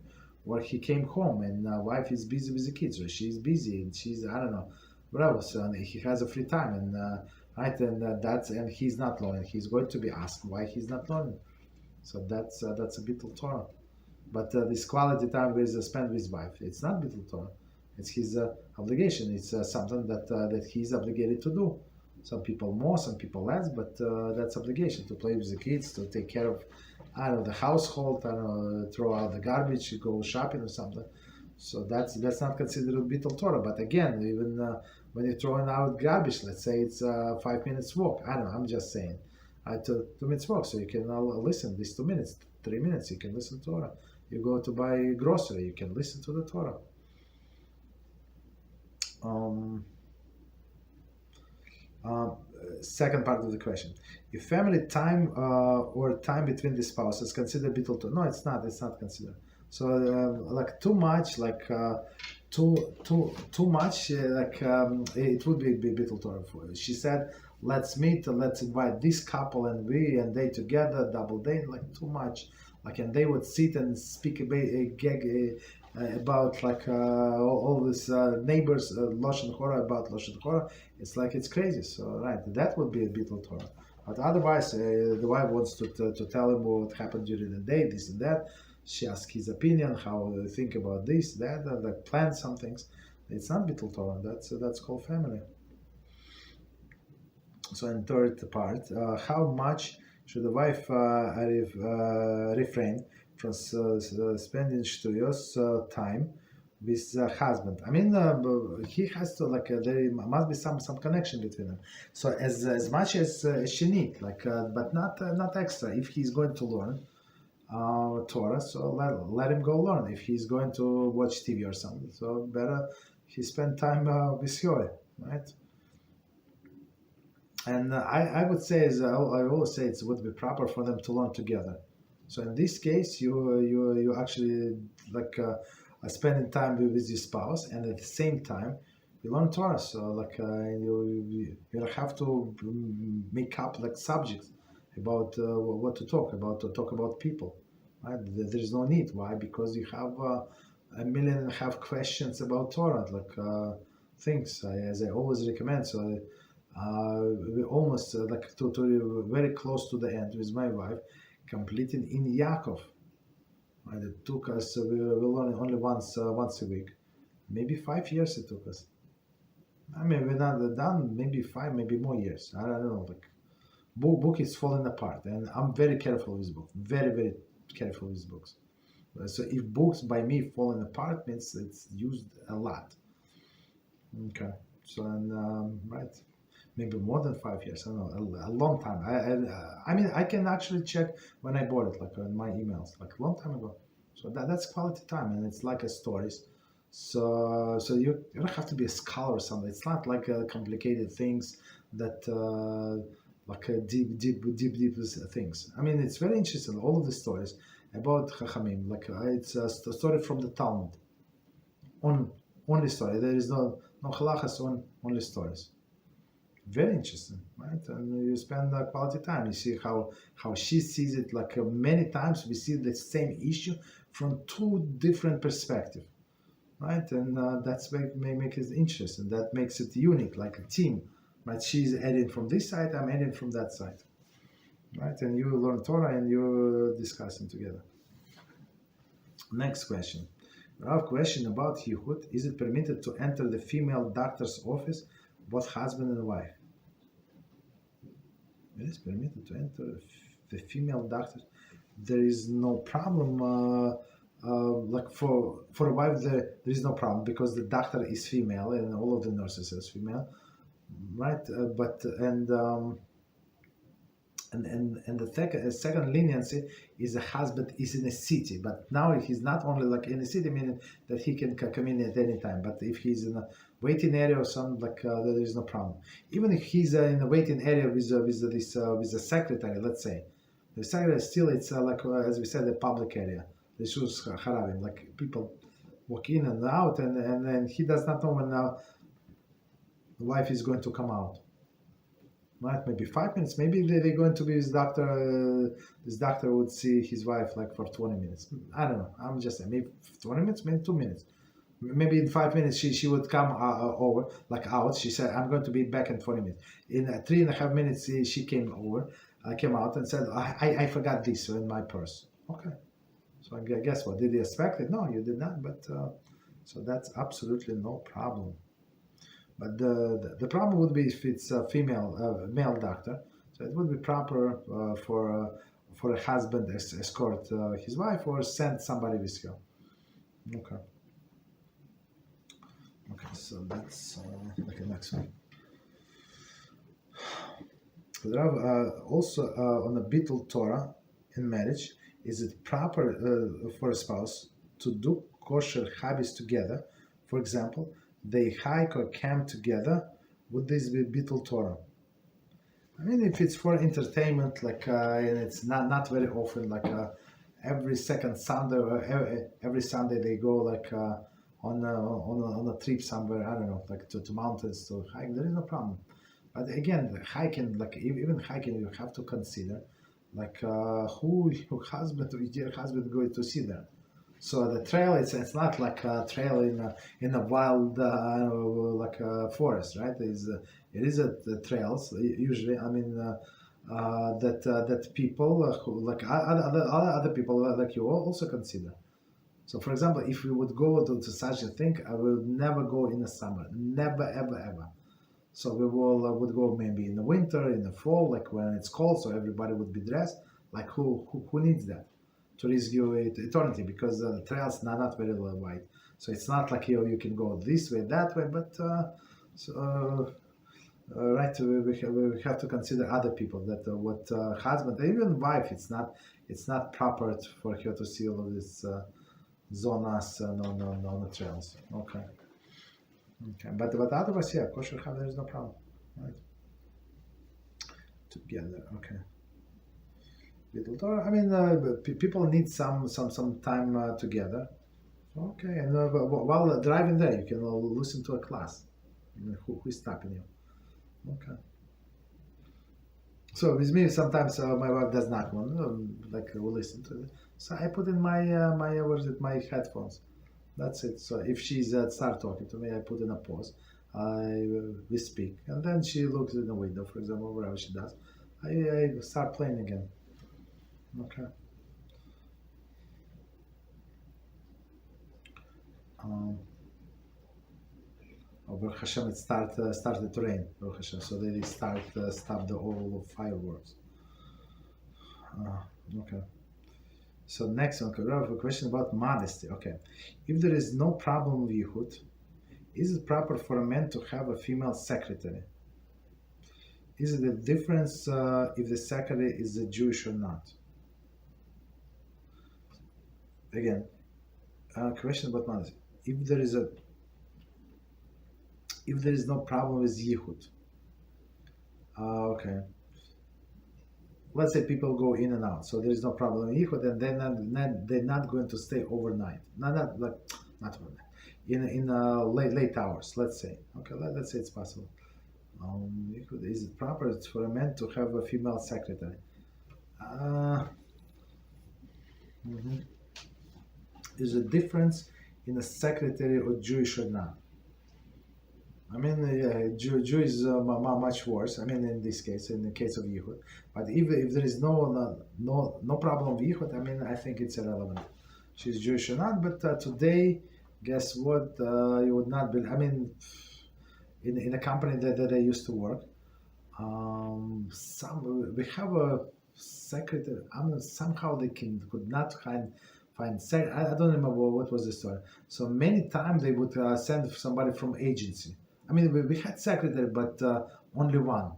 Speaker 1: Or he came home and wife is busy with the kids, or she's busy and she's I don't know, whatever. So and he has a free time and right and he's not learning. He's going to be asked why he's not learning. So that's a bitul Torah. But this quality time with spent with wife, it's not bitul Torah. It's his obligation. It's something that he's obligated to do. Some people more, some people less, but that's obligation to play with the kids, to take care of, I don't know, the household, I don't know, throw out the garbage, go shopping or something. So that's not considered bitul Torah. But again, even when you're throwing out garbage, let's say it's 5 minutes walk. I don't know. I'm just saying. To Mitzvot, so you can listen these 2 minutes, 3 minutes, you can listen to Torah. You go to buy grocery, you can listen to the Torah. Second part of the question: if family time or time between the spouses considered bitul Torah? No, it's not. It's not considered. So like too much, like too much, it would be bitul Torah. She said, let's meet, let's invite this couple and they together, double date, like too much. Like, and they would sit and speak about like all this neighbors, Lashon Hora, about Lashon Hora. It's like, it's crazy. So, right, that would be a bitul Torah. But otherwise, the wife wants to tell him what happened during the day, this and that. She asks his opinion, how they think about this, that, like plan some things. It's not bitul Torah. That's called family. So in third part, how much should the wife refrain from spending shtuyos time with the husband? I mean, he has to there must be some connection between them. So as much as she needs, but not extra. If he's going to learn Torah, so let him go learn. If he's going to watch TV or something, so better he spend time with her, right? And I would say, I always say, it would be proper for them to learn together. So in this case, you actually spending time with your spouse, and at the same time you learn Torah. So you have to make up subjects about what to talk about people. Right? There is no need. Why? Because you have 1.5 million questions about Torah, things. As I always recommend. So. We almost to very close to the end with my wife, completing in Yaakov. Right? It took us. We learn only once a week. Maybe 5 years it took us. I mean, we're not done. Maybe 5, maybe more years. I don't know. Book is falling apart, and I'm very careful with books. Very, very careful with books. So if books by me falling apart means it's used a lot. Okay. So right. Maybe more than 5 years. I don't know, a long time. I mean, I can actually check when I bought it, in my emails, a long time ago. So that's quality time, and it's like a stories. So you don't have to be a scholar or something. It's not complicated things that deep things. I mean, it's very interesting. All of the stories about Chachamim, it's a story from the Talmud. Only story. There is no Halachos, only stories. Very interesting, right? And you spend quality time. You see how she sees it. Many times we see the same issue from 2 different perspectives, right? And that's may make it interesting. That makes it unique, like a team, right? She's adding from this side, I'm adding from that side, right? And you learn Torah and you're discussing together. Next question. I have a question about Yichud. Is it permitted to enter the female doctor's office, both husband and wife? It is permitted to enter the female doctor. There is no problem. Like for a wife, there is no problem because the doctor is female and all of the nurses is female, right? And the second leniency is the husband is in a city, but now he's not only like in a city, meaning that he can come in at any time. But if he's in a waiting area or something, like there is no problem. Even if he's in a waiting area with the secretary, let's say, the secretary still it's like as we said, a public area. The shoes haravim, like people walk in and out, and then he does not know when the wife is going to come out. Right, maybe 5 minutes. Maybe they're going to be his doctor. This doctor would see his wife like for 20 minutes. I don't know. I'm just saying, maybe 20 minutes, maybe 2 minutes. Maybe in 5 minutes she would come over, like out. She said, "I'm going to be back in 20 minutes." In 3.5 minutes, she came out and said, "I forgot this in my purse." Okay. So guess what? Did you expect it? No, you did not. But so that's absolutely no problem. But the problem would be if it's a male doctor. So it would be proper for a husband escort his wife or send somebody with her. Okay. Okay, so that's okay. Next one. There are also on the bitul Torah in marriage. Is it proper for a spouse to do kosher hobbies together? For example, they hike or camp together. Would this be bitul Torah? I mean, if it's for entertainment, like and it's not very often, like every second Sunday or every Sunday they go like on a trip somewhere. I don't know, like to mountains to hike. There is no problem. But again, hiking, like even hiking, you have to consider like who your husband or your husband going to see there. So the trail, it's not like a trail in a wild like forest, right? It is the trails usually. I mean that people who like other people like you also consider. So for example, if we would go to such a thing, I will never go in the summer, never ever. So we would go maybe in the winter, in the fall, like when it's cold, so everybody would be dressed. Like who needs that? To risk your eternity, because the trails are not very wide. So it's not like you can go this way, that way, but right, we have to consider other people that what husband, even wife, it's not proper for her to see all of this zonas on the trails. Okay, but otherwise, yeah, kosher hab, there is no problem, right? Together, okay. I mean, people need some time together. Okay, and while driving there, you can listen to a class. Who is stopping you? Okay. So with me, sometimes my wife does not want like listen to it. So I put in my headphones. That's it. So if she's start talking to me, I put in a pause. We speak, and then she looks in the window, for example, wherever she does. I start playing again. Okay. Over HaShem, it started to rain. Over HaShem, so they stop all of fireworks. Okay. So next one, we have a question about modesty. Okay, if there is no problem with Yichud, is it proper for a man to have a female secretary? Is it a difference if the secretary is a Jewish or not? Again, question about modesty. If there is no problem with Yichud, okay. Let's say people go in and out, so there is no problem with Yichud, and they're not going to stay overnight. Not overnight. In late hours, let's say. Okay, let's say it's possible. Is it proper for a man to have a female secretary? Is a difference in a secretary or Jewish or not? I mean, Jew is much worse. I mean, in this case, in the case of Yichud. But if there is no problem with Yichud, I mean, I think it's irrelevant. she's Jewish or not. But today, guess what? You would not be. I mean, in a company that I used to work, we have a secretary. I mean, somehow they could not find. I don't remember what was the story. So many times they would send somebody from agency. I mean, we had secretary, but only one.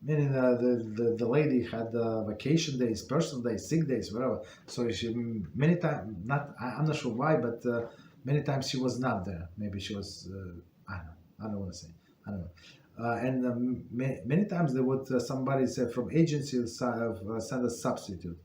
Speaker 1: Meaning the lady had vacation days, personal days, sick days, whatever. So she many times I'm not sure why, but many times she was not there. Maybe she was I don't know. I don't want to say. I don't know. And many times they would somebody say from agency send a substitute.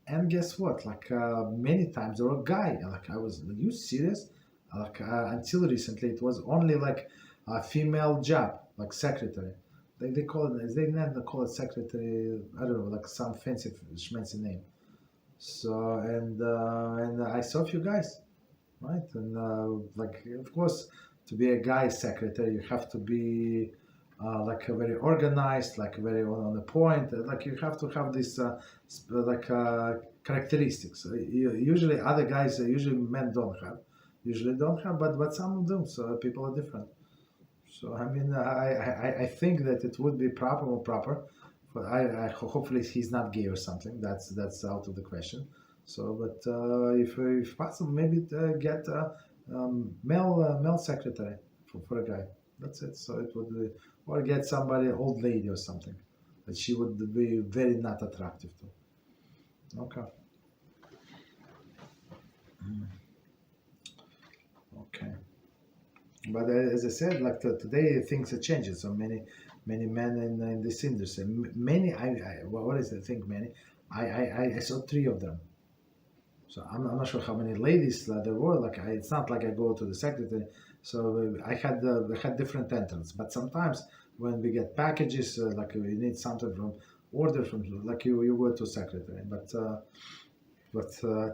Speaker 1: And guess what? Like many times there were a guy. Like I was, are you serious? Like until recently, it was only like a female job, like secretary. They call it. They never call it secretary. I don't know, like some fancy schmancy name. So and I saw a few guys, right? And like of course, to be a guy secretary, you have to be like very organized, like very on the point. Like you have to have this characteristics. Usually other guys, usually men don't have. Usually don't have, but some do. So people are different. So I mean, I think that it would be proper. But I hopefully he's not gay or something. That's out of the question. So, but if possible, maybe get male secretary for a guy. That's it. So it would be, or get somebody old lady or something that she would be very not attractive to. Okay. Okay. But as I said, like today things are changing. So many men in this industry. Many. What is the thing? Many. I saw 3 of them. So I'm not sure how many ladies there were. Like it's not like I go to the secretary. So I had different entrants. But sometimes when we get packages, like we need something from order from, like you go to secretary. But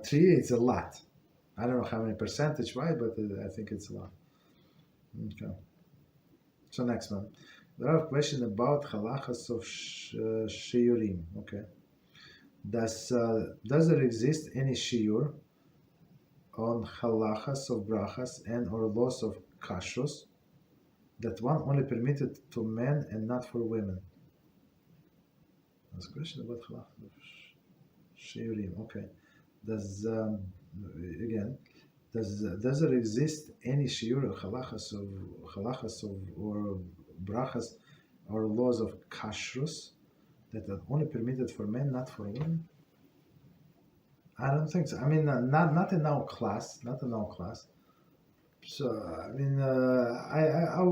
Speaker 1: 3 it's a lot. I don't know how many percentage why, but I think it's a lot. Okay. So next one. There are questions about Halachos of shiurim. Okay. Does there exist any shiur on halachas of brochos and or laws of Kashrus that one only permitted to men and not for women? There's a question about halachas of shiurim. Okay. Does there exist any shiur of halachas of or brochos or laws of Kashrus that are only permitted for men, not for women? I don't think so. I mean, not in our class, So I mean, I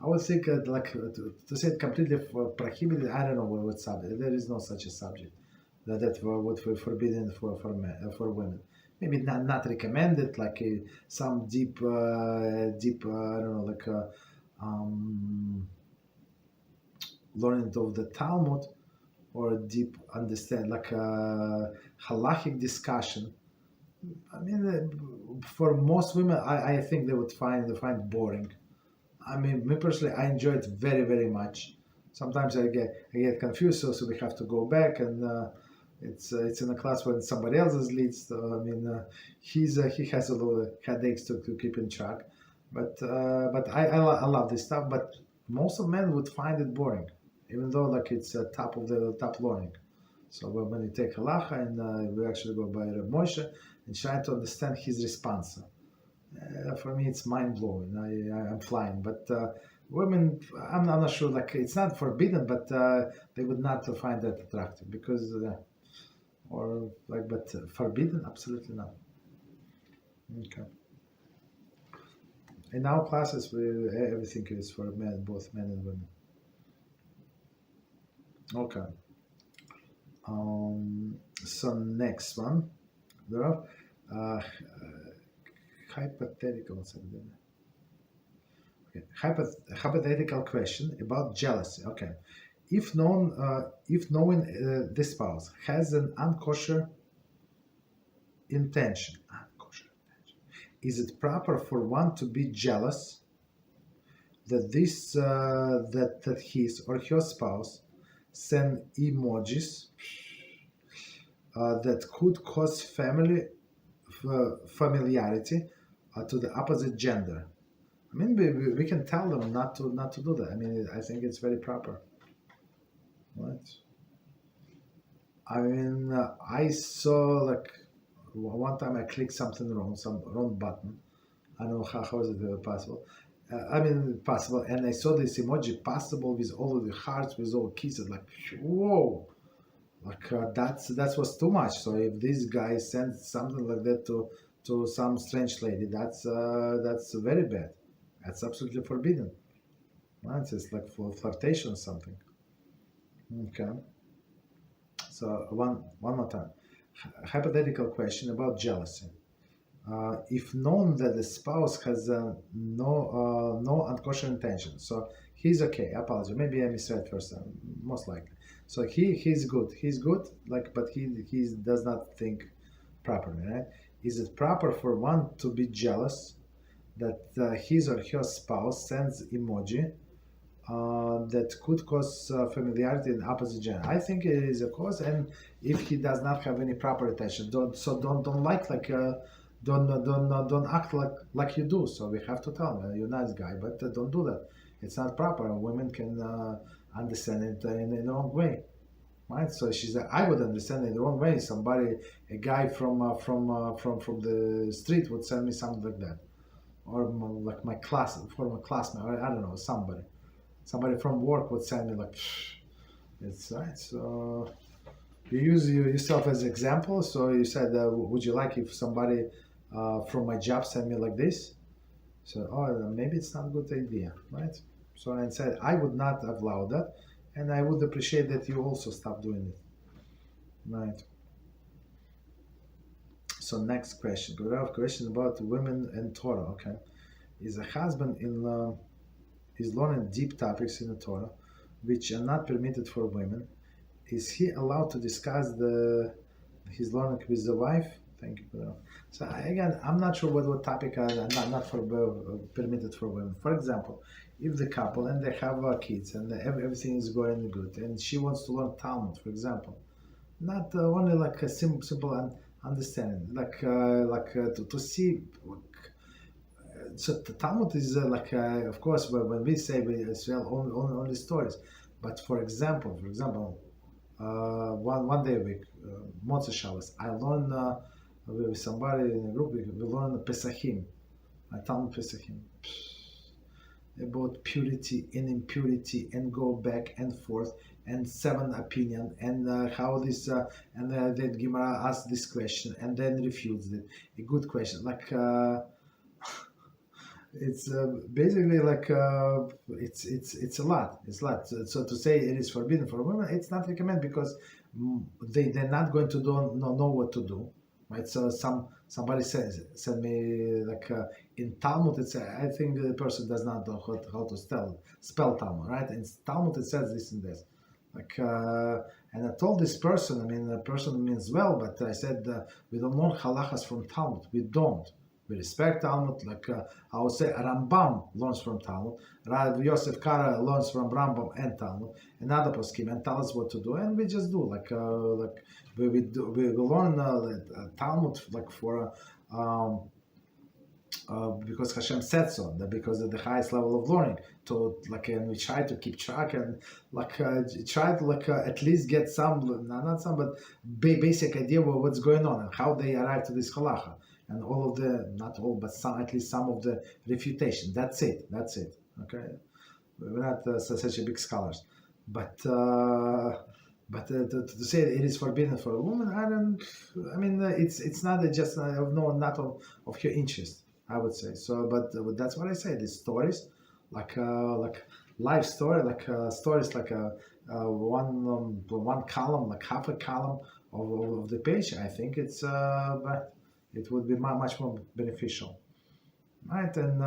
Speaker 1: would think like to say it completely prohibited. I don't know what subject. There is no such a subject that would be forbidden for women. Maybe not recommended, like some deep I don't know, like learning of the Talmud, or a deep understand, like a halachic discussion. I mean, for most women, I think they would find boring. I mean, me personally, I enjoy it very, very much. Sometimes I get confused, so we have to go back, and it's in a class when somebody else leads. So, I mean, he has a little headaches to keep in track, but I love this stuff. But most of men would find it boring, even though like it's top learning. So when you take halacha and we actually go by Rabbi Moshe and try to understand his response, for me it's mind blowing. I'm flying. But women, I'm not sure. Like it's not forbidden, but they would not find that attractive because, but forbidden, absolutely not. Okay. In our classes, everything is for men, both men and women. Okay. So next one, there are hypothetical. Okay. Hypothetical question about jealousy. Okay. If knowing the spouse has an non-kosher intention, is it proper for one to be jealous that that his or her spouse send emojis that could cause familiarity to the opposite gender. I mean, we can tell them not to do that. I mean, I think it's very proper. Right? I mean, I saw like one time I clicked something wrong, some wrong button. I don't know how is it possible. Possible. And I saw this emoji possible with all of the hearts, with all kisses. Like, whoa! Like that was too much. So if this guy sends something like that to some strange lady, that's very bad. That's absolutely forbidden. Right? It's like for flirtation or something. Okay. So one more time. Hypothetical question about jealousy. If known that the spouse has no non-kosher intention, so he's okay. I apologize. Maybe I misread first. Most likely. So he's good. He's good. Like, but he does not think properly. Right? Is it proper for one to be jealous that his or her spouse sends emoji that could cause familiarity in opposite gender? I think it is a cause, and if he does not have any proper attention, don't act like you do. So we have to tell him, you're a nice guy, but don't do that. It's not proper. Women can understand it in the wrong way, right? So she said, I would understand it in the wrong way. A guy from the street would send me something like that, or like my former classmate, or I don't know, somebody from work would send me like, it's right. So you use yourself as example. So you said, would you like if somebody from my job sent me like this? So, maybe it's not a good idea, right? So I said, I would not allow that, and I would appreciate that you also stop doing it, right? So next question. We have a question about women and Torah, okay? Is a husband is learning deep topics in the Torah, which are not permitted for women. Is he allowed to discuss his learning with the wife? Thank you for that. So again, I'm not sure what topic are not permitted for women. For example, if the couple and they have kids and everything is going good, and she wants to learn Talmud, for example, not only like a simple understanding, to see. So the Talmud is of course, when we say it's only stories, but for example, one day a week, Motzei Shabbos, I learn with somebody in a group. We learn Pesachim, Talmud Pesachim, about purity and impurity, and go back and forth, and 7 opinion, and how this, and then Gemara asked this question and then refutes it. A good question, it's basically it's a lot. It's a lot. So to say it is forbidden for women, it's not recommended, because they're not going to know what to do, right? So somebody sent me in Talmud. It's I think the person does not know how to spell Talmud, right? In Talmud it says this and this, and I told this person. The person means well, but I said we don't learn Halachos from Talmud. We don't. We respect Talmud, I would say Rambam learns from Talmud, Rav Yosef Kara learns from Rambam and Talmud, and other poskim, and tell us what to do, and we just do we learn Talmud for because HaShem said so, because at the highest level of learning, and we try to keep track and try to at least get some, not some, but basic idea of what's going on and how they arrive to this halacha. And all of not all, but at least some of the refutation. That's it. Okay, we're not such a big scholars, but to say it is forbidden for a woman, it's not just not of her interest, I would say. So, but that's what I say. These stories, like life story, stories one column, half a column of the page. I think it's but it would be much more beneficial, right? And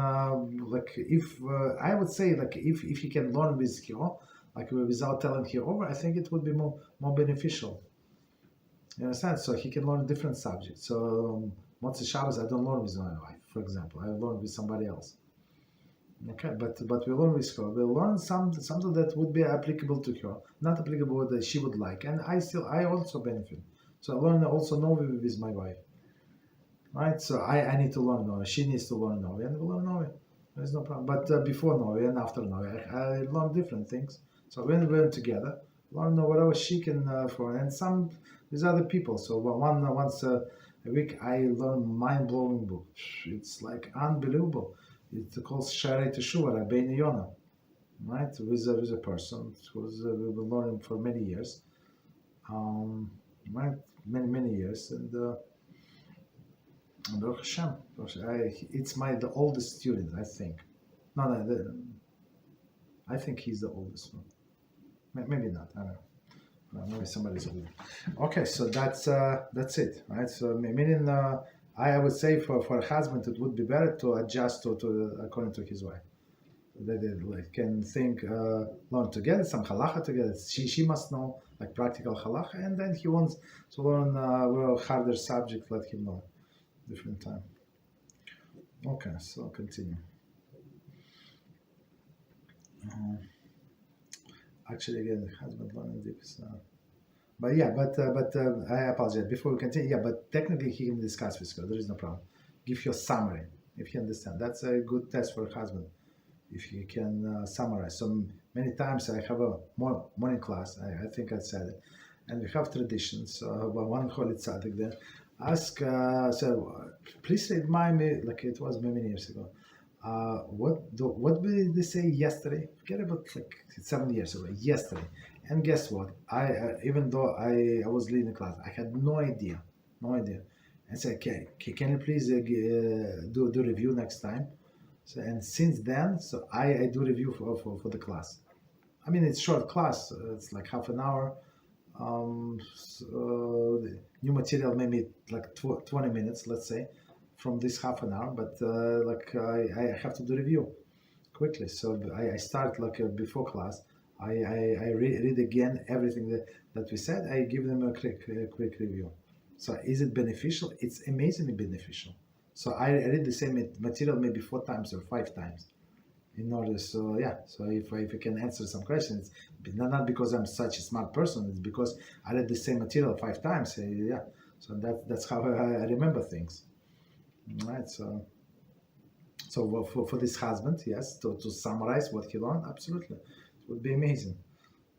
Speaker 1: if I would say if he can learn with her, without telling her over, I think it would be more beneficial. You understand? So he can learn different subjects. So Motzei Shabbos, I don't learn with my wife, for example. I learn with somebody else. Okay, but we learn with her. We learn something that would be applicable to her, not applicable that she would like, and I also benefit. So I learn also know with my wife. right? So I need to learn Novi. She needs to learn Novi, and we learn Novi. There's no problem. But before Novi and after Novi, I learned different things. So when we went together, learn whatever she can for, and some with other people. So once a week, I learn mind-blowing book. It's like unbelievable. It's called Sha'arei Teshuvah, Rabbi Yonah, right? With a person who's we've been learning for many years, right? Many years, and Baruch HaShem. It's the oldest student, I think. No, I think he's the oldest one. Maybe not. I don't know. Maybe somebody's older. Okay, so that's it, right? So meaning, I would say for a husband, it would be better to adjust to according to his wife. They can think, learn together, some Halachah together. She must know like practical Halachah, and then he wants to learn a harder subject. Let him know different time. Okay, so continue. Actually, again, the husband learning deepest. But I apologize. Before we continue, but technically he can discuss with her. There is no problem. Give you a summary if you understand. That's a good test for a husband if you can summarize. So many times I have a morning class. I think I said it, and we have traditions. One holy tzaddik there ask. Please remind me, like it was many years ago. What did they say yesterday? Forget about like 7 years ago. Yesterday, and guess what? I even though I was leading the class, I had no idea. I said, okay, can you please do review next time? So and since then, so I do review for the class. I mean, it's short class. It's like half an hour. New material maybe like 20 minutes, let's say, from this half an hour, but I have to do review quickly. So I start like before class. I read again everything that we said. I give them a quick review. So is it beneficial? It's amazingly beneficial. So I read the same material maybe 4 times or 5 times. In order, so if I can answer some questions, not because I'm such a smart person, it's because I read the same material 5 times. So that's how I remember things. Right, so for this husband, yes, to summarize what he learned, absolutely, it would be amazing,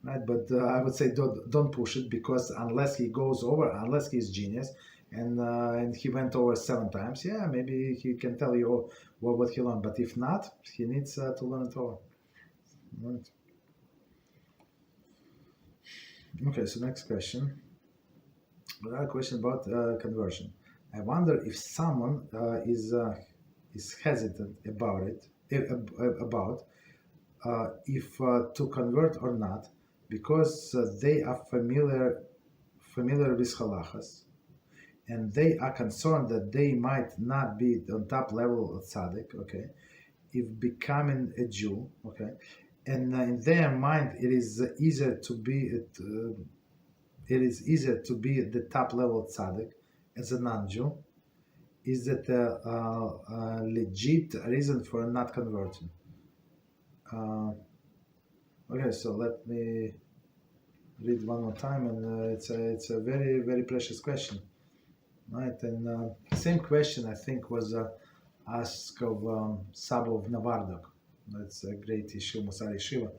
Speaker 1: right? But I would say don't push it, because unless he goes over, unless he's genius, and he went over 7 times, maybe he can tell you what he learned. But if not, he needs to learn it over. Right. Okay, so next question. Another question about conversion. I wonder if someone is hesitant about if to convert or not, because they are familiar with halachas, and they are concerned that they might not be on top level of tzaddik. Okay, if becoming a Jew. Okay, and in their mind, it is easier to be at the top level of tzaddik as a non-Jew. Is that a legit reason for not converting? Okay, so let me read one more time, and it's a very, very precious question, right? And same question I think was asked of Sabo of Navardok. That's a great issue, Musari Shiva.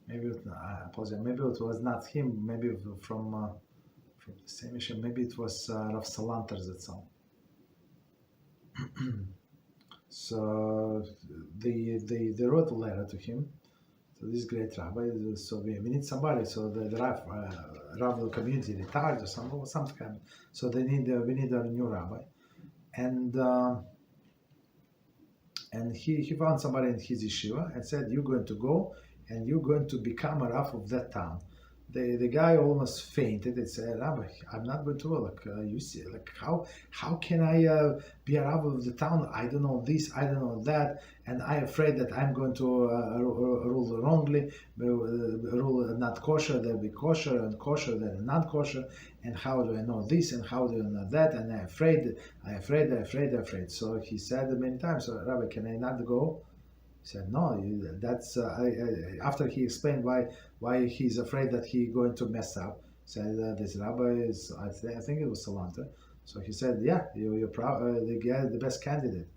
Speaker 1: Maybe I apologize. Maybe it was not him. Maybe from the same issue. Maybe it was Rav Salanter Zatzal. So they wrote a letter to him, to this great rabbi. So we need somebody. So the Rav of the community retired or some kind. So we need a new rabbi, and he found somebody in his yeshiva and said, "You're going to go and you're going to become a Rav of that town." The guy almost fainted and said, "Rabbi, I'm not going to go. You see, how can I be a Rav of the town? I don't know this, I don't know that, and I'm afraid that I'm going to rule wrongly, rule not kosher, then be kosher, and kosher, then not kosher. And how do I know this, and how do I know that? And I'm afraid." So he said many times, "So, Rabbi, can I not go?" He said, "No, that's after he explained why he's afraid that he's going to mess up. Said this rabbi is, I think it was Salanta. So he said, yeah, you're the guy, the best candidate.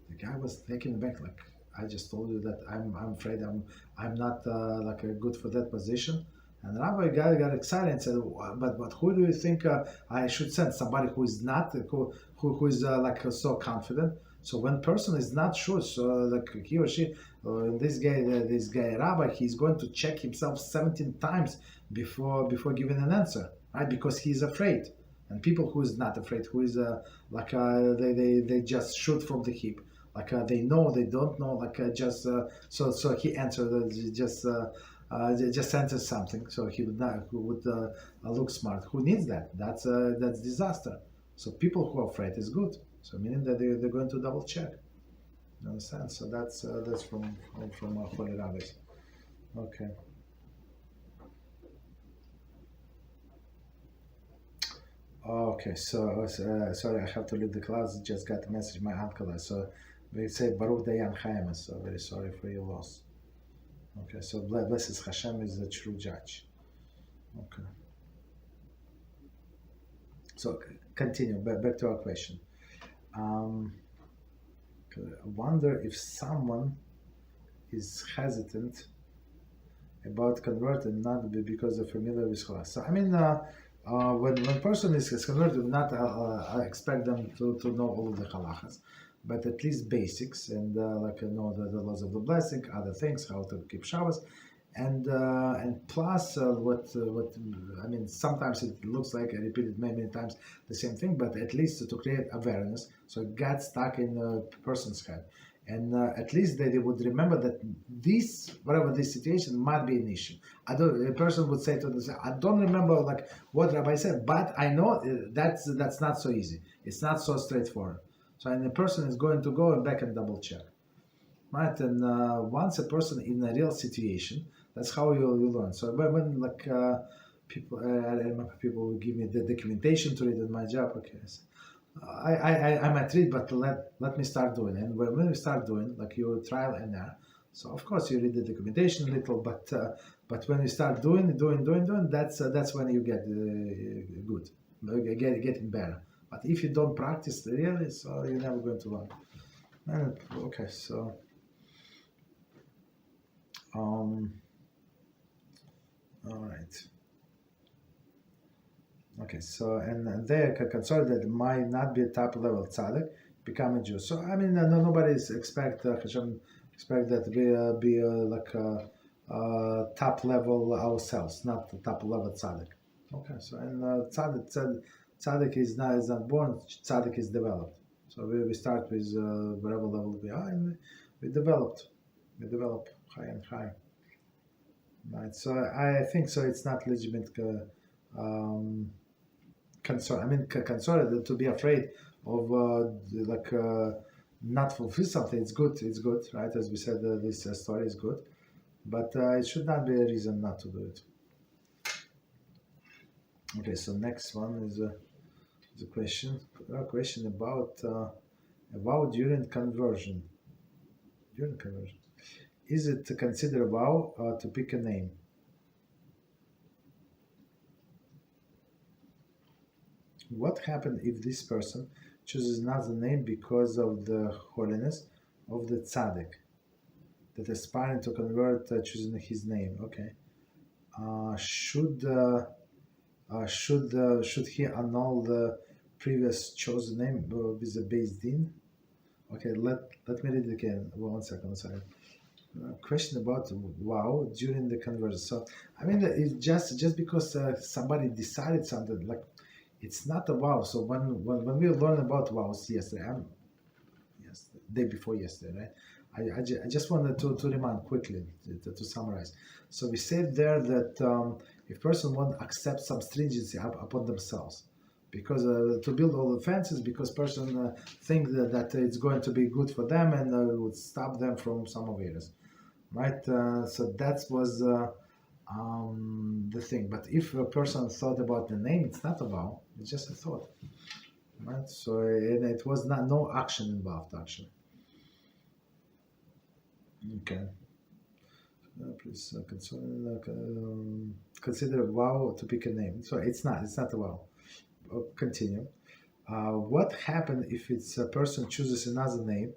Speaker 1: The guy was taken aback, like, I just told you that I'm afraid I'm not good for that position. And the rabbi got excited and said, but who do you think I should send? Somebody who is not who is so confident. So when person is not sure, so like he or she, this guy rabbi, he's going to check himself 17 times before giving an answer, right? Because he's afraid. And people who is not afraid, who is they just shoot from the hip, they know, they don't know, so he answered just answers something, so he would not look smart. Who needs that? That's disaster. So people who are afraid is good. So meaning that they're going to double check. You understand? So that's from holy rabbis. Okay. Okay. So sorry, I have to leave the class. Just got a message my uncle. So we say Baruch Dayan Chaim. So very sorry for your loss. Okay, so blessed HaShem is the true judge. Okay. So continue, back to our question. I wonder if someone is hesitant about converting, not because they're familiar with Halachah. So I mean, when person is converted, not expect them to know all of the Halachas, but at least basics, and know the laws of the blessing, other things, how to keep Shabbos, and plus what I mean. Sometimes it looks like I repeated many times the same thing, but at least to create awareness, so it got stuck in a person's head, and at least they would remember that whatever this situation might be an issue. A person would say to themselves, I don't remember what Rabbi said, but I know that's not so easy. It's not so straightforward. So, and the person is going to go back and double check, right? And once a person in a real situation, that's how you learn. So when people, I remember people will give me the documentation to read in my job. Okay, so I might read, but let me start doing it. And when we start doing, you trial and error. So of course you read the documentation a little, but when you start doing, that's when you get good, getting better. But if you don't practice really, so you're never going to learn. Okay, so all right. Okay, so and they are concerned that might not be a top level tzaddik, become a Jew. So I mean, nobody expect HaShem expect that we be top level ourselves, not the top level tzaddik. Okay, so and tzaddik is not born. Tzaddik is developed. So we start with whatever level we are, and we develop high and high. Right. So I think so. It's not legitimate concern. I mean, concern to be afraid of not fulfill something. It's good. It's good, right? As we said, this story is good, but it should not be a reason not to do it. Okay. So next one is a question. A question about during conversion. During conversion, is it considered a vow to pick a name? What happens if this person chooses not the name because of the holiness of the tzaddik that aspiring to convert choosing his name? Okay. Should he annul the previous chosen name with the Beis Din? Okay, let me read it again. One second. Sorry. Question about vow during the conversion. So I mean, it's just because somebody decided something, it's not a vow. So when we learn about vows yesterday, day before yesterday, right? I just wanted to remind quickly to summarize. So we said there that if person won't accept some stringency upon themselves, because to build all the fences, because person think that it's going to be good for them and would stop them from some of it, right? So that was the thing. But if a person thought about the name, it's not a vow; it's just a thought, right? So and it was no action involved, actually. Okay. Please consider a vow to pick a name. So it's not a vow. Continue. What happens if it's a person chooses another name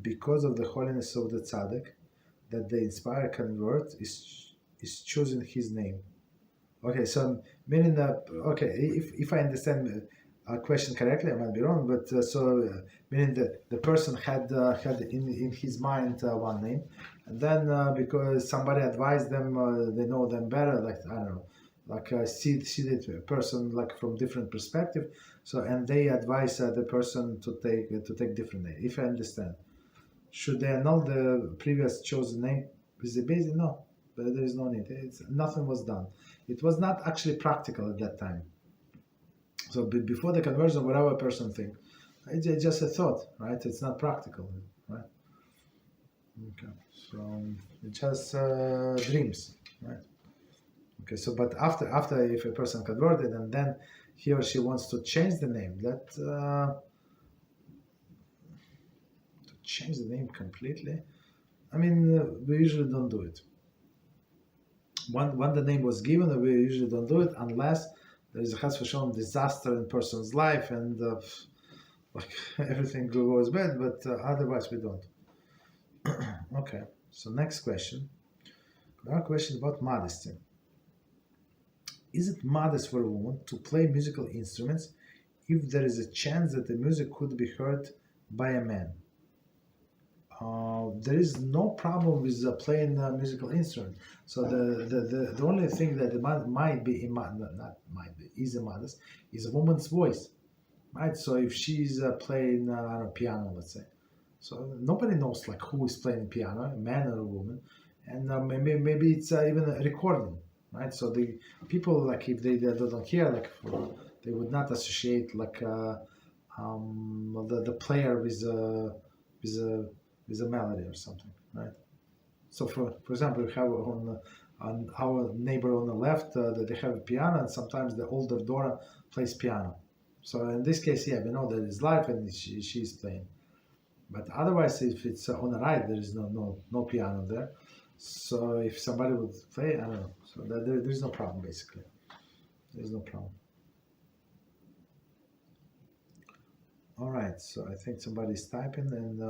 Speaker 1: because of the holiness of the tzaddik that the inspired convert is choosing his name? Okay, so meaning that, okay, if I understand a question correctly, I might be wrong, but meaning that the person had in his mind one name, and then because somebody advised them, they know them better, like I don't know, like see the person like from different perspective, so and they advise the person to take different name. If I understand, should they annul the previous chosen name? Is it basic? No, but there is no need. Nothing was done. It was not actually practical at that time. So before the conversion, whatever a person thinks, it's just a thought, right? It's not practical, right? Okay, so it's just dreams, right? Okay, so but after if a person converted and then he or she wants to change the name, to change the name completely, I mean, we usually don't do it. When the name was given, we usually don't do it unless there is a Chas v'Shalom disaster in person's life and like everything goes bad, but otherwise we don't. Okay, so next question. Our question about modesty. Is it modest for a woman to play musical instruments if there is a chance that the music could be heard by a man? There is no problem with playing a musical instrument. So the only thing that is immodest is a woman's voice, right? So if she's playing piano, let's say, so nobody knows like who is playing piano, a man or a woman, and maybe it's even a recording, right? So the people like if they don't hear like they would not associate like the player with a melody or something, right? So for example, we have on our neighbor on the left, they have a piano, and sometimes the older Dora plays piano. So in this case, yeah, we know that it's live and she's playing. But otherwise, if it's on the right, there is no piano there. So if somebody would play, I don't know. So there's no problem basically. There's no problem. All right. So I think somebody's typing and.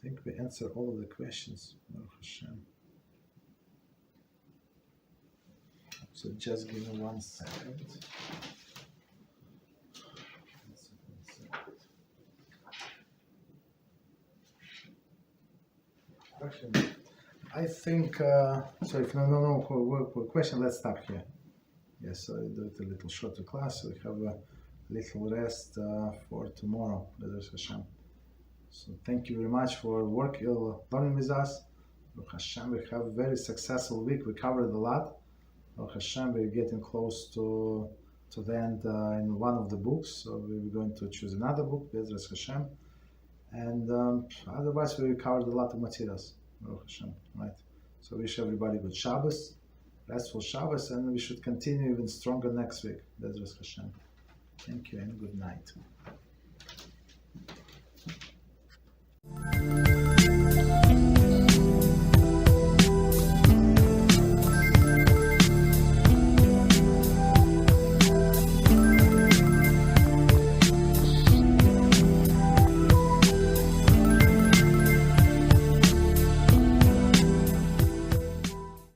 Speaker 1: I think we answered all of the questions. HaShem. So just give me 1 second. Question. I think so. If no question, let's stop here. Yes, so I do it a little shorter class. So we have a little rest for tomorrow. HaShem. So thank you very much for learning with us. HaShem, we have a very successful week. We covered a lot. HaShem, we're getting close to the end in one of the books. So we're going to choose another book, Beezrat HaShem. And otherwise, we covered a lot of materials. HaShem, right? So wish everybody good Shabbos, restful Shabbos, and we should continue even stronger next week. Beezrat HaShem. Thank you and good night.